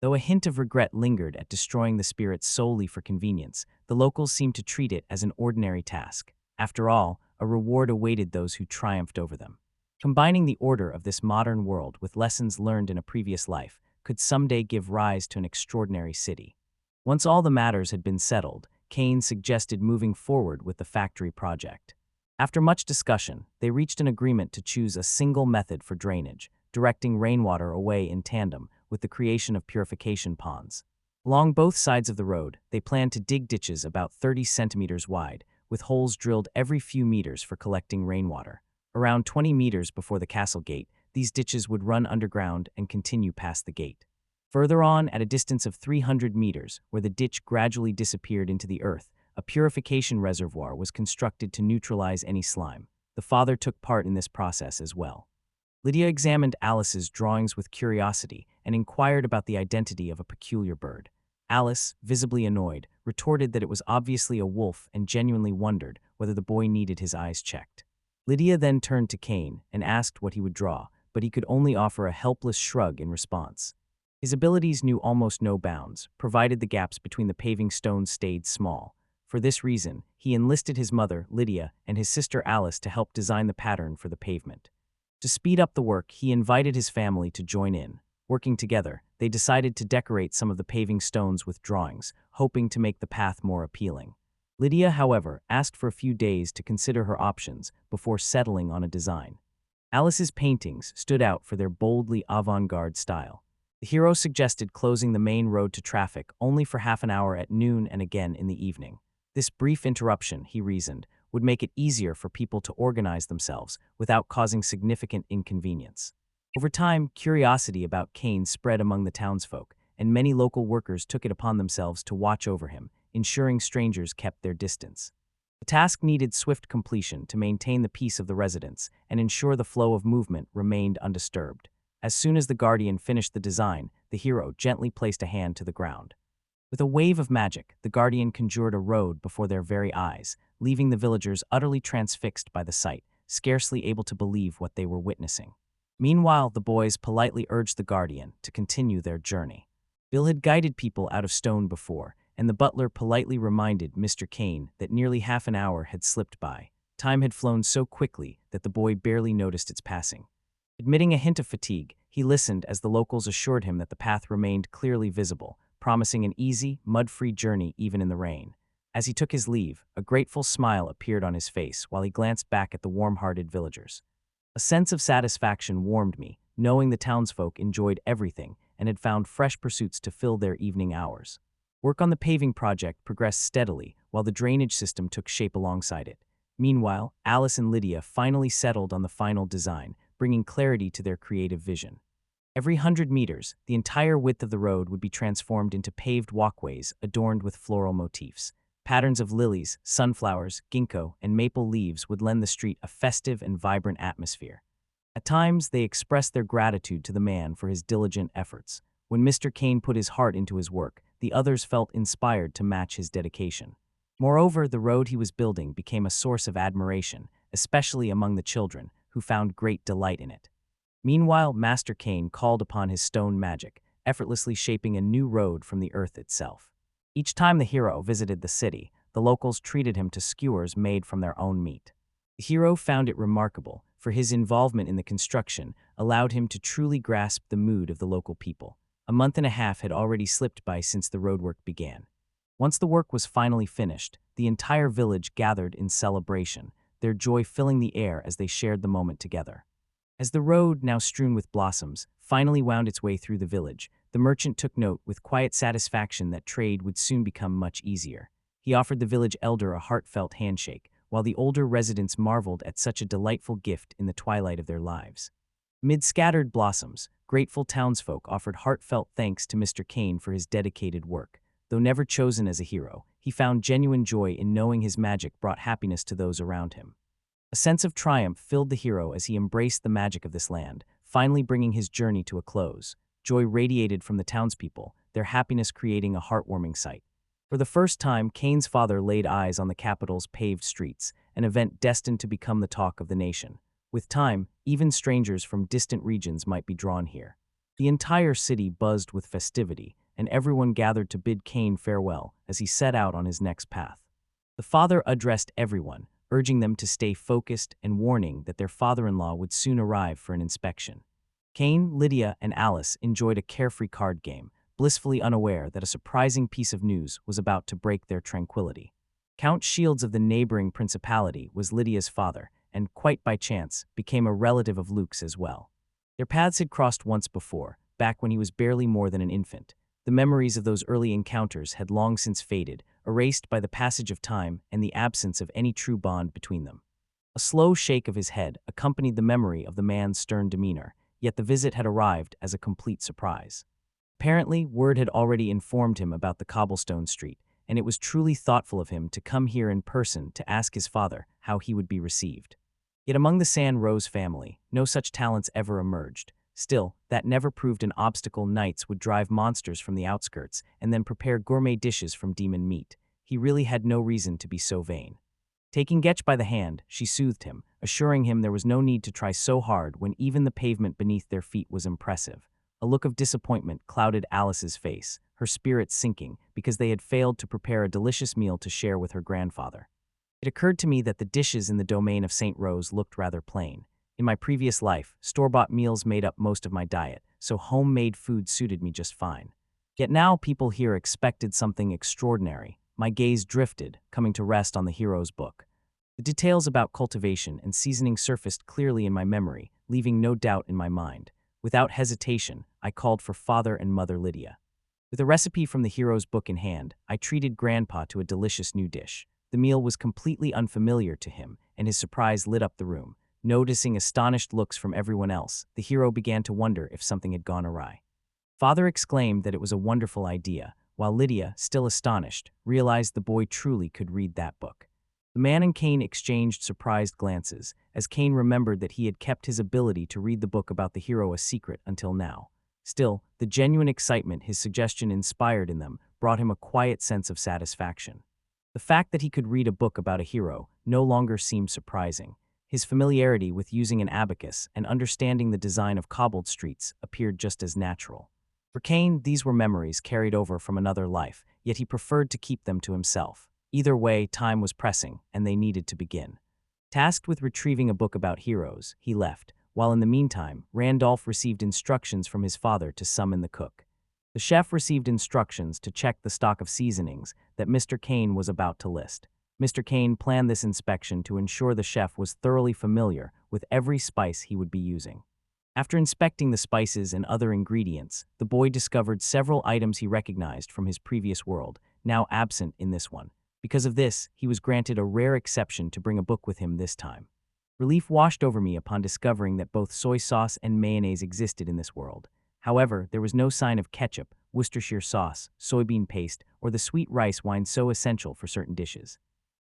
Though a hint of regret lingered at destroying the spirits solely for convenience, the locals seemed to treat it as an ordinary task. After all, a reward awaited those who triumphed over them. Combining the order of this modern world with lessons learned in a previous life could someday give rise to an extraordinary city. Once all the matters had been settled, Kane suggested moving forward with the factory project. After much discussion, they reached an agreement to choose a single method for drainage, directing rainwater away in tandem with the creation of purification ponds. Along both sides of the road, they planned to dig ditches about 30 centimeters wide, with holes drilled every few meters for collecting rainwater. Around 20 meters before the castle gate, these ditches would run underground and continue past the gate. Further on, at a distance of 300 meters, where the ditch gradually disappeared into the earth, a purification reservoir was constructed to neutralize any slime. The father took part in this process as well. Lydia examined Alice's drawings with curiosity and inquired about the identity of a peculiar bird. Alice, visibly annoyed, retorted that it was obviously a wolf and genuinely wondered whether the boy needed his eyes checked. Lydia then turned to Kane and asked what he would draw, but he could only offer a helpless shrug in response. His abilities knew almost no bounds, provided the gaps between the paving stones stayed small. For this reason, he enlisted his mother, Lydia, and his sister Alice to help design the pattern for the pavement. To speed up the work, he invited his family to join in. Working together, they decided to decorate some of the paving stones with drawings, hoping to make the path more appealing. Lydia, however, asked for a few days to consider her options before settling on a design. Alice's paintings stood out for their boldly avant-garde style. The hero suggested closing the main road to traffic only for half an hour at noon and again in the evening. This brief interruption, he reasoned, would make it easier for people to organize themselves without causing significant inconvenience. Over time, curiosity about Kane spread among the townsfolk, and many local workers took it upon themselves to watch over him, ensuring strangers kept their distance. The task needed swift completion to maintain the peace of the residents and ensure the flow of movement remained undisturbed. As soon as the Guardian finished the design, the hero gently placed a hand to the ground. With a wave of magic, the Guardian conjured a road before their very eyes, leaving the villagers utterly transfixed by the sight, scarcely able to believe what they were witnessing. Meanwhile, the boys politely urged the Guardian to continue their journey. Bill had guided people out of stone before, and the butler politely reminded Mr. Kane that nearly half an hour had slipped by. Time had flown so quickly that the boy barely noticed its passing. Admitting a hint of fatigue, he listened as the locals assured him that the path remained clearly visible, promising an easy, mud-free journey even in the rain. As he took his leave, a grateful smile appeared on his face while he glanced back at the warm-hearted villagers. A sense of satisfaction warmed me, knowing the townsfolk enjoyed everything and had found fresh pursuits to fill their evening hours. Work on the paving project progressed steadily while the drainage system took shape alongside it. Meanwhile, Alice and Lydia finally settled on the final design, bringing clarity to their creative vision. Every 100 meters, the entire width of the road would be transformed into paved walkways adorned with floral motifs. Patterns of lilies, sunflowers, ginkgo, and maple leaves would lend the street a festive and vibrant atmosphere. At times, they expressed their gratitude to the man for his diligent efforts. When Mr. Kane put his heart into his work, the others felt inspired to match his dedication. Moreover, the road he was building became a source of admiration, especially among the children, who found great delight in it. Meanwhile, Master Kane called upon his stone magic, effortlessly shaping a new road from the earth itself. Each time the hero visited the city, the locals treated him to skewers made from their own meat. The hero found it remarkable, for his involvement in the construction allowed him to truly grasp the mood of the local people. A month and a half had already slipped by since the roadwork began. Once the work was finally finished, the entire village gathered in celebration, their joy filling the air as they shared the moment together. As the road, now strewn with blossoms, finally wound its way through the village, the merchant took note with quiet satisfaction that trade would soon become much easier. He offered the village elder a heartfelt handshake, while the older residents marveled at such a delightful gift in the twilight of their lives. Mid scattered blossoms, grateful townsfolk offered heartfelt thanks to Mr. Kane for his dedicated work. Though never chosen as a hero, he found genuine joy in knowing his magic brought happiness to those around him. A sense of triumph filled the hero as he embraced the magic of this land, finally bringing his journey to a close. Joy radiated from the townspeople, their happiness creating a heartwarming sight. For the first time, Kane's father laid eyes on the capital's paved streets, an event destined to become the talk of the nation. With time, even strangers from distant regions might be drawn here. The entire city buzzed with festivity, and everyone gathered to bid Kane farewell as he set out on his next path. The father addressed everyone, urging them to stay focused and warning that their father-in-law would soon arrive for an inspection. Kane, Lydia, and Alice enjoyed a carefree card game, blissfully unaware that a surprising piece of news was about to break their tranquility. Count Shields of the neighboring principality was Lydia's father, and, quite by chance, became a relative of Luke's as well. Their paths had crossed once before, back when he was barely more than an infant. The memories of those early encounters had long since faded, erased by the passage of time and the absence of any true bond between them. A slow shake of his head accompanied the memory of the man's stern demeanor, yet the visit had arrived as a complete surprise. Apparently, word had already informed him about the cobblestone street, and it was truly thoughtful of him to come here in person to ask his father how he would be received. Yet among the San Rose family, no such talents ever emerged. Still, that never proved an obstacle. Knights would drive monsters from the outskirts and then prepare gourmet dishes from demon meat. He really had no reason to be so vain. Taking Getch by the hand, she soothed him, assuring him there was no need to try so hard when even the pavement beneath their feet was impressive. A look of disappointment clouded Alice's face, her spirits sinking because they had failed to prepare a delicious meal to share with her grandfather. It occurred to me that the dishes in the domain of St. Rose looked rather plain. In my previous life, store-bought meals made up most of my diet, so homemade food suited me just fine. Yet now people here expected something extraordinary. My gaze drifted, coming to rest on the hero's book. The details about cultivation and seasoning surfaced clearly in my memory, leaving no doubt in my mind. Without hesitation, I called for Father and Mother Lydia. With a recipe from the hero's book in hand, I treated Grandpa to a delicious new dish. The meal was completely unfamiliar to him, and his surprise lit up the room. Noticing astonished looks from everyone else, the hero began to wonder if something had gone awry. Father exclaimed that it was a wonderful idea, while Lydia, still astonished, realized the boy truly could read that book. The man and Kane exchanged surprised glances, as Kane remembered that he had kept his ability to read the book about the hero a secret until now. Still, the genuine excitement his suggestion inspired in them brought him a quiet sense of satisfaction. The fact that he could read a book about a hero no longer seemed surprising. His familiarity with using an abacus and understanding the design of cobbled streets appeared just as natural. For Kane, these were memories carried over from another life, yet he preferred to keep them to himself. Either way, time was pressing, and they needed to begin. Tasked with retrieving a book about heroes, he left, while in the meantime, Randolph received instructions from his father to summon the cook. The chef received instructions to check the stock of seasonings that Mr. Kane was about to list. Mr. Kane planned this inspection to ensure the chef was thoroughly familiar with every spice he would be using. After inspecting the spices and other ingredients, the boy discovered several items he recognized from his previous world, now absent in this one. Because of this, he was granted a rare exception to bring a book with him this time. Relief washed over me upon discovering that both soy sauce and mayonnaise existed in this world. However, there was no sign of ketchup, Worcestershire sauce, soybean paste, or the sweet rice wine so essential for certain dishes.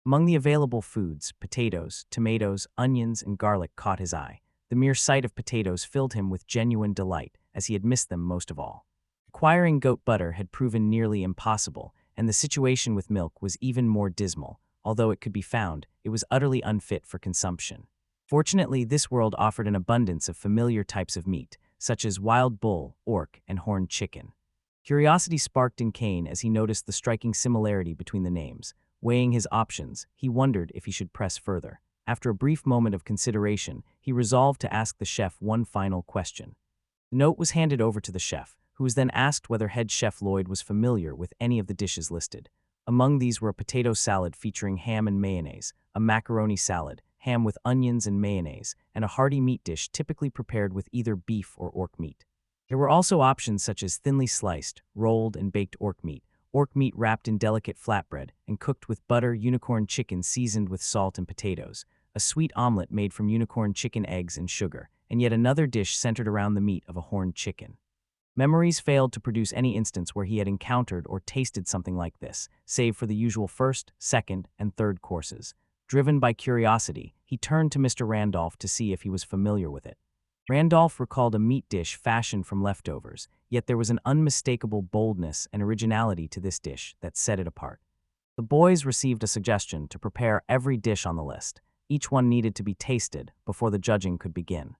Among the available foods, potatoes, tomatoes, onions, and garlic caught his eye. The mere sight of potatoes filled him with genuine delight, as he had missed them most of all. Acquiring goat butter had proven nearly impossible, and the situation with milk was even more dismal. Although it could be found, it was utterly unfit for consumption. Fortunately, this world offered an abundance of familiar types of meat, such as wild bull, orc, and horned chicken. Curiosity sparked in Kane as he noticed the striking similarity between the names. Weighing his options, he wondered if he should press further. After a brief moment of consideration, he resolved to ask the chef one final question. The note was handed over to the chef, who was then asked whether head chef Lloyd was familiar with any of the dishes listed. Among these were a potato salad featuring ham and mayonnaise, a macaroni salad, ham with onions and mayonnaise, and a hearty meat dish typically prepared with either beef or orc meat. There were also options such as thinly sliced, rolled, and baked orc meat wrapped in delicate flatbread and cooked with butter, unicorn chicken seasoned with salt and potatoes, a sweet omelet made from unicorn chicken eggs and sugar, and yet another dish centered around the meat of a horned chicken. Memories failed to produce any instance where he had encountered or tasted something like this, save for the usual first, second, and third courses. Driven by curiosity, he turned to Mr. Randolph to see if he was familiar with it. Randolph recalled a meat dish fashioned from leftovers, yet there was an unmistakable boldness and originality to this dish that set it apart. The boys received a suggestion to prepare every dish on the list. Each one needed to be tasted before the judging could begin.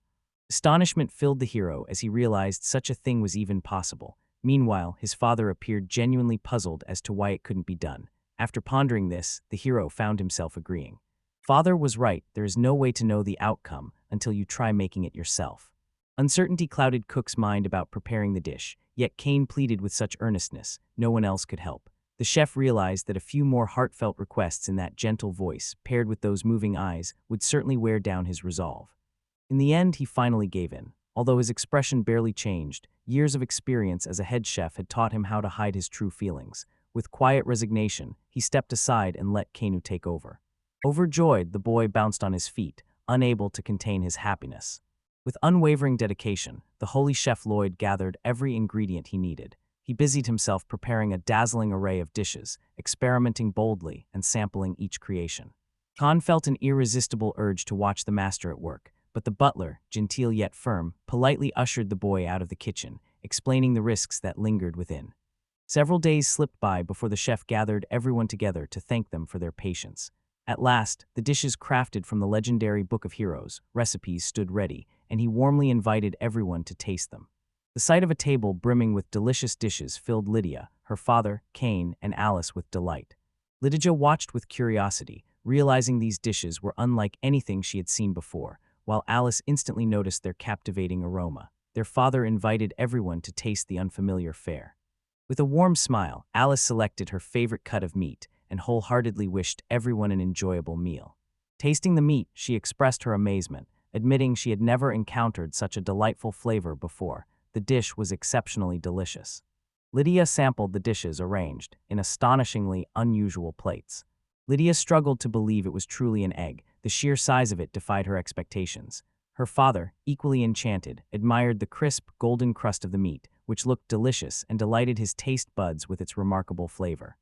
Astonishment filled the hero as he realized such a thing was even possible. Meanwhile, his father appeared genuinely puzzled as to why it couldn't be done. After pondering this, the hero found himself agreeing. Father was right, there is no way to know the outcome until you try making it yourself. Uncertainty clouded Cook's mind about preparing the dish, yet Kane pleaded with such earnestness, no one else could help. The chef realized that a few more heartfelt requests in that gentle voice, paired with those moving eyes, would certainly wear down his resolve. In the end, he finally gave in. Although his expression barely changed, years of experience as a head chef had taught him how to hide his true feelings. With quiet resignation, he stepped aside and let Kainu take over. Overjoyed, the boy bounced on his feet, unable to contain his happiness. With unwavering dedication, the holy chef Lloyd gathered every ingredient he needed. He busied himself preparing a dazzling array of dishes, experimenting boldly and sampling each creation. Khan felt an irresistible urge to watch the master at work, but the butler, genteel yet firm, politely ushered the boy out of the kitchen, explaining the risks that lingered within. Several days slipped by before the chef gathered everyone together to thank them for their patience. At last, the dishes crafted from the legendary Book of Heroes recipes stood ready, and he warmly invited everyone to taste them. The sight of a table brimming with delicious dishes filled Lydia, her father, Kane, and Alice with delight. Lydia watched with curiosity, realizing these dishes were unlike anything she had seen before, while Alice instantly noticed their captivating aroma. Their father invited everyone to taste the unfamiliar fare. With a warm smile, Alice selected her favorite cut of meat and wholeheartedly wished everyone an enjoyable meal. Tasting the meat, she expressed her amazement, admitting she had never encountered such a delightful flavor before. The dish was exceptionally delicious. Lydia sampled the dishes arranged in astonishingly unusual plates. Lydia struggled to believe it was truly an egg. The sheer size of it defied her expectations. Her father, equally enchanted, admired the crisp, golden crust of the meat, which looked delicious and delighted his taste buds with its remarkable flavor.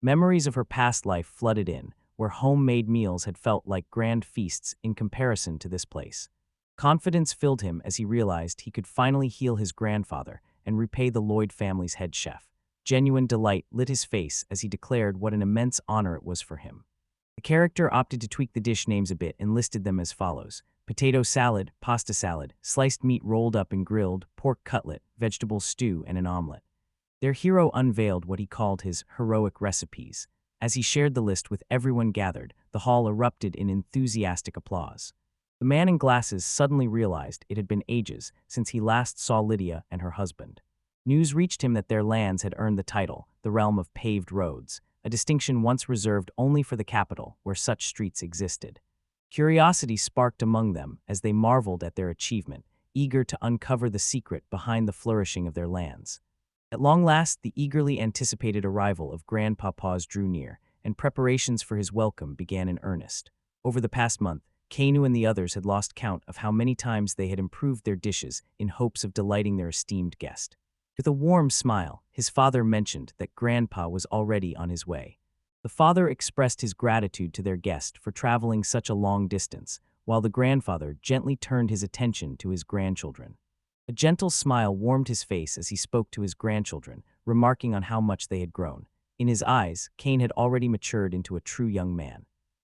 Memories of her past life flooded in, where homemade meals had felt like grand feasts in comparison to this place. Confidence filled him as he realized he could finally heal his grandfather and repay the Lloyd family's head chef. Genuine delight lit his face as he declared what an immense honor it was for him. The character opted to tweak the dish names a bit and listed them as follows: potato salad, pasta salad, sliced meat rolled up and grilled, pork cutlet, vegetable stew, and an omelet. Their hero unveiled what he called his heroic recipes. As he shared the list with everyone gathered, the hall erupted in enthusiastic applause. The man in glasses suddenly realized it had been ages since he last saw Lydia and her husband. News reached him that their lands had earned the title, the realm of paved roads, a distinction once reserved only for the capital where such streets existed. Curiosity sparked among them as they marveled at their achievement, eager to uncover the secret behind the flourishing of their lands. At long last, the eagerly anticipated arrival of Grandpapa's drew near, and preparations for his welcome began in earnest. Over the past month, Kainu and the others had lost count of how many times they had improved their dishes in hopes of delighting their esteemed guest. With a warm smile, his father mentioned that Grandpa was already on his way. The father expressed his gratitude to their guest for traveling such a long distance, while the grandfather gently turned his attention to his grandchildren. A gentle smile warmed his face as he spoke to his grandchildren, remarking on how much they had grown. In his eyes, Cain had already matured into a true young man.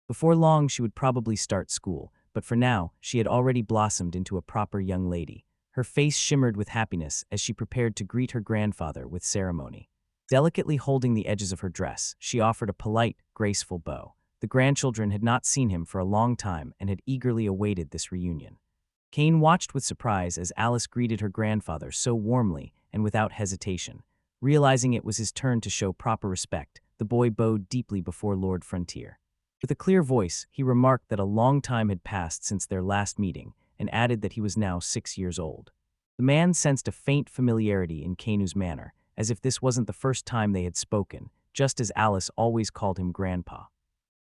Before long, she would probably start school, but for now, she had already blossomed into a proper young lady. Her face shimmered with happiness as she prepared to greet her grandfather with ceremony. Delicately holding the edges of her dress, she offered a polite, graceful bow. The grandchildren had not seen him for a long time and had eagerly awaited this reunion. Cain watched with surprise as Alice greeted her grandfather so warmly and without hesitation. Realizing it was his turn to show proper respect, the boy bowed deeply before Lord Frontier. With a clear voice, he remarked that a long time had passed since their last meeting, and added that he was now 6 years old. The man sensed a faint familiarity in Kainu's manner, as if this wasn't the first time they had spoken, just as Alice always called him Grandpa.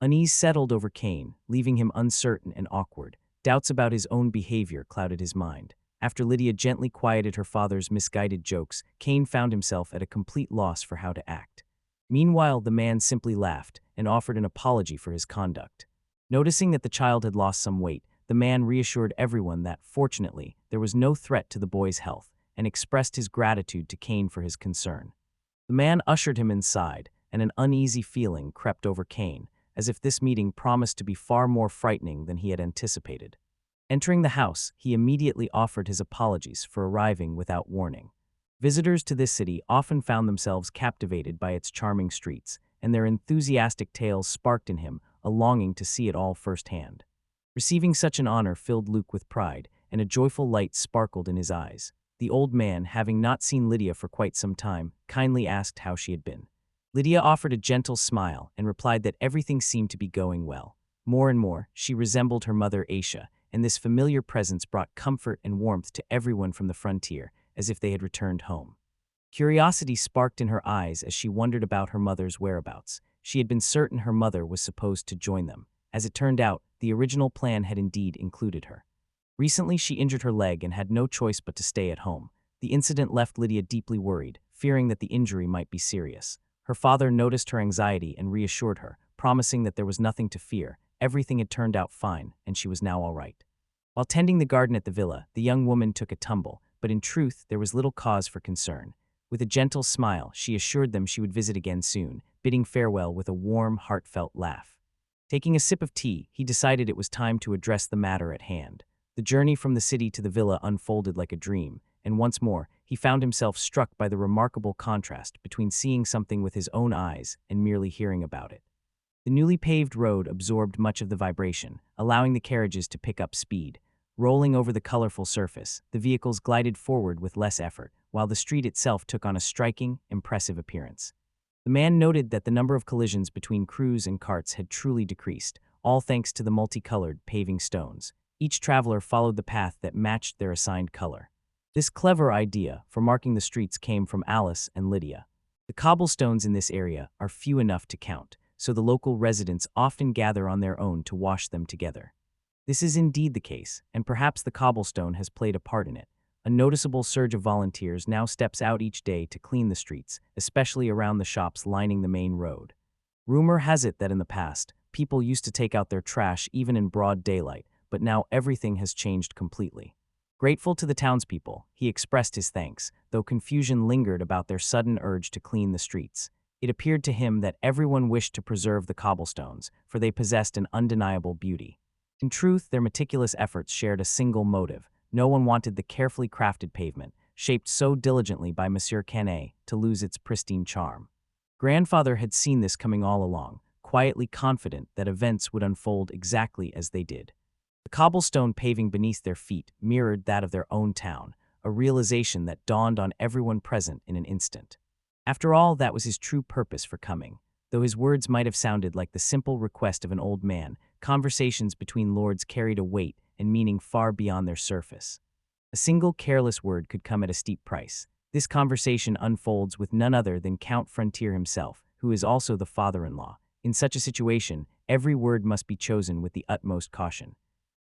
Unease settled over Cain, leaving him uncertain and awkward. Doubts about his own behavior clouded his mind. After Lydia gently quieted her father's misguided jokes, Cain found himself at a complete loss for how to act. Meanwhile, the man simply laughed and offered an apology for his conduct. Noticing that the child had lost some weight, the man reassured everyone that, fortunately, there was no threat to the boy's health, and expressed his gratitude to Cain for his concern. The man ushered him inside, and an uneasy feeling crept over Cain, as if this meeting promised to be far more frightening than he had anticipated. Entering the house, he immediately offered his apologies for arriving without warning. Visitors to this city often found themselves captivated by its charming streets, and their enthusiastic tales sparked in him a longing to see it all firsthand. Receiving such an honor filled Luke with pride, and a joyful light sparkled in his eyes. The old man, having not seen Lydia for quite some time, kindly asked how she had been. Lydia offered a gentle smile and replied that everything seemed to be going well. More and more, she resembled her mother Aisha, and this familiar presence brought comfort and warmth to everyone from the frontier, as if they had returned home. Curiosity sparked in her eyes as she wondered about her mother's whereabouts. She had been certain her mother was supposed to join them. As it turned out, the original plan had indeed included her. Recently, she injured her leg and had no choice but to stay at home. The incident left Lydia deeply worried, fearing that the injury might be serious. Her father noticed her anxiety and reassured her, promising that there was nothing to fear. Everything had turned out fine, and she was now all right. While tending the garden at the villa, the young woman took a tumble, but in truth, there was little cause for concern. With a gentle smile, she assured them she would visit again soon, bidding farewell with a warm, heartfelt laugh. Taking a sip of tea, he decided it was time to address the matter at hand. The journey from the city to the villa unfolded like a dream, and once more, he found himself struck by the remarkable contrast between seeing something with his own eyes and merely hearing about it. The newly paved road absorbed much of the vibration, allowing the carriages to pick up speed. Rolling over the colorful surface, the vehicles glided forward with less effort, while the street itself took on a striking, impressive appearance. The man noted that the number of collisions between crews and carts had truly decreased, all thanks to the multicolored paving stones. Each traveler followed the path that matched their assigned color. This clever idea for marking the streets came from Alice and Lydia. The cobblestones in this area are few enough to count, so the local residents often gather on their own to wash them together. This is indeed the case, and perhaps the cobblestone has played a part in it. A noticeable surge of volunteers now steps out each day to clean the streets, especially around the shops lining the main road. Rumor has it that in the past, people used to take out their trash even in broad daylight, but now everything has changed completely. Grateful to the townspeople, he expressed his thanks, though confusion lingered about their sudden urge to clean the streets. It appeared to him that everyone wished to preserve the cobblestones, for they possessed an undeniable beauty. In truth, their meticulous efforts shared a single motive. No one wanted the carefully crafted pavement, shaped so diligently by Monsieur Canet, to lose its pristine charm. Grandfather had seen this coming all along, quietly confident that events would unfold exactly as they did. The cobblestone paving beneath their feet mirrored that of their own town, a realization that dawned on everyone present in an instant. After all, that was his true purpose for coming. Though his words might have sounded like the simple request of an old man, conversations between lords carried a weight and meaning far beyond their surface. A single careless word could come at a steep price. This conversation unfolds with none other than Count Frontier himself, who is also the father-in-law. In such a situation, every word must be chosen with the utmost caution.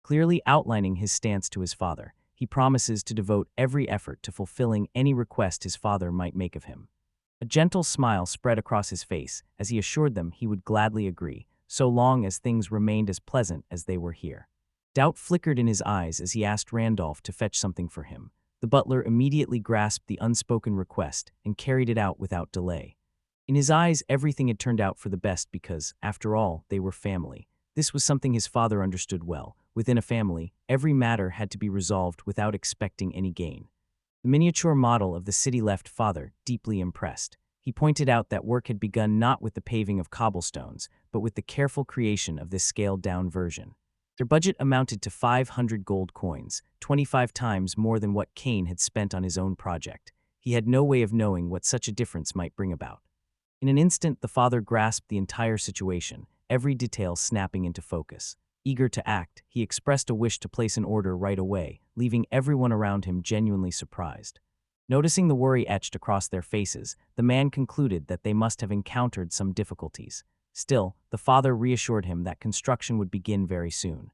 Clearly outlining his stance to his father, he promises to devote every effort to fulfilling any request his father might make of him. A gentle smile spread across his face as he assured them he would gladly agree, so long as things remained as pleasant as they were here. Doubt flickered in his eyes as he asked Randolph to fetch something for him. The butler immediately grasped the unspoken request and carried it out without delay. In his eyes, everything had turned out for the best because, after all, they were family. This was something his father understood well. Within a family, every matter had to be resolved without expecting any gain. The miniature model of the city left father deeply impressed. He pointed out that work had begun not with the paving of cobblestones, but with the careful creation of this scaled-down version. Their budget amounted to 500 gold coins, 25 times more than what Kane had spent on his own project. He had no way of knowing what such a difference might bring about. In an instant, the father grasped the entire situation, every detail snapping into focus. Eager to act, he expressed a wish to place an order right away, leaving everyone around him genuinely surprised. Noticing the worry etched across their faces, the man concluded that they must have encountered some difficulties. Still, the father reassured him that construction would begin very soon.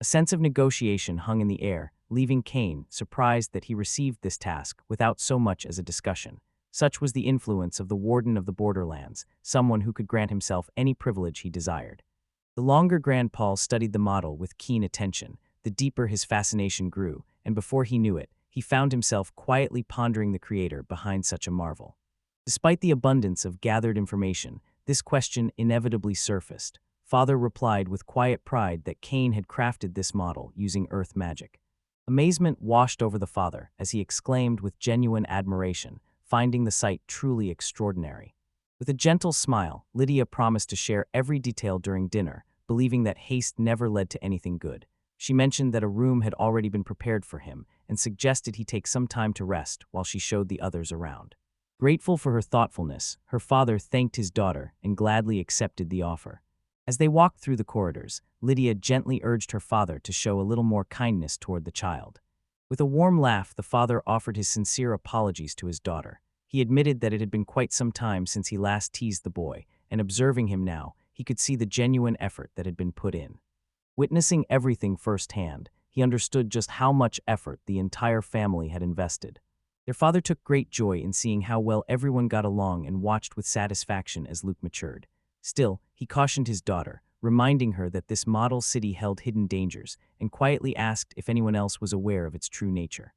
A sense of negotiation hung in the air, leaving Kane surprised that he received this task without so much as a discussion. Such was the influence of the Warden of the Borderlands, someone who could grant himself any privilege he desired. The longer Grand Paul studied the model with keen attention, the deeper his fascination grew, and before he knew it, he found himself quietly pondering the creator behind such a marvel. Despite the abundance of gathered information, this question inevitably surfaced. Father replied with quiet pride that Kane had crafted this model using earth magic. Amazement washed over the father as he exclaimed with genuine admiration, finding the sight truly extraordinary. With a gentle smile, Lydia promised to share every detail during dinner, believing that haste never led to anything good. She mentioned that a room had already been prepared for him and suggested he take some time to rest while she showed the others around. Grateful for her thoughtfulness, her father thanked his daughter and gladly accepted the offer. As they walked through the corridors, Lydia gently urged her father to show a little more kindness toward the child. With a warm laugh, the father offered his sincere apologies to his daughter. He admitted that it had been quite some time since he last teased the boy, and observing him now, he could see the genuine effort that had been put in. Witnessing everything firsthand, he understood just how much effort the entire family had invested. Their father took great joy in seeing how well everyone got along and watched with satisfaction as Luke matured. Still, he cautioned his daughter, reminding her that this model city held hidden dangers, and quietly asked if anyone else was aware of its true nature.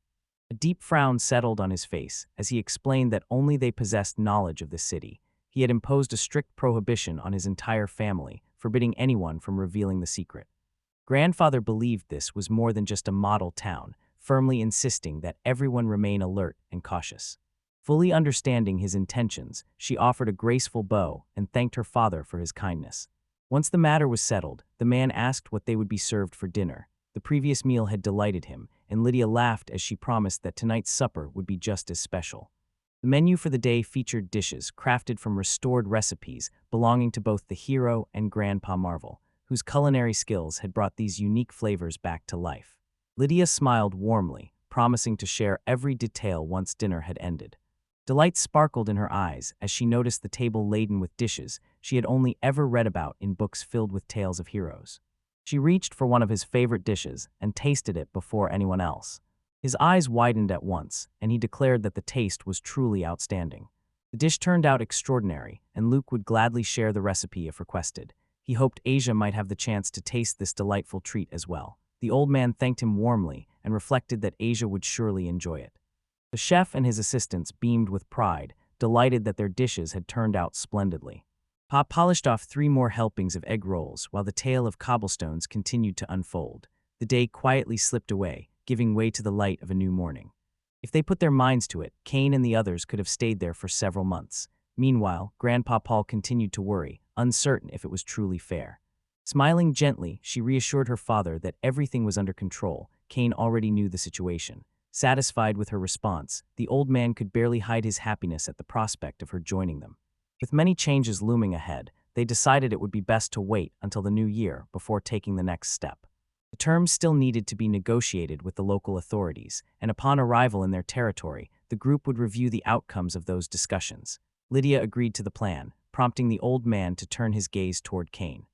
A deep frown settled on his face as he explained that only they possessed knowledge of the city. He had imposed a strict prohibition on his entire family, forbidding anyone from revealing the secret. Grandfather believed this was more than just a model town, firmly insisting that everyone remain alert and cautious. Fully understanding his intentions, she offered a graceful bow and thanked her father for his kindness. Once the matter was settled, the man asked what they would be served for dinner. The previous meal had delighted him, and Lydia laughed as she promised that tonight's supper would be just as special. The menu for the day featured dishes crafted from restored recipes belonging to both the hero and Grandpa Marvel, whose culinary skills had brought these unique flavors back to life. Lydia smiled warmly, promising to share every detail once dinner had ended. Delight sparkled in her eyes as she noticed the table laden with dishes she had only ever read about in books filled with tales of heroes. She reached for one of his favorite dishes and tasted it before anyone else. His eyes widened at once, and he declared that the taste was truly outstanding. The dish turned out extraordinary, and Luke would gladly share the recipe if requested. He hoped Asia might have the chance to taste this delightful treat as well. The old man thanked him warmly and reflected that Asia would surely enjoy it. The chef and his assistants beamed with pride, delighted that their dishes had turned out splendidly. Pop polished off 3 more helpings of egg rolls while the tale of cobblestones continued to unfold. The day quietly slipped away, giving way to the light of a new morning. If they put their minds to it, Kane and the others could have stayed there for several months. Meanwhile, Grandpa Paul continued to worry, uncertain if it was truly fair. Smiling gently, she reassured her father that everything was under control. Kane already knew the situation. Satisfied with her response, the old man could barely hide his happiness at the prospect of her joining them. With many changes looming ahead, they decided it would be best to wait until the new year before taking the next step. The terms still needed to be negotiated with the local authorities, and upon arrival in their territory, the group would review the outcomes of those discussions. Lydia agreed to the plan, prompting the old man to turn his gaze toward Kane.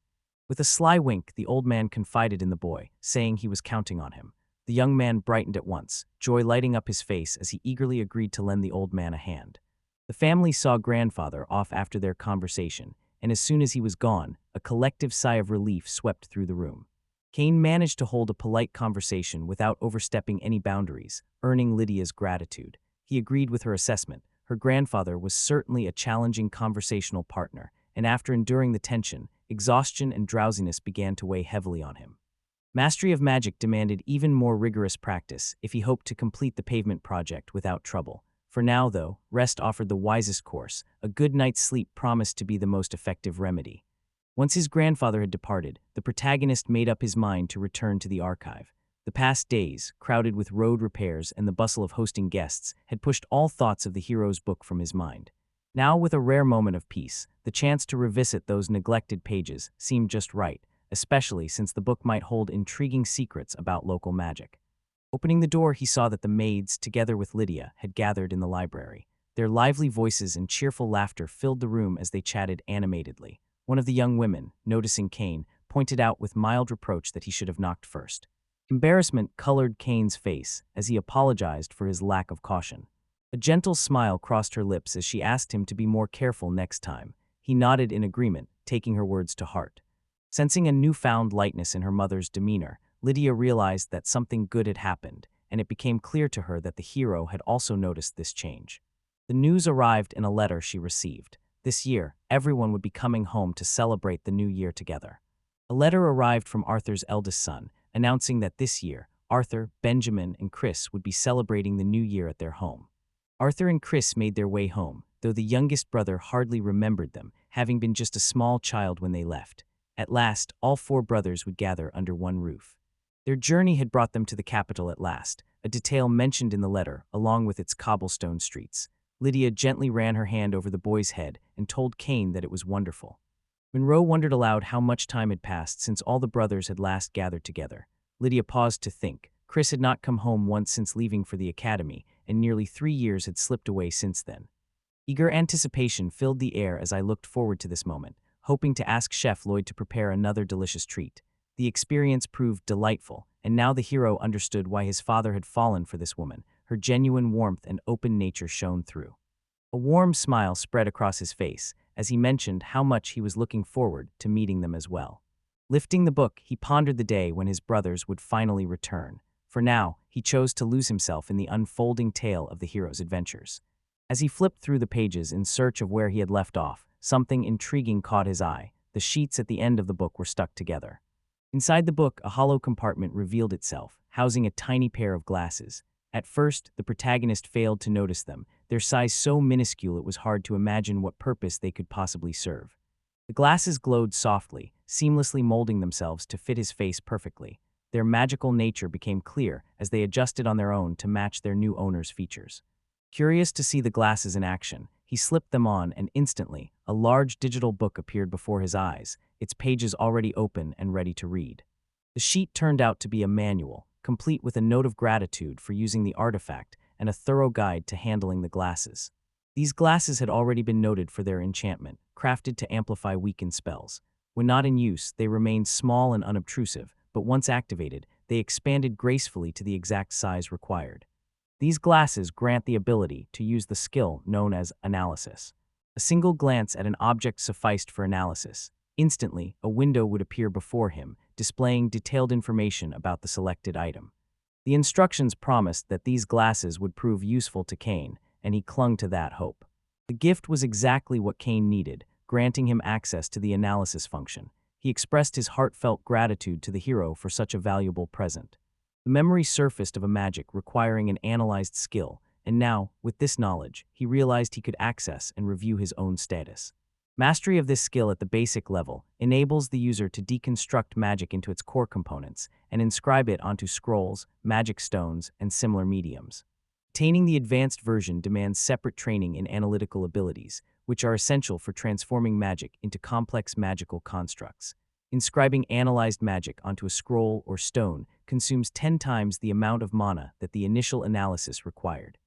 With a sly wink, the old man confided in the boy, saying he was counting on him. The young man brightened at once, joy lighting up his face as he eagerly agreed to lend the old man a hand. The family saw grandfather off after their conversation, and as soon as he was gone, a collective sigh of relief swept through the room. Kane managed to hold a polite conversation without overstepping any boundaries, earning Lydia's gratitude. He agreed with her assessment. Her grandfather was certainly a challenging conversational partner, and after enduring the tension, exhaustion and drowsiness began to weigh heavily on him. Mastery of magic demanded even more rigorous practice if he hoped to complete the pavement project without trouble. For now, though, rest offered the wisest course. A good night's sleep promised to be the most effective remedy. Once his grandfather had departed, the protagonist made up his mind to return to the archive. The past days, crowded with road repairs and the bustle of hosting guests, had pushed all thoughts of the hero's book from his mind. Now, with a rare moment of peace, the chance to revisit those neglected pages seemed just right, especially since the book might hold intriguing secrets about local magic. Opening the door, he saw that the maids, together with Lydia, had gathered in the library. Their lively voices and cheerful laughter filled the room as they chatted animatedly. One of the young women, noticing Kane, pointed out with mild reproach that he should have knocked first. Embarrassment colored Kane's face as he apologized for his lack of caution. A gentle smile crossed her lips as she asked him to be more careful next time. He nodded in agreement, taking her words to heart. Sensing a newfound lightness in her mother's demeanor, Lydia realized that something good had happened, and it became clear to her that the hero had also noticed this change. The news arrived in a letter she received. This year, everyone would be coming home to celebrate the new year together. A letter arrived from Arthur's eldest son, announcing that this year, Arthur, Benjamin, and Chris would be celebrating the new year at their home. Arthur and Chris made their way home, though the youngest brother hardly remembered them, having been just a small child when they left. At last, all four brothers would gather under one roof. Their journey had brought them to the capital at last, a detail mentioned in the letter, along with its cobblestone streets. Lydia gently ran her hand over the boy's head and told Kane that it was wonderful. Enro wondered aloud how much time had passed since all the brothers had last gathered together. Lydia paused to think. Chris had not come home once since leaving for the academy, and nearly 3 years had slipped away since then. Eager anticipation filled the air as I looked forward to this moment, hoping to ask Chef Lloyd to prepare another delicious treat. The experience proved delightful, and now the hero understood why his father had fallen for this woman. Her genuine warmth and open nature shone through. A warm smile spread across his face as he mentioned how much he was looking forward to meeting them as well. Lifting the book, he pondered the day when his brothers would finally return. For now, he chose to lose himself in the unfolding tale of the hero's adventures. As he flipped through the pages in search of where he had left off, something intriguing caught his eye. The sheets at the end of the book were stuck together. Inside the book, a hollow compartment revealed itself, housing a tiny pair of glasses. At first, the protagonist failed to notice them, their size so minuscule it was hard to imagine what purpose they could possibly serve. The glasses glowed softly, seamlessly molding themselves to fit his face perfectly. Their magical nature became clear as they adjusted on their own to match their new owner's features. Curious to see the glasses in action, he slipped them on and instantly, a large digital book appeared before his eyes, its pages already open and ready to read. The sheet turned out to be a manual, complete with a note of gratitude for using the artifact and a thorough guide to handling the glasses. These glasses had already been noted for their enchantment, crafted to amplify weakened spells. When not in use, they remained small and unobtrusive, but once activated, they expanded gracefully to the exact size required. These glasses grant the ability to use the skill known as analysis. A single glance at an object sufficed for analysis. Instantly, a window would appear before him, displaying detailed information about the selected item. The instructions promised that these glasses would prove useful to Kane, and he clung to that hope. The gift was exactly what Kane needed, granting him access to the analysis function. He expressed his heartfelt gratitude to the hero for such a valuable present. The memory surfaced of a magic requiring an analyzed skill, and now, with this knowledge, he realized he could access and review his own status. Mastery of this skill at the basic level enables the user to deconstruct magic into its core components and inscribe it onto scrolls, magic stones, and similar mediums. Attaining the advanced version demands separate training in analytical abilities, which are essential for transforming magic into complex magical constructs. Inscribing analyzed magic onto a scroll or stone consumes 10 times the amount of mana that the initial analysis required.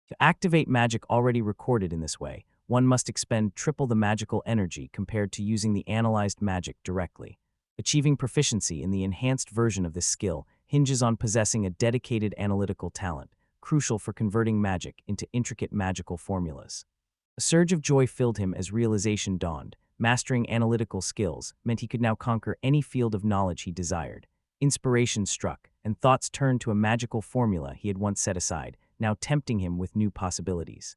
To activate magic already recorded in this way, one must expend triple the magical energy compared to using the analyzed magic directly. Achieving proficiency in the enhanced version of this skill hinges on possessing a dedicated analytical talent, crucial for converting magic into intricate magical formulas. A surge of joy filled him as realization dawned. Mastering analytical skills meant he could now conquer any field of knowledge he desired. Inspiration struck, and thoughts turned to a magical formula he had once set aside, now tempting him with new possibilities.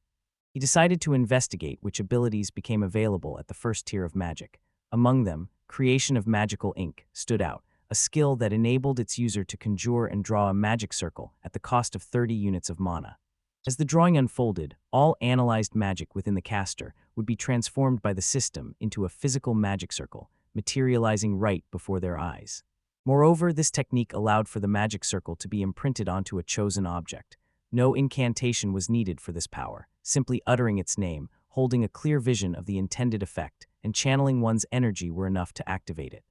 He decided to investigate which abilities became available at the first tier of magic. Among them, creation of magical ink stood out, a skill that enabled its user to conjure and draw a magic circle at the cost of 30 units of mana. As the drawing unfolded, all analyzed magic within the caster would be transformed by the system into a physical magic circle, materializing right before their eyes. Moreover, this technique allowed for the magic circle to be imprinted onto a chosen object. No incantation was needed for this power, simply uttering its name, holding a clear vision of the intended effect, and channeling one's energy were enough to activate it.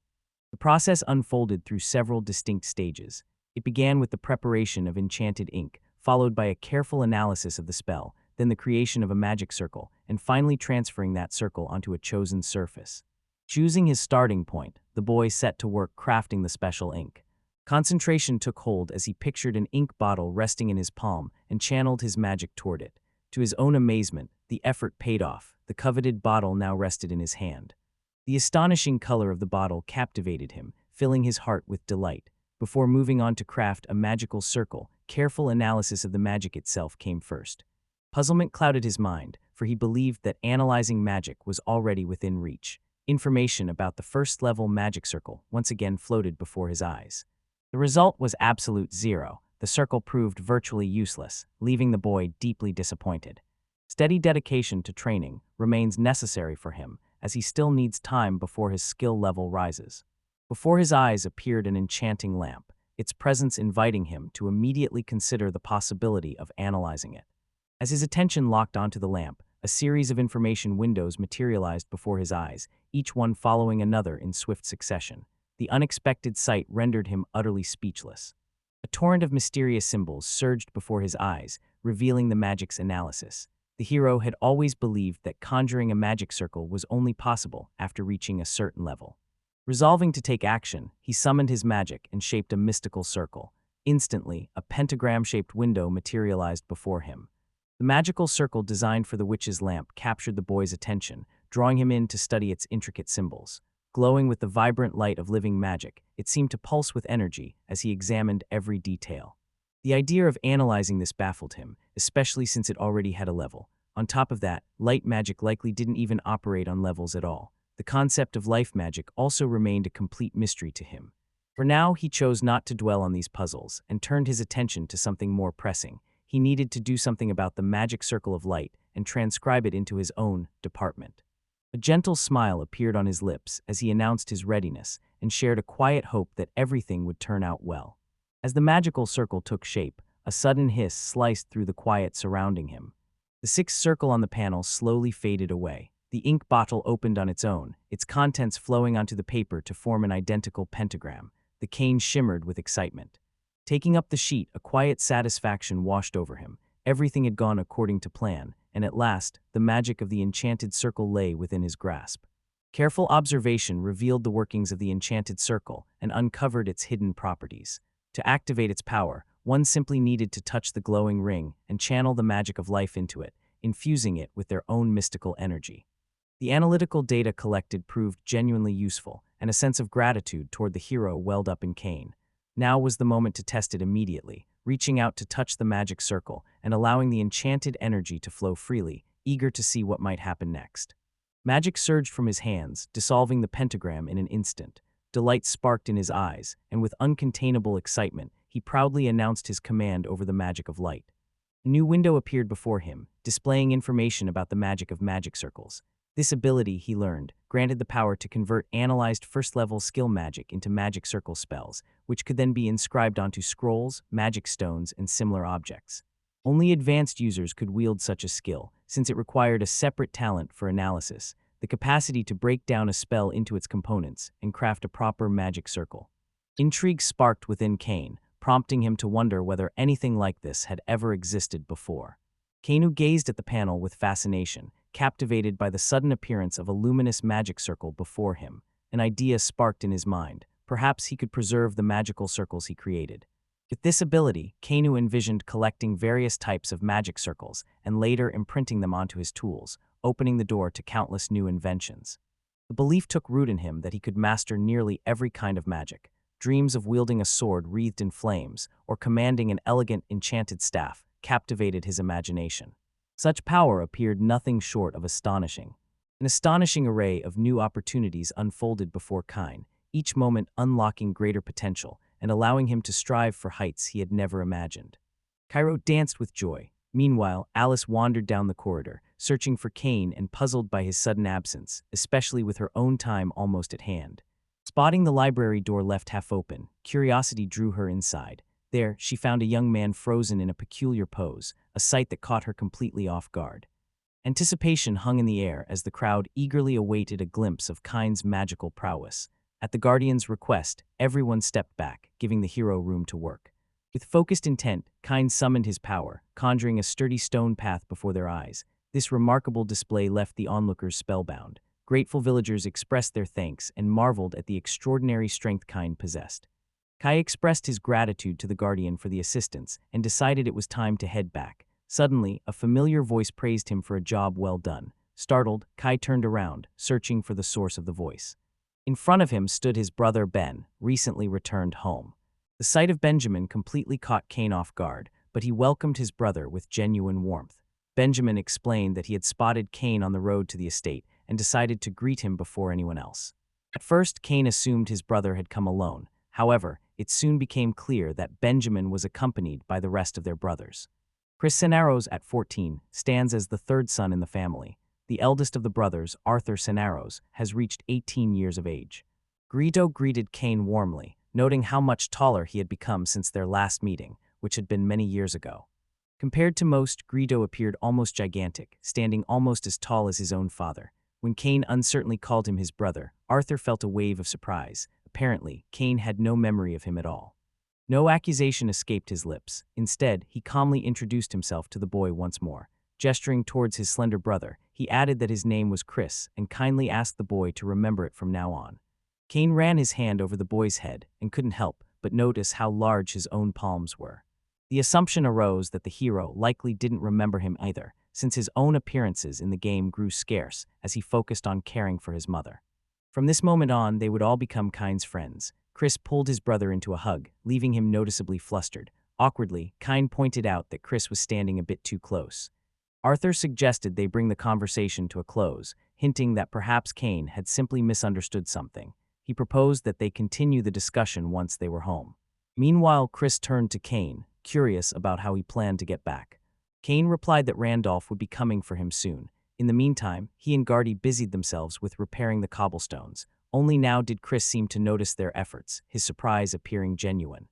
The process unfolded through several distinct stages. It began with the preparation of enchanted ink, followed by a careful analysis of the spell, then the creation of a magic circle, and finally transferring that circle onto a chosen surface. Choosing his starting point, the boy set to work crafting the special ink. Concentration took hold as he pictured an ink bottle resting in his palm and channeled his magic toward it. To his own amazement, the effort paid off. The coveted bottle now rested in his hand. The astonishing color of the bottle captivated him, filling his heart with delight. Before moving on to craft a magical circle, careful analysis of the magic itself came first. Puzzlement clouded his mind, for he believed that analyzing magic was already within reach. Information about the first-level magic circle once again floated before his eyes. The result was absolute zero. The circle proved virtually useless, leaving the boy deeply disappointed. Steady dedication to training remains necessary for him, as he still needs time before his skill level rises. Before his eyes appeared an enchanting lamp, its presence inviting him to immediately consider the possibility of analyzing it. As his attention locked onto the lamp, a series of information windows materialized before his eyes, each one following another in swift succession. The unexpected sight rendered him utterly speechless. A torrent of mysterious symbols surged before his eyes, revealing the magic's analysis. The hero had always believed that conjuring a magic circle was only possible after reaching a certain level. Resolving to take action, he summoned his magic and shaped a mystical circle. Instantly, a pentagram-shaped window materialized before him. The magical circle designed for the witch's lamp captured the boy's attention, drawing him in to study its intricate symbols. Glowing with the vibrant light of living magic, it seemed to pulse with energy as he examined every detail. The idea of analyzing this baffled him, especially since it already had a level. On top of that, light magic likely didn't even operate on levels at all. The concept of life magic also remained a complete mystery to him. For now, he chose not to dwell on these puzzles and turned his attention to something more pressing. He needed to do something about the magic circle of light and transcribe it into his own department. A gentle smile appeared on his lips as he announced his readiness and shared a quiet hope that everything would turn out well. As the magical circle took shape, a sudden hiss sliced through the quiet surrounding him. The sixth circle on the panel slowly faded away. The ink bottle opened on its own, its contents flowing onto the paper to form an identical pentagram. The cane shimmered with excitement. Taking up the sheet, a quiet satisfaction washed over him. Everything had gone according to plan, and at last, the magic of the enchanted circle lay within his grasp. Careful observation revealed the workings of the enchanted circle and uncovered its hidden properties. To activate its power, one simply needed to touch the glowing ring and channel the magic of life into it, infusing it with their own mystical energy. The analytical data collected proved genuinely useful, and a sense of gratitude toward the hero welled up in Kane. Now was the moment to test it immediately, reaching out to touch the magic circle and allowing the enchanted energy to flow freely, eager to see what might happen next. Magic surged from his hands, dissolving the pentagram in an instant. Delight sparked in his eyes, and with uncontainable excitement, he proudly announced his command over the magic of light. A new window appeared before him, displaying information about the magic of magic circles. This ability, he learned, granted the power to convert analyzed first-level skill magic into magic circle spells, which could then be inscribed onto scrolls, magic stones, and similar objects. Only advanced users could wield such a skill, since it required a separate talent for analysis, the capacity to break down a spell into its components and craft a proper magic circle. Intrigue sparked within Kane, prompting him to wonder whether anything like this had ever existed before. Kainu gazed at the panel with fascination, captivated by the sudden appearance of a luminous magic circle before him. An idea sparked in his mind. Perhaps he could preserve the magical circles he created. With this ability, Kainu envisioned collecting various types of magic circles and later imprinting them onto his tools, opening the door to countless new inventions. The belief took root in him that he could master nearly every kind of magic. dreams of wielding a sword wreathed in flames or commanding an elegant enchanted staff captivated his imagination. Such power appeared nothing short of astonishing. An astonishing array of new opportunities unfolded before Kine, each moment unlocking greater potential and allowing him to strive for heights he had never imagined. Cairo danced with joy. Meanwhile, Alice wandered down the corridor, searching for Kane and puzzled by his sudden absence, especially with her own time almost at hand. Spotting the library door left half open, curiosity drew her inside. There, she found a young man frozen in a peculiar pose, a sight that caught her completely off guard. Anticipation hung in the air as the crowd eagerly awaited a glimpse of Kine's magical prowess. At the Guardian's request, everyone stepped back, giving the hero room to work. With focused intent, Kine summoned his power, conjuring a sturdy stone path before their eyes. This remarkable display left the onlookers spellbound. Grateful villagers expressed their thanks and marveled at the extraordinary strength Kine possessed. Kai expressed his gratitude to the Guardian for the assistance and decided it was time to head back. Suddenly, a familiar voice praised him for a job well done. Startled, Kai turned around, searching for the source of the voice. In front of him stood his brother Ben, recently returned home. The sight of Benjamin completely caught Kane off guard, but he welcomed his brother with genuine warmth. Benjamin explained that he had spotted Kane on the road to the estate and decided to greet him before anyone else. At first, Kane assumed his brother had come alone. However, it soon became clear that Benjamin was accompanied by the rest of their brothers. Chris Senaros, at 14, stands as the third son in the family. The eldest of the brothers, Arthur Senaros, has reached 18 years of age. Greedo greeted Kane warmly, noting how much taller he had become since their last meeting, which had been many years ago. Compared to most, Greedo appeared almost gigantic, standing almost as tall as his own father. When Kane uncertainly called him his brother, Arthur felt a wave of surprise. Apparently, Kane had no memory of him at all. No accusation escaped his lips. Instead, he calmly introduced himself to the boy once more. Gesturing towards his slender brother, he added that his name was Chris and kindly asked the boy to remember it from now on. Kane ran his hand over the boy's head and couldn't help but notice how large his own palms were. The assumption arose that the hero likely didn't remember him either, since his own appearances in the game grew scarce as he focused on caring for his mother. From this moment on, they would all become Kine's friends. Chris pulled his brother into a hug, leaving him noticeably flustered. Awkwardly, Kine pointed out that Chris was standing a bit too close. Arthur suggested they bring the conversation to a close, hinting that perhaps Kane had simply misunderstood something. He proposed that they continue the discussion once they were home. Meanwhile, Chris turned to Kane, curious about how he planned to get back. Kane replied that Randolph would be coming for him soon. In the meantime, he and Gardy busied themselves with repairing the cobblestones. Only now did Chris seem to notice their efforts, his surprise appearing genuine.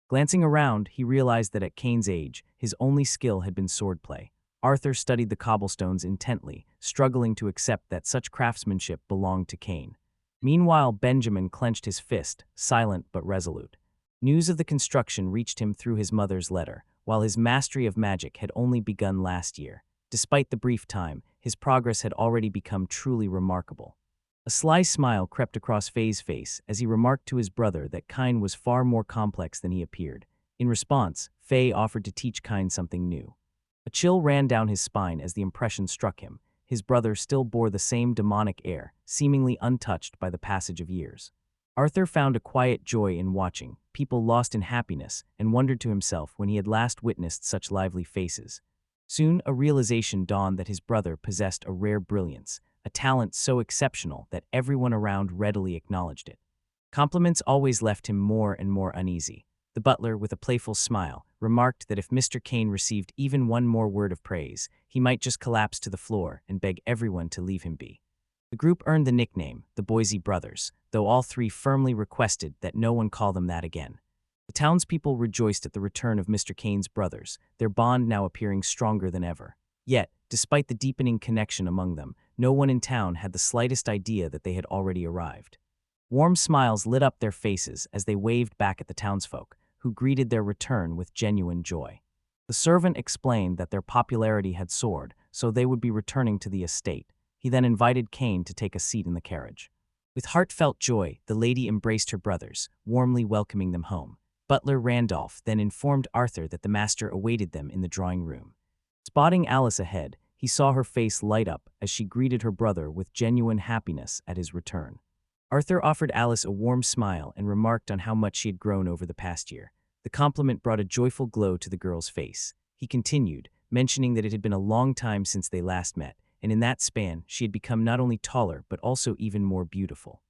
Glancing around, he realized that at Kane's age, his only skill had been swordplay. Arthur studied the cobblestones intently, struggling to accept that such craftsmanship belonged to Kane. Meanwhile, Benjamin clenched his fist, silent but resolute. News of the construction reached him through his mother's letter, while his mastery of magic had only begun last year. Despite the brief time, his progress had already become truly remarkable. A sly smile crept across Faye's face as he remarked to his brother that Kine was far more complex than he appeared. In response, Faye offered to teach Kine something new. A chill ran down his spine as the impression struck him. His brother still bore the same demonic air, seemingly untouched by the passage of years. Arthur found a quiet joy in watching people lost in happiness and wondered to himself when he had last witnessed such lively faces. Soon, a realization dawned that his brother possessed a rare brilliance, a talent so exceptional that everyone around readily acknowledged it. Compliments always left him more and more uneasy. The butler, with a playful smile, remarked that if Mr. Kane received even one more word of praise, he might just collapse to the floor and beg everyone to leave him be. The group earned the nickname, the Boise Brothers, though all three firmly requested that no one call them that again. The townspeople rejoiced at the return of Mr. Kane's brothers, their bond now appearing stronger than ever. Yet, despite the deepening connection among them, no one in town had the slightest idea that they had already arrived. Warm smiles lit up their faces as they waved back at the townsfolk, who greeted their return with genuine joy. The servant explained that their popularity had soared, so they would be returning to the estate. He then invited Kane to take a seat in the carriage. With heartfelt joy, the lady embraced her brothers, warmly welcoming them home. Butler Randolph then informed Arthur that the master awaited them in the drawing room. Spotting Alice ahead, he saw her face light up as she greeted her brother with genuine happiness at his return. Arthur offered Alice a warm smile and remarked on how much she had grown over the past year. The compliment brought a joyful glow to the girl's face. He continued, mentioning that it had been a long time since they last met, and in that span, she had become not only taller but also even more beautiful.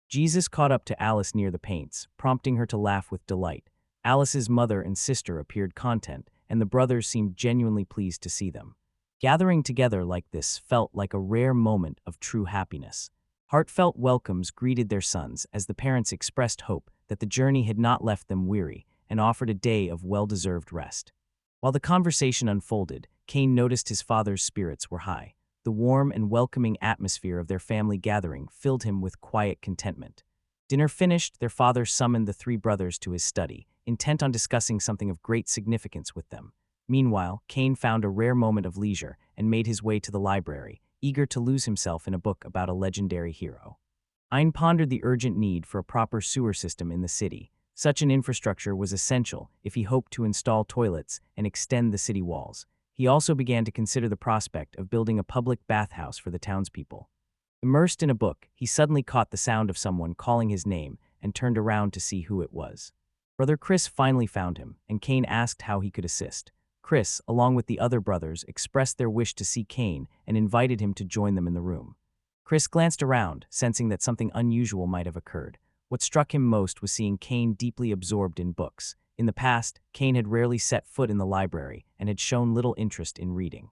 Jesus caught up to Alice near the paints, prompting her to laugh with delight. Alice's mother and sister appeared content, and the brothers seemed genuinely pleased to see them. Gathering together like this felt like a rare moment of true happiness. Heartfelt welcomes greeted their sons as the parents expressed hope that the journey had not left them weary and offered a day of well-deserved rest. While the conversation unfolded, Cain noticed his father's spirits were high. The warm and welcoming atmosphere of their family gathering filled him with quiet contentment. Dinner finished, their father summoned the three brothers to his study, intent on discussing something of great significance with them. Meanwhile, Cain found a rare moment of leisure and made his way to the library, eager to lose himself in a book about a legendary hero. Ein pondered the urgent need for a proper sewer system in the city. Such an infrastructure was essential if he hoped to install toilets and extend the city walls. He also began to consider the prospect of building a public bathhouse for the townspeople. Immersed in a book, he suddenly caught the sound of someone calling his name and turned around to see who it was. Brother Chris finally found him, and Cain asked how he could assist. Chris, along with the other brothers, expressed their wish to see Cain and invited him to join them in the room. Chris glanced around, sensing that something unusual might have occurred. What struck him most was seeing Cain deeply absorbed in books. In the past, Cain had rarely set foot in the library and had shown little interest in reading.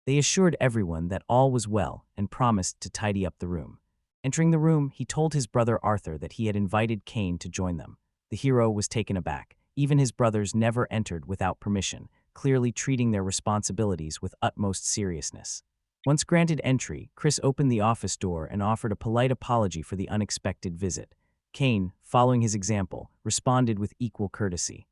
They assured everyone that all was well and promised to tidy up the room. Entering the room, he told his brother Arthur that he had invited Cain to join them. The hero was taken aback. Even his brothers never entered without permission, clearly treating their responsibilities with utmost seriousness. Once granted entry, Chris opened the office door and offered a polite apology for the unexpected visit. Cain, following his example, responded with equal courtesy.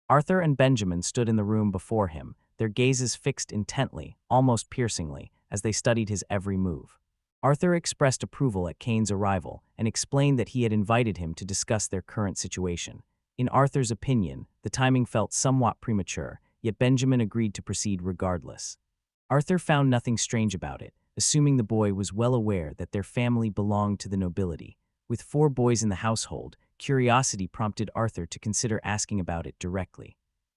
Arthur and Benjamin stood in the room before him, their gazes fixed intently, almost piercingly, as they studied his every move. Arthur expressed approval at Cain's arrival and explained that he had invited him to discuss their current situation. In Arthur's opinion, the timing felt somewhat premature, yet Benjamin agreed to proceed regardless. Arthur found nothing strange about it, assuming the boy was well aware that their family belonged to the nobility. With 4 boys in the household, curiosity prompted Arthur to consider asking about it directly.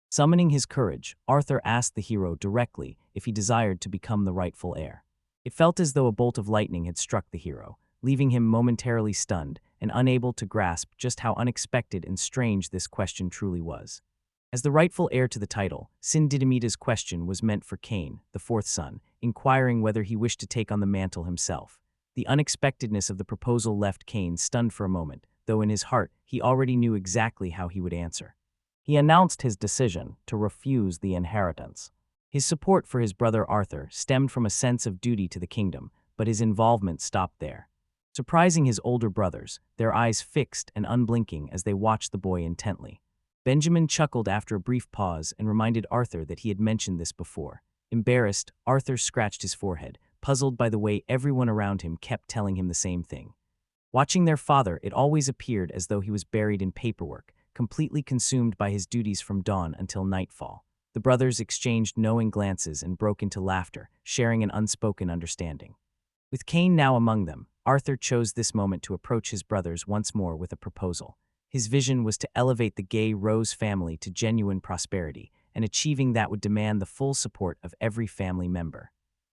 Summoning his courage, Arthur asked the hero directly if he desired to become the rightful heir. It felt as though a bolt of lightning had struck the hero, leaving him momentarily stunned and unable to grasp just how unexpected and strange this question truly was. As the rightful heir to the title, Sindidimida's question was meant for Cain, the 4th son, inquiring whether he wished to take on the mantle himself. The unexpectedness of the proposal left Cain stunned for a moment, though in his heart he already knew exactly how he would answer. He announced his decision to refuse the inheritance. His support for his brother Arthur stemmed from a sense of duty to the kingdom, but his involvement stopped there. Surprising his older brothers, their eyes fixed and unblinking as they watched the boy intently. Benjamin chuckled after a brief pause and reminded Arthur that he had mentioned this before. Embarrassed, Arthur scratched his forehead, puzzled by the way everyone around him kept telling him the same thing. Watching their father, it always appeared as though he was buried in paperwork, completely consumed by his duties from dawn until nightfall. The brothers exchanged knowing glances and broke into laughter, sharing an unspoken understanding. With Cain now among them, Arthur chose this moment to approach his brothers once more with a proposal. His vision was to elevate the gay Rose family to genuine prosperity, and achieving that would demand the full support of every family member.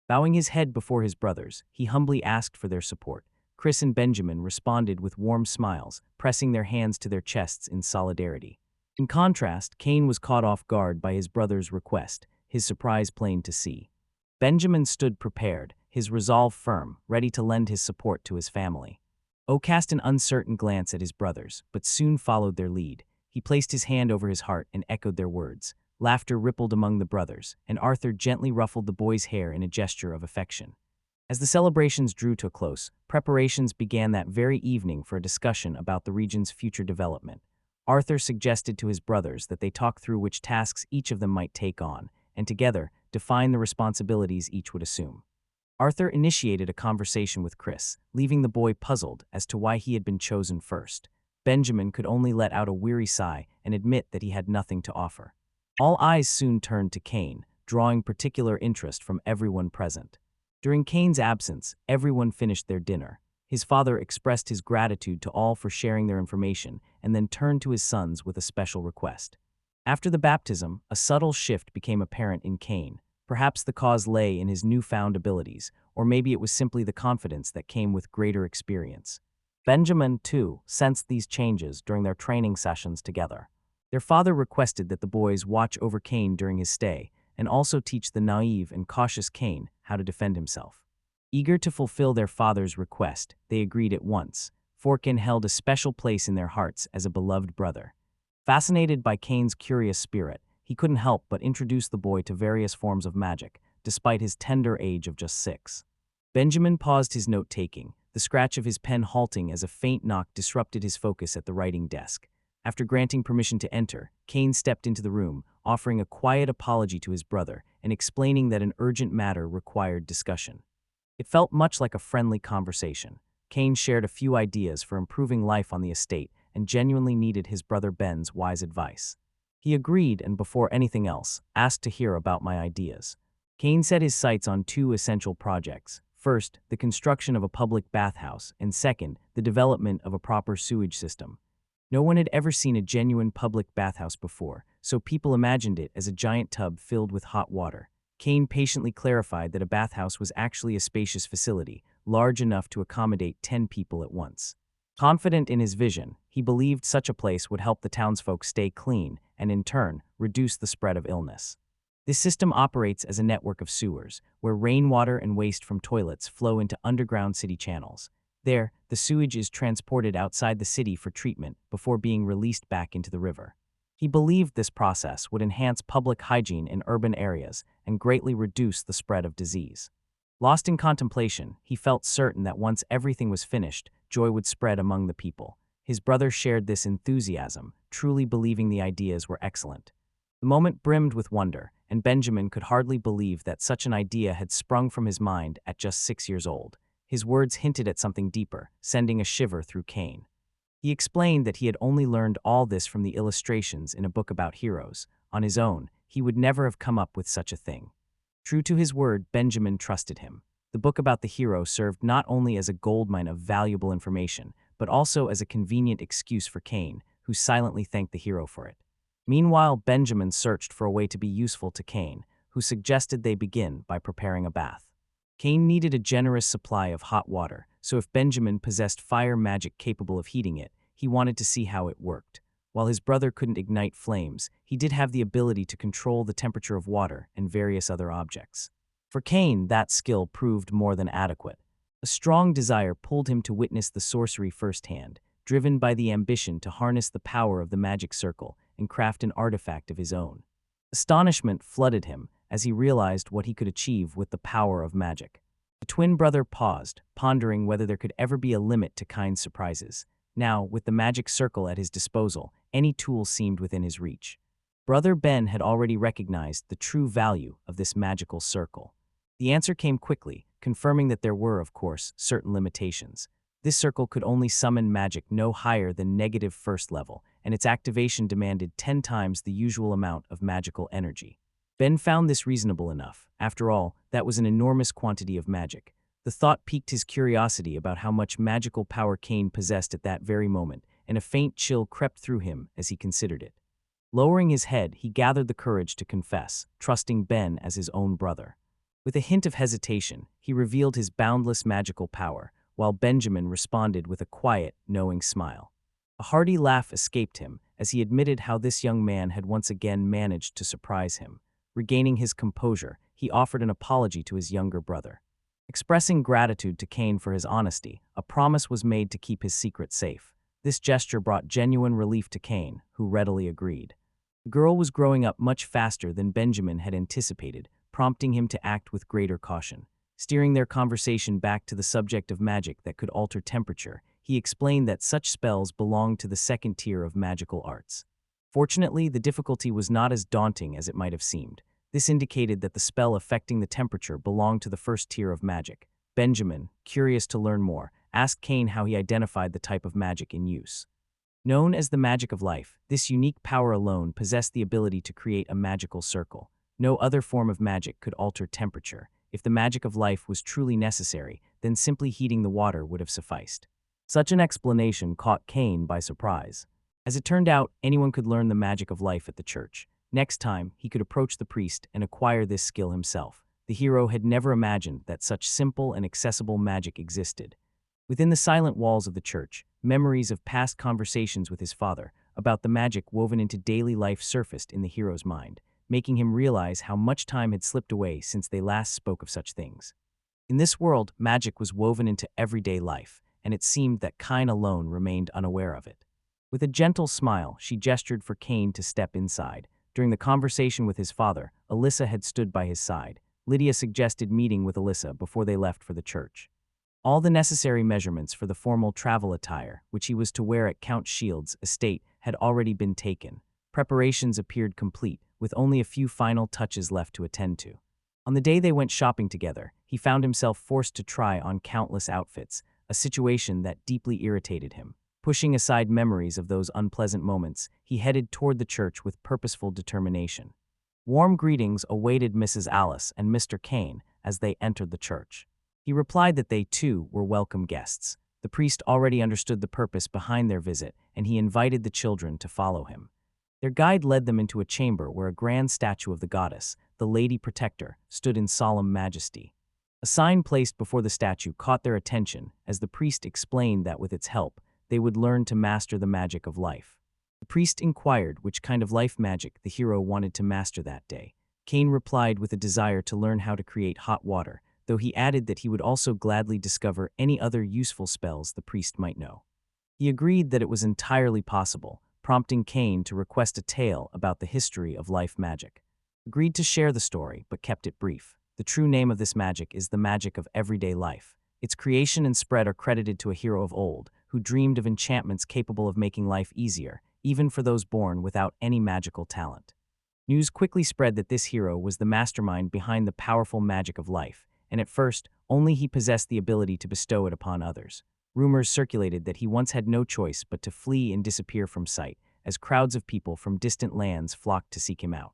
Bowing his head before his brothers, he humbly asked for their support. Chris and Benjamin responded with warm smiles, pressing their hands to their chests in solidarity. In contrast, Cain was caught off guard by his brother's request, his surprise plain to see. Benjamin stood prepared, his resolve firm, ready to lend his support to his family. O cast an uncertain glance at his brothers, but soon followed their lead. He placed his hand over his heart and echoed their words. Laughter rippled among the brothers, and Arthur gently ruffled the boy's hair in a gesture of affection. As the celebrations drew to a close, preparations began that very evening for a discussion about the region's future development. Arthur suggested to his brothers that they talk through which tasks each of them might take on, and together define the responsibilities each would assume. Arthur initiated a conversation with Chris, leaving the boy puzzled as to why he had been chosen first. Benjamin could only let out a weary sigh and admit that he had nothing to offer. All eyes soon turned to Cain, drawing particular interest from everyone present. During Cain's absence, everyone finished their dinner. His father expressed his gratitude to all for sharing their information and then turned to his sons with a special request. After the baptism, a subtle shift became apparent in Cain. Perhaps the cause lay in his newfound abilities, or maybe it was simply the confidence that came with greater experience. Benjamin, too, sensed these changes during their training sessions together. Their father requested that the boys watch over Cain during his stay and also teach the naive and cautious Cain how to defend himself. Eager to fulfill their father's request, they agreed at once, for Cain held a special place in their hearts as a beloved brother. Fascinated by Cain's curious spirit, he couldn't help but introduce the boy to various forms of magic, despite his tender age of just 6. Benjamin paused his note-taking, the scratch of his pen halting as a faint knock disrupted his focus at the writing desk. After granting permission to enter, Cain stepped into the room, offering a quiet apology to his brother and explaining that an urgent matter required discussion. It felt much like a friendly conversation. Cain shared a few ideas for improving life on the estate and genuinely needed his brother Ben's wise advice. He agreed and, before anything else, asked to hear about my ideas. Cain set his sights on 2 essential projects. First, the construction of a public bathhouse, and second, the development of a proper sewage system. No one had ever seen a genuine public bathhouse before, so people imagined it as a giant tub filled with hot water. Cain patiently clarified that a bathhouse was actually a spacious facility, large enough to accommodate 10 people at once. Confident in his vision, he believed such a place would help the townsfolk stay clean and, in turn, reduce the spread of illness. This system operates as a network of sewers, where rainwater and waste from toilets flow into underground city channels. There, the sewage is transported outside the city for treatment before being released back into the river. He believed this process would enhance public hygiene in urban areas and greatly reduce the spread of disease. Lost in contemplation, he felt certain that once everything was finished, joy would spread among the people. His brother shared this enthusiasm, truly believing the ideas were excellent. The moment brimmed with wonder, and Benjamin could hardly believe that such an idea had sprung from his mind at just 6 years old. His words hinted at something deeper, sending a shiver through Cain. He explained that he had only learned all this from the illustrations in a book about heroes. On his own, he would never have come up with such a thing. True to his word, Benjamin trusted him. The book about the hero served not only as a goldmine of valuable information, but also as a convenient excuse for Cain, who silently thanked the hero for it. Meanwhile, Benjamin searched for a way to be useful to Cain, who suggested they begin by preparing a bath. Cain needed a generous supply of hot water, so if Benjamin possessed fire magic capable of heating it, he wanted to see how it worked. While his brother couldn't ignite flames, he did have the ability to control the temperature of water and various other objects. For Cain, that skill proved more than adequate. A strong desire pulled him to witness the sorcery firsthand, driven by the ambition to harness the power of the magic circle and craft an artifact of his own. Astonishment flooded him as he realized what he could achieve with the power of magic. The twin brother paused, pondering whether there could ever be a limit to Cain's surprises. Now, with the magic circle at his disposal, any tool seemed within his reach. Brother Ben had already recognized the true value of this magical circle. The answer came quickly, confirming that there were, of course, certain limitations. This circle could only summon magic no higher than negative first level, and its activation demanded 10 times the usual amount of magical energy. Ben found this reasonable enough. After all, that was an enormous quantity of magic. The thought piqued his curiosity about how much magical power Cain possessed at that very moment, and a faint chill crept through him as he considered it. Lowering his head, he gathered the courage to confess, trusting Ben as his own brother. With a hint of hesitation, he revealed his boundless magical power, while Benjamin responded with a quiet, knowing smile. A hearty laugh escaped him as he admitted how this young man had once again managed to surprise him. Regaining his composure, he offered an apology to his younger brother. Expressing gratitude to Cain for his honesty, a promise was made to keep his secret safe. This gesture brought genuine relief to Cain, who readily agreed. The girl was growing up much faster than Benjamin had anticipated, prompting him to act with greater caution. Steering their conversation back to the subject of magic that could alter temperature, he explained that such spells belonged to the second tier of magical arts. Fortunately, the difficulty was not as daunting as it might have seemed. This indicated that the spell affecting the temperature belonged to the first tier of magic. Benjamin, curious to learn more, asked Cain how he identified the type of magic in use. Known as the magic of life, this unique power alone possessed the ability to create a magical circle. No other form of magic could alter temperature. If the magic of life was truly necessary, then simply heating the water would have sufficed. Such an explanation caught Cain by surprise. As it turned out, anyone could learn the magic of life at the church. Next time, he could approach the priest and acquire this skill himself. The hero had never imagined that such simple and accessible magic existed. Within the silent walls of the church, memories of past conversations with his father about the magic woven into daily life surfaced in the hero's mind, making him realize how much time had slipped away since they last spoke of such things. In this world, magic was woven into everyday life, and it seemed that Cain alone remained unaware of it. With a gentle smile, she gestured for Cain to step inside. During the conversation with his father, Alyssa had stood by his side. Lydia suggested meeting with Alyssa before they left for the church. All the necessary measurements for the formal travel attire, which he was to wear at Count Shield's estate, had already been taken. Preparations appeared complete, with only a few final touches left to attend to. On the day they went shopping together, he found himself forced to try on countless outfits, a situation that deeply irritated him. Pushing aside memories of those unpleasant moments, he headed toward the church with purposeful determination. Warm greetings awaited Mrs. Alice and Mr. Cain as they entered the church. He replied that they, too, were welcome guests. The priest already understood the purpose behind their visit, and he invited the children to follow him. Their guide led them into a chamber where a grand statue of the goddess, the Lady Protector, stood in solemn majesty. A sign placed before the statue caught their attention as the priest explained that with its help, they would learn to master the magic of life. The priest inquired which kind of life magic the hero wanted to master that day. Cain replied with a desire to learn how to create hot water, though he added that he would also gladly discover any other useful spells the priest might know. He agreed that it was entirely possible, prompting Cain to request a tale about the history of life magic. Agreed to share the story, but kept it brief. The true name of this magic is the magic of everyday life. Its creation and spread are credited to a hero of old, who dreamed of enchantments capable of making life easier, even for those born without any magical talent. News quickly spread that this hero was the mastermind behind the powerful magic of life, and at first, only he possessed the ability to bestow it upon others. Rumors circulated that he once had no choice but to flee and disappear from sight, as crowds of people from distant lands flocked to seek him out.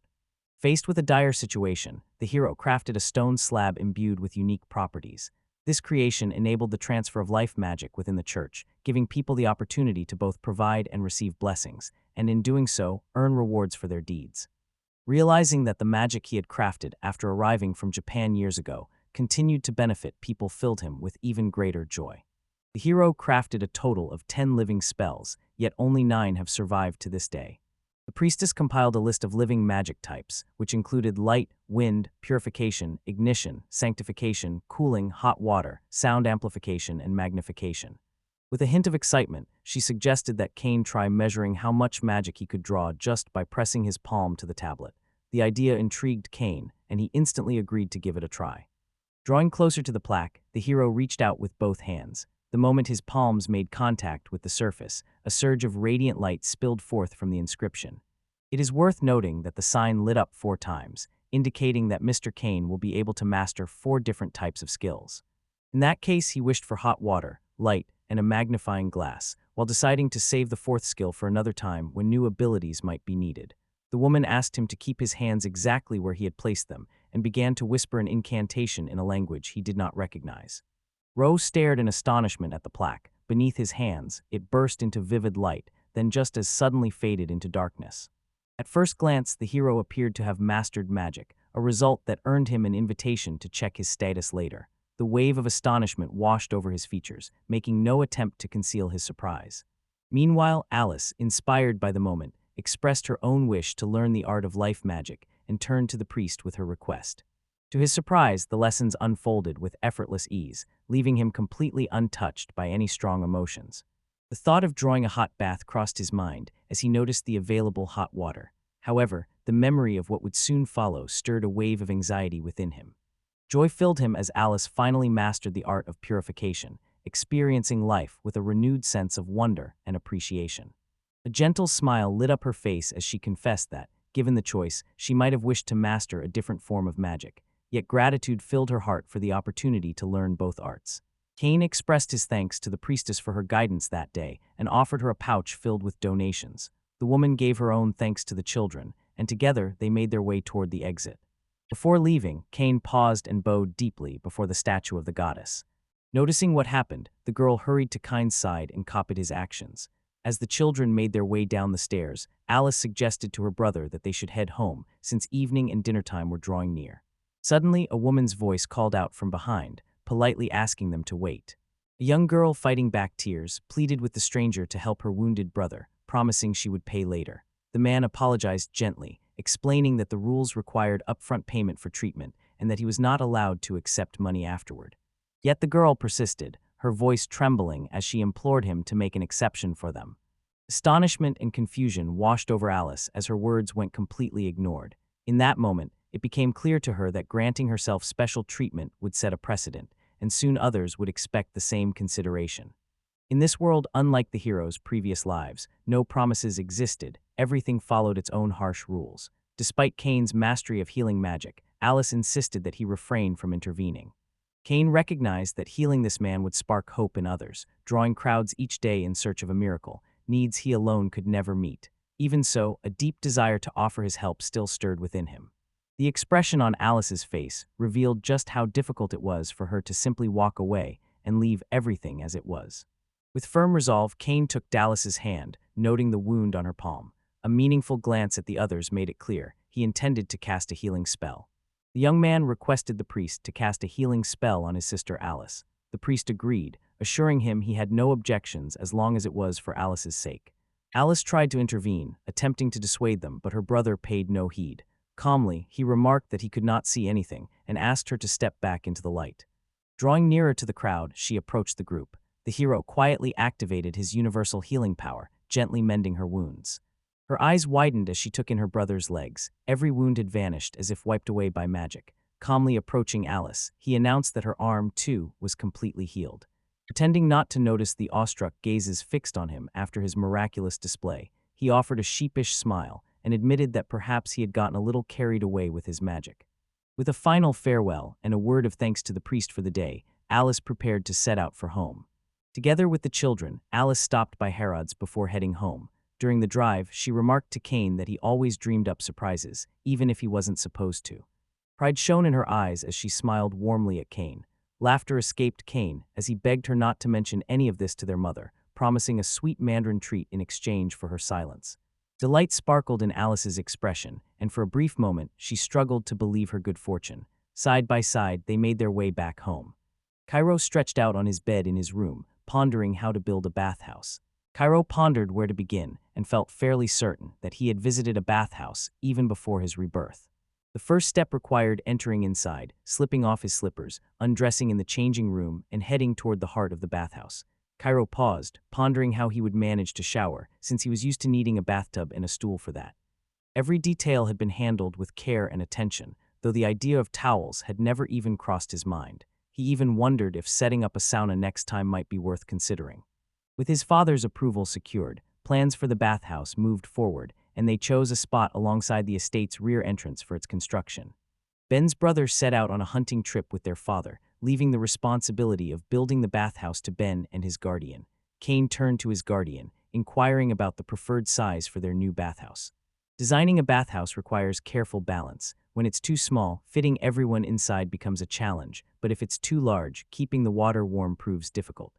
Faced with a dire situation, the hero crafted a stone slab imbued with unique properties. This creation enabled the transfer of life magic within the church, giving people the opportunity to both provide and receive blessings, and in doing so, earn rewards for their deeds. Realizing that the magic he had crafted after arriving from Japan years ago continued to benefit people filled him with even greater joy. The hero crafted a total of 10 living spells, yet only 9 have survived to this day. The priestess compiled a list of living magic types, which included light, wind, purification, ignition, sanctification, cooling, hot water, sound amplification, and magnification. With a hint of excitement, she suggested that Cain try measuring how much magic he could draw just by pressing his palm to the tablet. The idea intrigued Cain, and he instantly agreed to give it a try. Drawing closer to the plaque, the hero reached out with both hands. The moment his palms made contact with the surface, a surge of radiant light spilled forth from the inscription. It is worth noting that the sign lit up 4 times, indicating that Mr. Cain will be able to master 4 different types of skills. In that case, he wished for hot water, light, and a magnifying glass, while deciding to save the 4th skill for another time when new abilities might be needed. The woman asked him to keep his hands exactly where he had placed them, and began to whisper an incantation in a language he did not recognize. Rose stared in astonishment at the plaque. Beneath his hands, it burst into vivid light, then just as suddenly faded into darkness. At first glance, the hero appeared to have mastered magic, a result that earned him an invitation to check his status later. The wave of astonishment washed over his features, making no attempt to conceal his surprise. Meanwhile, Alice, inspired by the moment, expressed her own wish to learn the art of life magic and turned to the priest with her request. To his surprise, the lessons unfolded with effortless ease, leaving him completely untouched by any strong emotions. The thought of drawing a hot bath crossed his mind as he noticed the available hot water. However, the memory of what would soon follow stirred a wave of anxiety within him. Joy filled him as Alice finally mastered the art of purification, experiencing life with a renewed sense of wonder and appreciation. A gentle smile lit up her face as she confessed that, given the choice, she might have wished to master a different form of magic. Yet gratitude filled her heart for the opportunity to learn both arts. Cain expressed his thanks to the priestess for her guidance that day and offered her a pouch filled with donations. The woman gave her own thanks to the children, and together they made their way toward the exit. Before leaving, Cain paused and bowed deeply before the statue of the goddess. Noticing what happened, the girl hurried to Kind's side and copied his actions. As the children made their way down the stairs, Alice suggested to her brother that they should head home, since evening and dinner time were drawing near. Suddenly, a woman's voice called out from behind, politely asking them to wait. A young girl, fighting back tears, pleaded with the stranger to help her wounded brother, promising she would pay later. The man apologized gently, explaining that the rules required upfront payment for treatment and that he was not allowed to accept money afterward. Yet the girl persisted, her voice trembling as she implored him to make an exception for them. Astonishment and confusion washed over Alice as her words went completely ignored. In that moment, it became clear to her that granting herself special treatment would set a precedent, and soon others would expect the same consideration. In this world, unlike the hero's previous lives, no promises existed, everything followed its own harsh rules. Despite Kane's mastery of healing magic, Alice insisted that he refrain from intervening. Kane recognized that healing this man would spark hope in others, drawing crowds each day in search of a miracle, needs he alone could never meet. Even so, a deep desire to offer his help still stirred within him. The expression on Alice's face revealed just how difficult it was for her to simply walk away and leave everything as it was. With firm resolve, Kane took Dallas's hand, noting the wound on her palm. A meaningful glance at the others made it clear he intended to cast a healing spell. The young man requested the priest to cast a healing spell on his sister Alice. The priest agreed, assuring him he had no objections as long as it was for Alice's sake. Alice tried to intervene, attempting to dissuade them, but her brother paid no heed. Calmly, he remarked that he could not see anything and asked her to step back into the light. Drawing nearer to the crowd, she approached the group. The hero quietly activated his universal healing power, gently mending her wounds. Her eyes widened as she took in her brother's legs. Every wound had vanished as if wiped away by magic. Calmly approaching Alice, he announced that her arm, too, was completely healed. Pretending not to notice the awestruck gazes fixed on him after his miraculous display, he offered a sheepish smile and admitted that perhaps he had gotten a little carried away with his magic. With a final farewell and a word of thanks to the priest for the day, Alice prepared to set out for home. Together with the children, Alice stopped by Harrod's before heading home. During the drive, she remarked to Kane that he always dreamed up surprises, even if he wasn't supposed to. Pride shone in her eyes as she smiled warmly at Kane. Laughter escaped Kane as he begged her not to mention any of this to their mother, promising a sweet mandarin treat in exchange for her silence. Delight sparkled in Alice's expression, and for a brief moment, she struggled to believe her good fortune. Side by side, they made their way back home. Cairo stretched out on his bed in his room, pondering how to build a bathhouse. Cairo pondered where to begin and felt fairly certain that he had visited a bathhouse even before his rebirth. The first step required entering inside, slipping off his slippers, undressing in the changing room, and heading toward the heart of the bathhouse. Cairo paused, pondering how he would manage to shower, since he was used to needing a bathtub and a stool for that. Every detail had been handled with care and attention, though the idea of towels had never even crossed his mind. He even wondered if setting up a sauna next time might be worth considering. With his father's approval secured, plans for the bathhouse moved forward, and they chose a spot alongside the estate's rear entrance for its construction. Ben's brothers set out on a hunting trip with their father, leaving the responsibility of building the bathhouse to Ben and his guardian. Kane turned to his guardian, inquiring about the preferred size for their new bathhouse. Designing a bathhouse requires careful balance. When it's too small, fitting everyone inside becomes a challenge, but if it's too large, keeping the water warm proves difficult.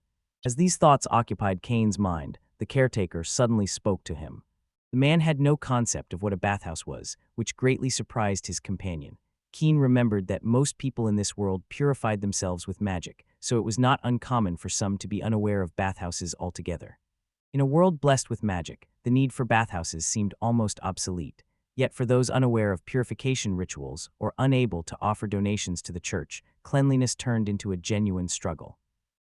As these thoughts occupied Kane's mind, the caretaker suddenly spoke to him. The man had no concept of what a bathhouse was, which greatly surprised his companion. Kane remembered that most people in this world purified themselves with magic, so it was not uncommon for some to be unaware of bathhouses altogether. In a world blessed with magic, the need for bathhouses seemed almost obsolete. Yet for those unaware of purification rituals or unable to offer donations to the church, cleanliness turned into a genuine struggle.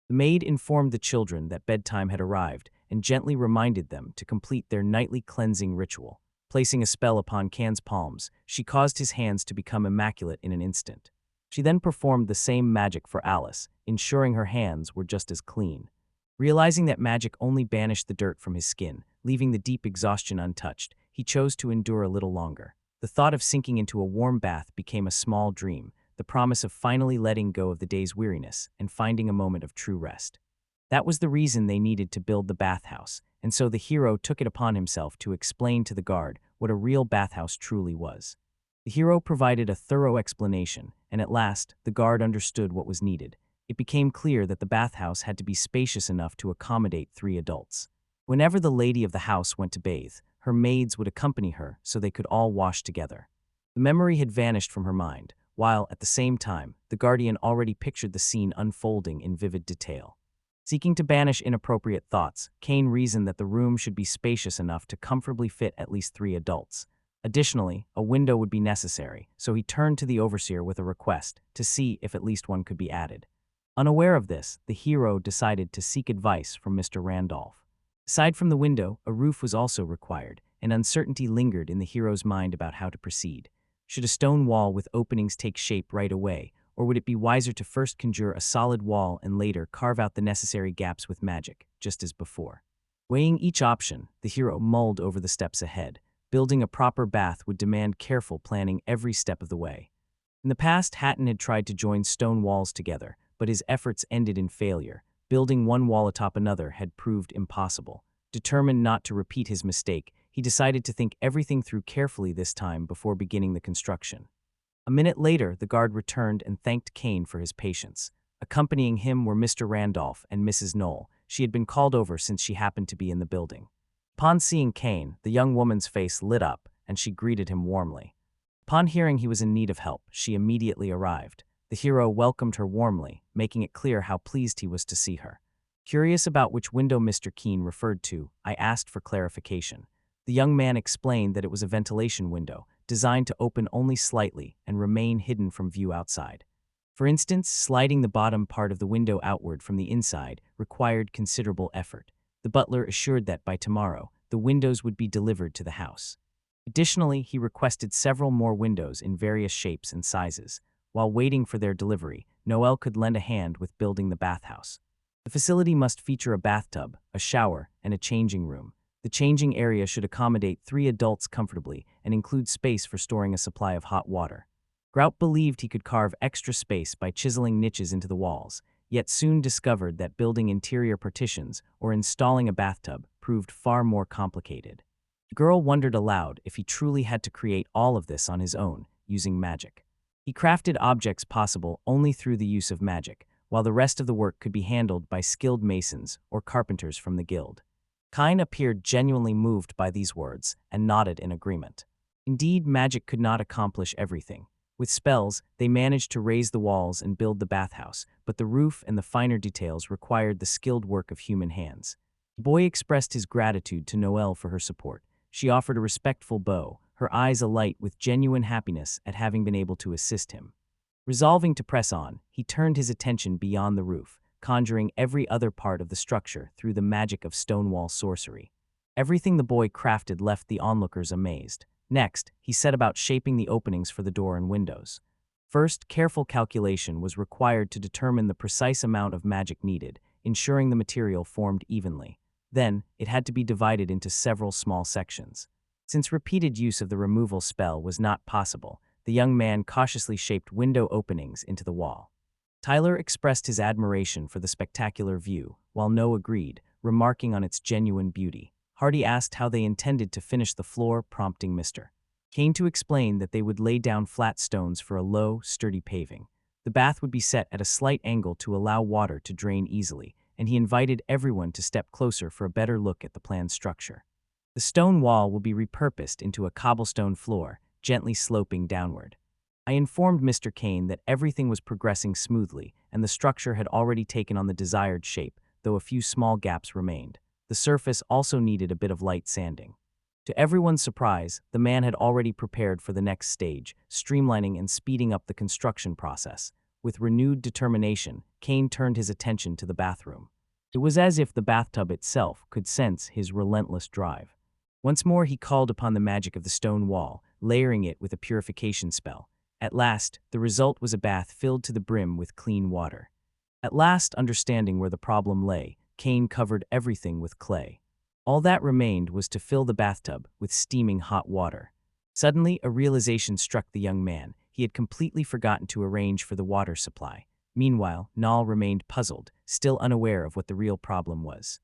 The maid informed the children that bedtime had arrived and gently reminded them to complete their nightly cleansing ritual. Placing a spell upon Can's palms, she caused his hands to become immaculate in an instant. She then performed the same magic for Alice, ensuring her hands were just as clean. Realizing that magic only banished the dirt from his skin, leaving the deep exhaustion untouched, he chose to endure a little longer. The thought of sinking into a warm bath became a small dream, the promise of finally letting go of the day's weariness and finding a moment of true rest. That was the reason they needed to build the bathhouse, and so the hero took it upon himself to explain to the guard what a real bathhouse truly was. The hero provided a thorough explanation, and at last, the guard understood what was needed. It became clear that the bathhouse had to be spacious enough to accommodate 3 adults. Whenever the lady of the house went to bathe, her maids would accompany her so they could all wash together. The memory had vanished from her mind, while, at the same time, the guardian already pictured the scene unfolding in vivid detail. Seeking to banish inappropriate thoughts, Kane reasoned that the room should be spacious enough to comfortably fit at least 3 adults. Additionally, a window would be necessary, so he turned to the overseer with a request to see if at least one could be added. Unaware of this, the hero decided to seek advice from Mr. Randolph. Aside from the window, a roof was also required, and uncertainty lingered in the hero's mind about how to proceed. Should a stone wall with openings take shape right away, or would it be wiser to first conjure a solid wall and later carve out the necessary gaps with magic, just as before? Weighing each option, the hero mulled over the steps ahead. Building a proper bath would demand careful planning every step of the way. In the past, Hatton had tried to join stone walls together, but his efforts ended in failure. Building one wall atop another had proved impossible. Determined not to repeat his mistake, he decided to think everything through carefully this time before beginning the construction. A minute later, the guard returned and thanked Kane for his patience. Accompanying him were Mr. Randolph and Mrs. Knoll. She had been called over since she happened to be in the building. Upon seeing Kane, the young woman's face lit up, and she greeted him warmly. Upon hearing he was in need of help, she immediately arrived. The hero welcomed her warmly, making it clear how pleased he was to see her. Curious about which window Mr. Keene referred to, I asked for clarification. The young man explained that it was a ventilation window, designed to open only slightly and remain hidden from view outside. For instance, sliding the bottom part of the window outward from the inside required considerable effort. The butler assured that by tomorrow, the windows would be delivered to the house. Additionally, he requested several more windows in various shapes and sizes. While waiting for their delivery, Noel could lend a hand with building the bathhouse. The facility must feature a bathtub, a shower, and a changing room. The changing area should accommodate 3 adults comfortably and include space for storing a supply of hot water. Grout believed he could carve extra space by chiseling niches into the walls, yet soon discovered that building interior partitions or installing a bathtub proved far more complicated. The girl wondered aloud if he truly had to create all of this on his own, using magic. He crafted objects possible only through the use of magic, while the rest of the work could be handled by skilled masons or carpenters from the guild. Kine appeared genuinely moved by these words and nodded in agreement. Indeed, magic could not accomplish everything. With spells, they managed to raise the walls and build the bathhouse, but the roof and the finer details required the skilled work of human hands. The boy expressed his gratitude to Noelle for her support. She offered a respectful bow, her eyes alight with genuine happiness at having been able to assist him. Resolving to press on, he turned his attention beyond the roof, conjuring every other part of the structure through the magic of stonewall sorcery. Everything the boy crafted left the onlookers amazed. Next, he set about shaping the openings for the door and windows. First, careful calculation was required to determine the precise amount of magic needed, ensuring the material formed evenly. Then, it had to be divided into several small sections. Since repeated use of the removal spell was not possible, the young man cautiously shaped window openings into the wall. Tyler expressed his admiration for the spectacular view, while No agreed, remarking on its genuine beauty. Hardy asked how they intended to finish the floor, prompting Mr. Kane to explain that they would lay down flat stones for a low, sturdy paving. The bath would be set at a slight angle to allow water to drain easily, and he invited everyone to step closer for a better look at the planned structure. The stone wall will be repurposed into a cobblestone floor, gently sloping downward. I informed Mr. Kane that everything was progressing smoothly, and the structure had already taken on the desired shape, though a few small gaps remained. The surface also needed a bit of light sanding. To everyone's surprise, the man had already prepared for the next stage, streamlining and speeding up the construction process. With renewed determination, Kane turned his attention to the bathroom. It was as if the bathtub itself could sense his relentless drive. Once more he called upon the magic of the stone wall, layering it with a purification spell. At last, the result was a bath filled to the brim with clean water. At last, understanding where the problem lay, Kane covered everything with clay. All that remained was to fill the bathtub with steaming hot water. Suddenly, a realization struck the young man. He had completely forgotten to arrange for the water supply. Meanwhile, Nal remained puzzled, still unaware of what the real problem was.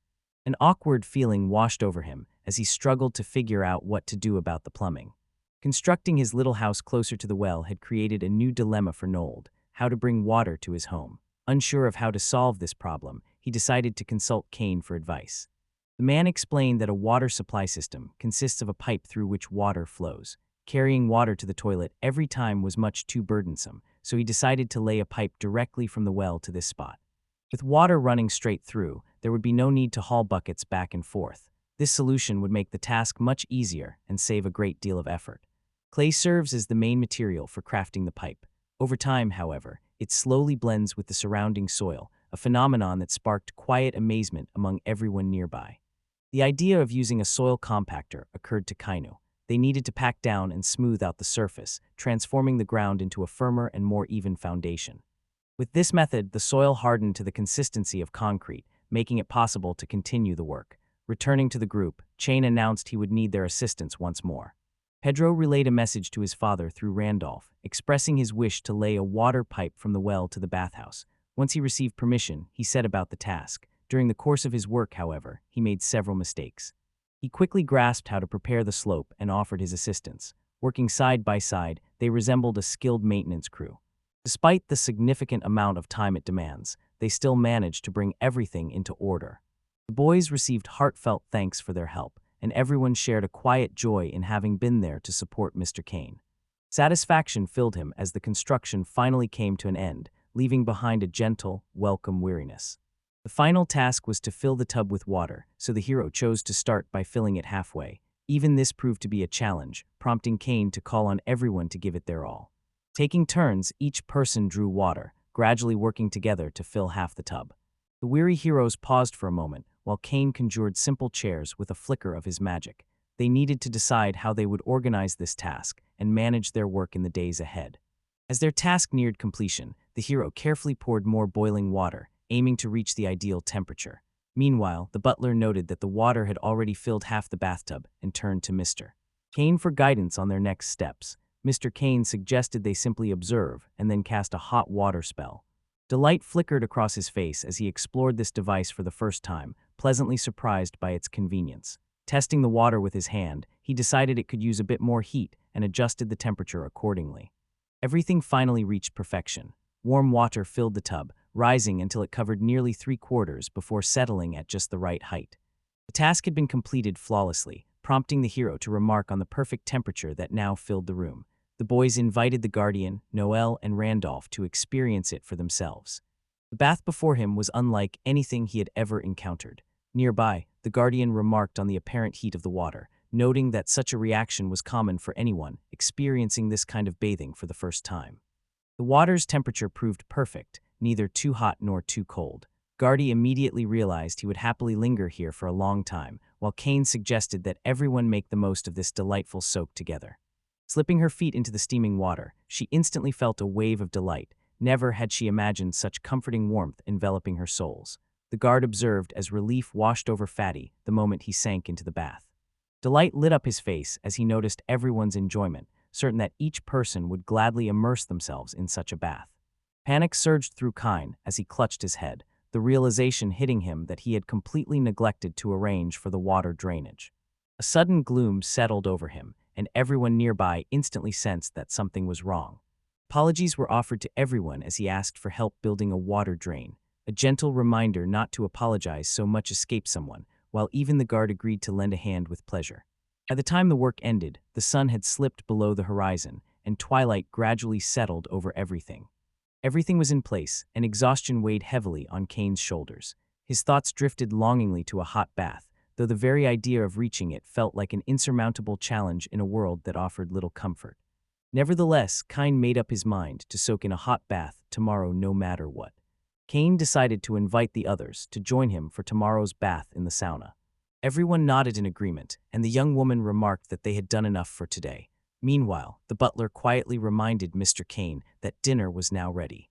An awkward feeling washed over him as he struggled to figure out what to do about the plumbing. Constructing his little house closer to the well had created a new dilemma for Nold: how to bring water to his home. Unsure of how to solve this problem, he decided to consult Kane for advice. The man explained that a water supply system consists of a pipe through which water flows. Carrying water to the toilet every time was much too burdensome, so he decided to lay a pipe directly from the well to this spot. With water running straight through, there would be no need to haul buckets back and forth. This solution would make the task much easier and save a great deal of effort. Clay serves as the main material for crafting the pipe. Over time, however, it slowly blends with the surrounding soil, a phenomenon that sparked quiet amazement among everyone nearby. The idea of using a soil compactor occurred to Kainu. They needed to pack down and smooth out the surface, transforming the ground into a firmer and more even foundation. With this method, the soil hardened to the consistency of concrete, making it possible to continue the work. Returning to the group, Chain announced he would need their assistance once more. Pedro relayed a message to his father through Randolph, expressing his wish to lay a water pipe from the well to the bathhouse. Once he received permission, he set about the task. During the course of his work, however, he made several mistakes. He quickly grasped how to prepare the slope and offered his assistance. Working side by side, they resembled a skilled maintenance crew. Despite the significant amount of time it demands, they still managed to bring everything into order. The boys received heartfelt thanks for their help, and everyone shared a quiet joy in having been there to support Mr. Kane. Satisfaction filled him as the construction finally came to an end, leaving behind a gentle, welcome weariness. The final task was to fill the tub with water, so the hero chose to start by filling it halfway. Even this proved to be a challenge, prompting Kane to call on everyone to give it their all. Taking turns, each person drew water, gradually working together to fill half the tub. The weary heroes paused for a moment, while Kane conjured simple chairs with a flicker of his magic. They needed to decide how they would organize this task and manage their work in the days ahead. As their task neared completion, the hero carefully poured more boiling water, aiming to reach the ideal temperature. Meanwhile, the butler noted that the water had already filled half the bathtub and turned to Mr. Kane for guidance on their next steps. Mr. Kane suggested they simply observe and then cast a hot water spell. Delight flickered across his face as he explored this device for the first time, pleasantly surprised by its convenience. Testing the water with his hand, he decided it could use a bit more heat and adjusted the temperature accordingly. Everything finally reached perfection. Warm water filled the tub, rising until it covered nearly 3/4 before settling at just the right height. The task had been completed flawlessly, prompting the hero to remark on the perfect temperature that now filled the room. The boys invited the Guardian, Noel, and Randolph to experience it for themselves. The bath before him was unlike anything he had ever encountered. Nearby, the Guardian remarked on the apparent heat of the water, noting that such a reaction was common for anyone experiencing this kind of bathing for the first time. The water's temperature proved perfect, neither too hot nor too cold. Guardy immediately realized he would happily linger here for a long time, while Kane suggested that everyone make the most of this delightful soak together. Slipping her feet into the steaming water, she instantly felt a wave of delight. Never had she imagined such comforting warmth enveloping her soles. The guard observed as relief washed over Fatty the moment he sank into the bath. Delight lit up his face as he noticed everyone's enjoyment, certain that each person would gladly immerse themselves in such a bath. Panic surged through Kine as he clutched his head, the realization hitting him that he had completely neglected to arrange for the water drainage. A sudden gloom settled over him, and everyone nearby instantly sensed that something was wrong. Apologies were offered to everyone as he asked for help building a water drain. A gentle reminder not to apologize so much escaped someone, while even the guard agreed to lend a hand with pleasure. By the time the work ended, the sun had slipped below the horizon, and twilight gradually settled over everything. Everything was in place, and exhaustion weighed heavily on Kane's shoulders. His thoughts drifted longingly to a hot bath, though the very idea of reaching it felt like an insurmountable challenge in a world that offered little comfort. Nevertheless, Kane made up his mind to soak in a hot bath tomorrow no matter what. Kane decided to invite the others to join him for tomorrow's bath in the sauna. Everyone nodded in agreement, and the young woman remarked that they had done enough for today. Meanwhile, the butler quietly reminded Mr. Kane that dinner was now ready.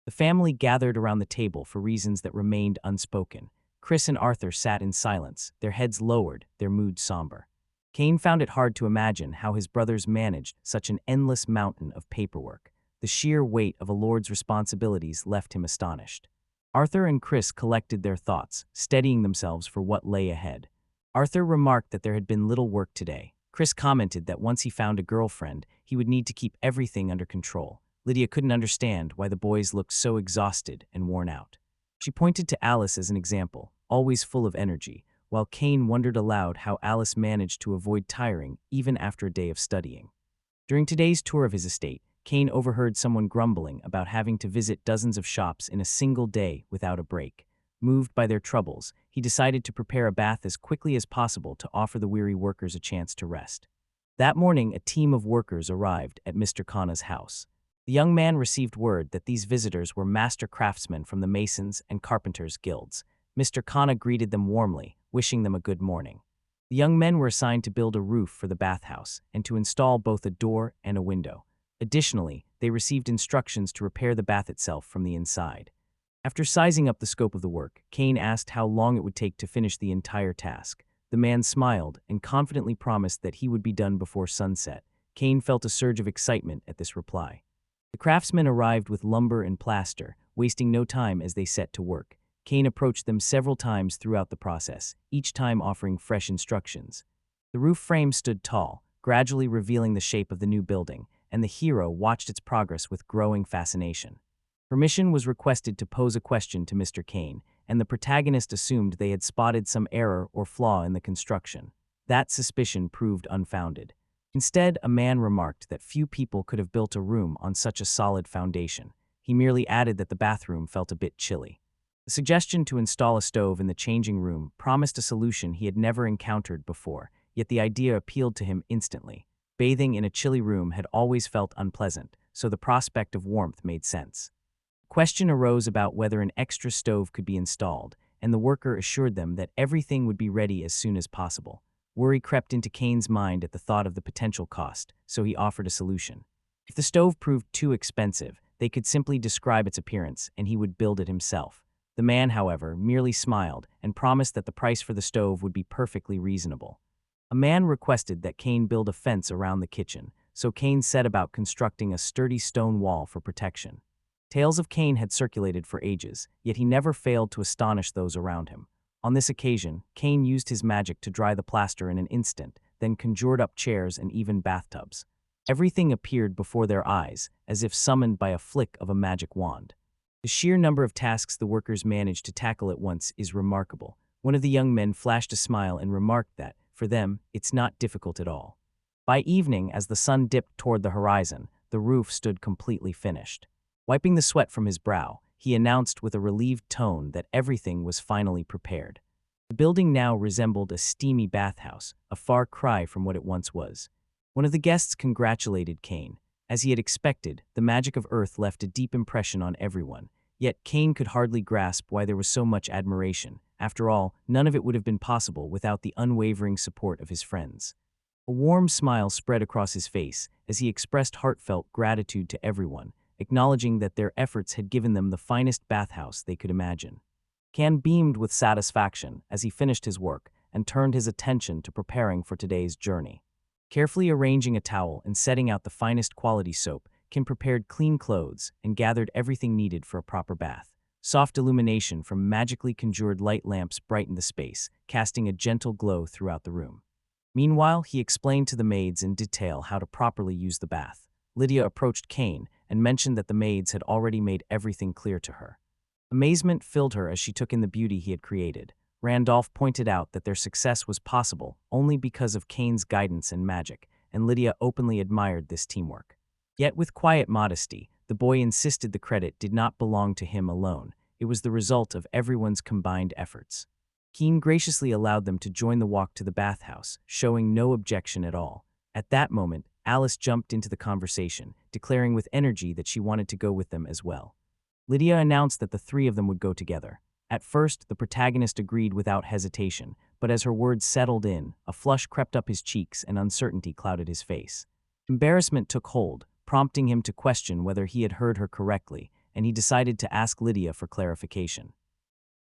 The family gathered around the table for reasons that remained unspoken. Chris and Arthur sat in silence, their heads lowered, their mood somber. Kane found it hard to imagine how his brothers managed such an endless mountain of paperwork. The sheer weight of a lord's responsibilities left him astonished. Arthur and Chris collected their thoughts, steadying themselves for what lay ahead. Arthur remarked that there had been little work today. Chris commented that once he found a girlfriend, he would need to keep everything under control. Lydia couldn't understand why the boys looked so exhausted and worn out. She pointed to Alice as an example, always full of energy, while Kane wondered aloud how Alice managed to avoid tiring even after a day of studying. During today's tour of his estate, Kane overheard someone grumbling about having to visit dozens of shops in a single day without a break. Moved by their troubles, he decided to prepare a bath as quickly as possible to offer the weary workers a chance to rest. That morning, a team of workers arrived at Mr. Khanna's house. The young man received word that these visitors were master craftsmen from the Masons and Carpenters Guilds. Mr. Khanna greeted them warmly, wishing them a good morning. The young men were assigned to build a roof for the bathhouse and to install both a door and a window. Additionally, they received instructions to repair the bath itself from the inside. After sizing up the scope of the work, Kane asked how long it would take to finish the entire task. The man smiled and confidently promised that he would be done before sunset. Kane felt a surge of excitement at this reply. The craftsmen arrived with lumber and plaster, wasting no time as they set to work. Kane approached them several times throughout the process, each time offering fresh instructions. The roof frame stood tall, gradually revealing the shape of the new building, and the hero watched its progress with growing fascination. Permission was requested to pose a question to Mr. Kane, and the protagonist assumed they had spotted some error or flaw in the construction. That suspicion proved unfounded. Instead, a man remarked that few people could have built a room on such a solid foundation. He merely added that the bathroom felt a bit chilly. The suggestion to install a stove in the changing room promised a solution he had never encountered before, yet the idea appealed to him instantly. Bathing in a chilly room had always felt unpleasant, so the prospect of warmth made sense. Question arose about whether an extra stove could be installed, and the worker assured them that everything would be ready as soon as possible. Worry crept into Kane's mind at the thought of the potential cost, so he offered a solution. If the stove proved too expensive, they could simply describe its appearance and he would build it himself. The man, however, merely smiled and promised that the price for the stove would be perfectly reasonable. A man requested that Kane build a fence around the kitchen, so Kane set about constructing a sturdy stone wall for protection. Tales of Kane had circulated for ages, yet he never failed to astonish those around him. On this occasion, Kane used his magic to dry the plaster in an instant, then conjured up chairs and even bathtubs. Everything appeared before their eyes, as if summoned by a flick of a magic wand. The sheer number of tasks the workers managed to tackle at once is remarkable. One of the young men flashed a smile and remarked that, for them, it's not difficult at all. By evening, as the sun dipped toward the horizon, the roof stood completely finished. Wiping the sweat from his brow, he announced with a relieved tone that everything was finally prepared. The building now resembled a steamy bathhouse, a far cry from what it once was. One of the guests congratulated Kane. As he had expected, the magic of Earth left a deep impression on everyone, yet Kane could hardly grasp why there was so much admiration. After all, none of it would have been possible without the unwavering support of his friends. A warm smile spread across his face as he expressed heartfelt gratitude to everyone, acknowledging that their efforts had given them the finest bathhouse they could imagine. Kane beamed with satisfaction as he finished his work and turned his attention to preparing for today's journey. Carefully arranging a towel and setting out the finest quality soap, Kane prepared clean clothes and gathered everything needed for a proper bath. Soft illumination from magically conjured light lamps brightened the space, casting a gentle glow throughout the room. Meanwhile, he explained to the maids in detail how to properly use the bath. Lydia approached Kane and mentioned that the maids had already made everything clear to her. Amazement filled her as she took in the beauty he had created. Randolph pointed out that their success was possible only because of Kane's guidance and magic, and Lydia openly admired this teamwork. Yet with quiet modesty, the boy insisted the credit did not belong to him alone. It was the result of everyone's combined efforts. Kane graciously allowed them to join the walk to the bathhouse, showing no objection at all. At that moment, Alice jumped into the conversation, declaring with energy that she wanted to go with them as well. Lydia announced that the three of them would go together. At first, the protagonist agreed without hesitation, but as her words settled in, a flush crept up his cheeks and uncertainty clouded his face. Embarrassment took hold, prompting him to question whether he had heard her correctly, and he decided to ask Lydia for clarification.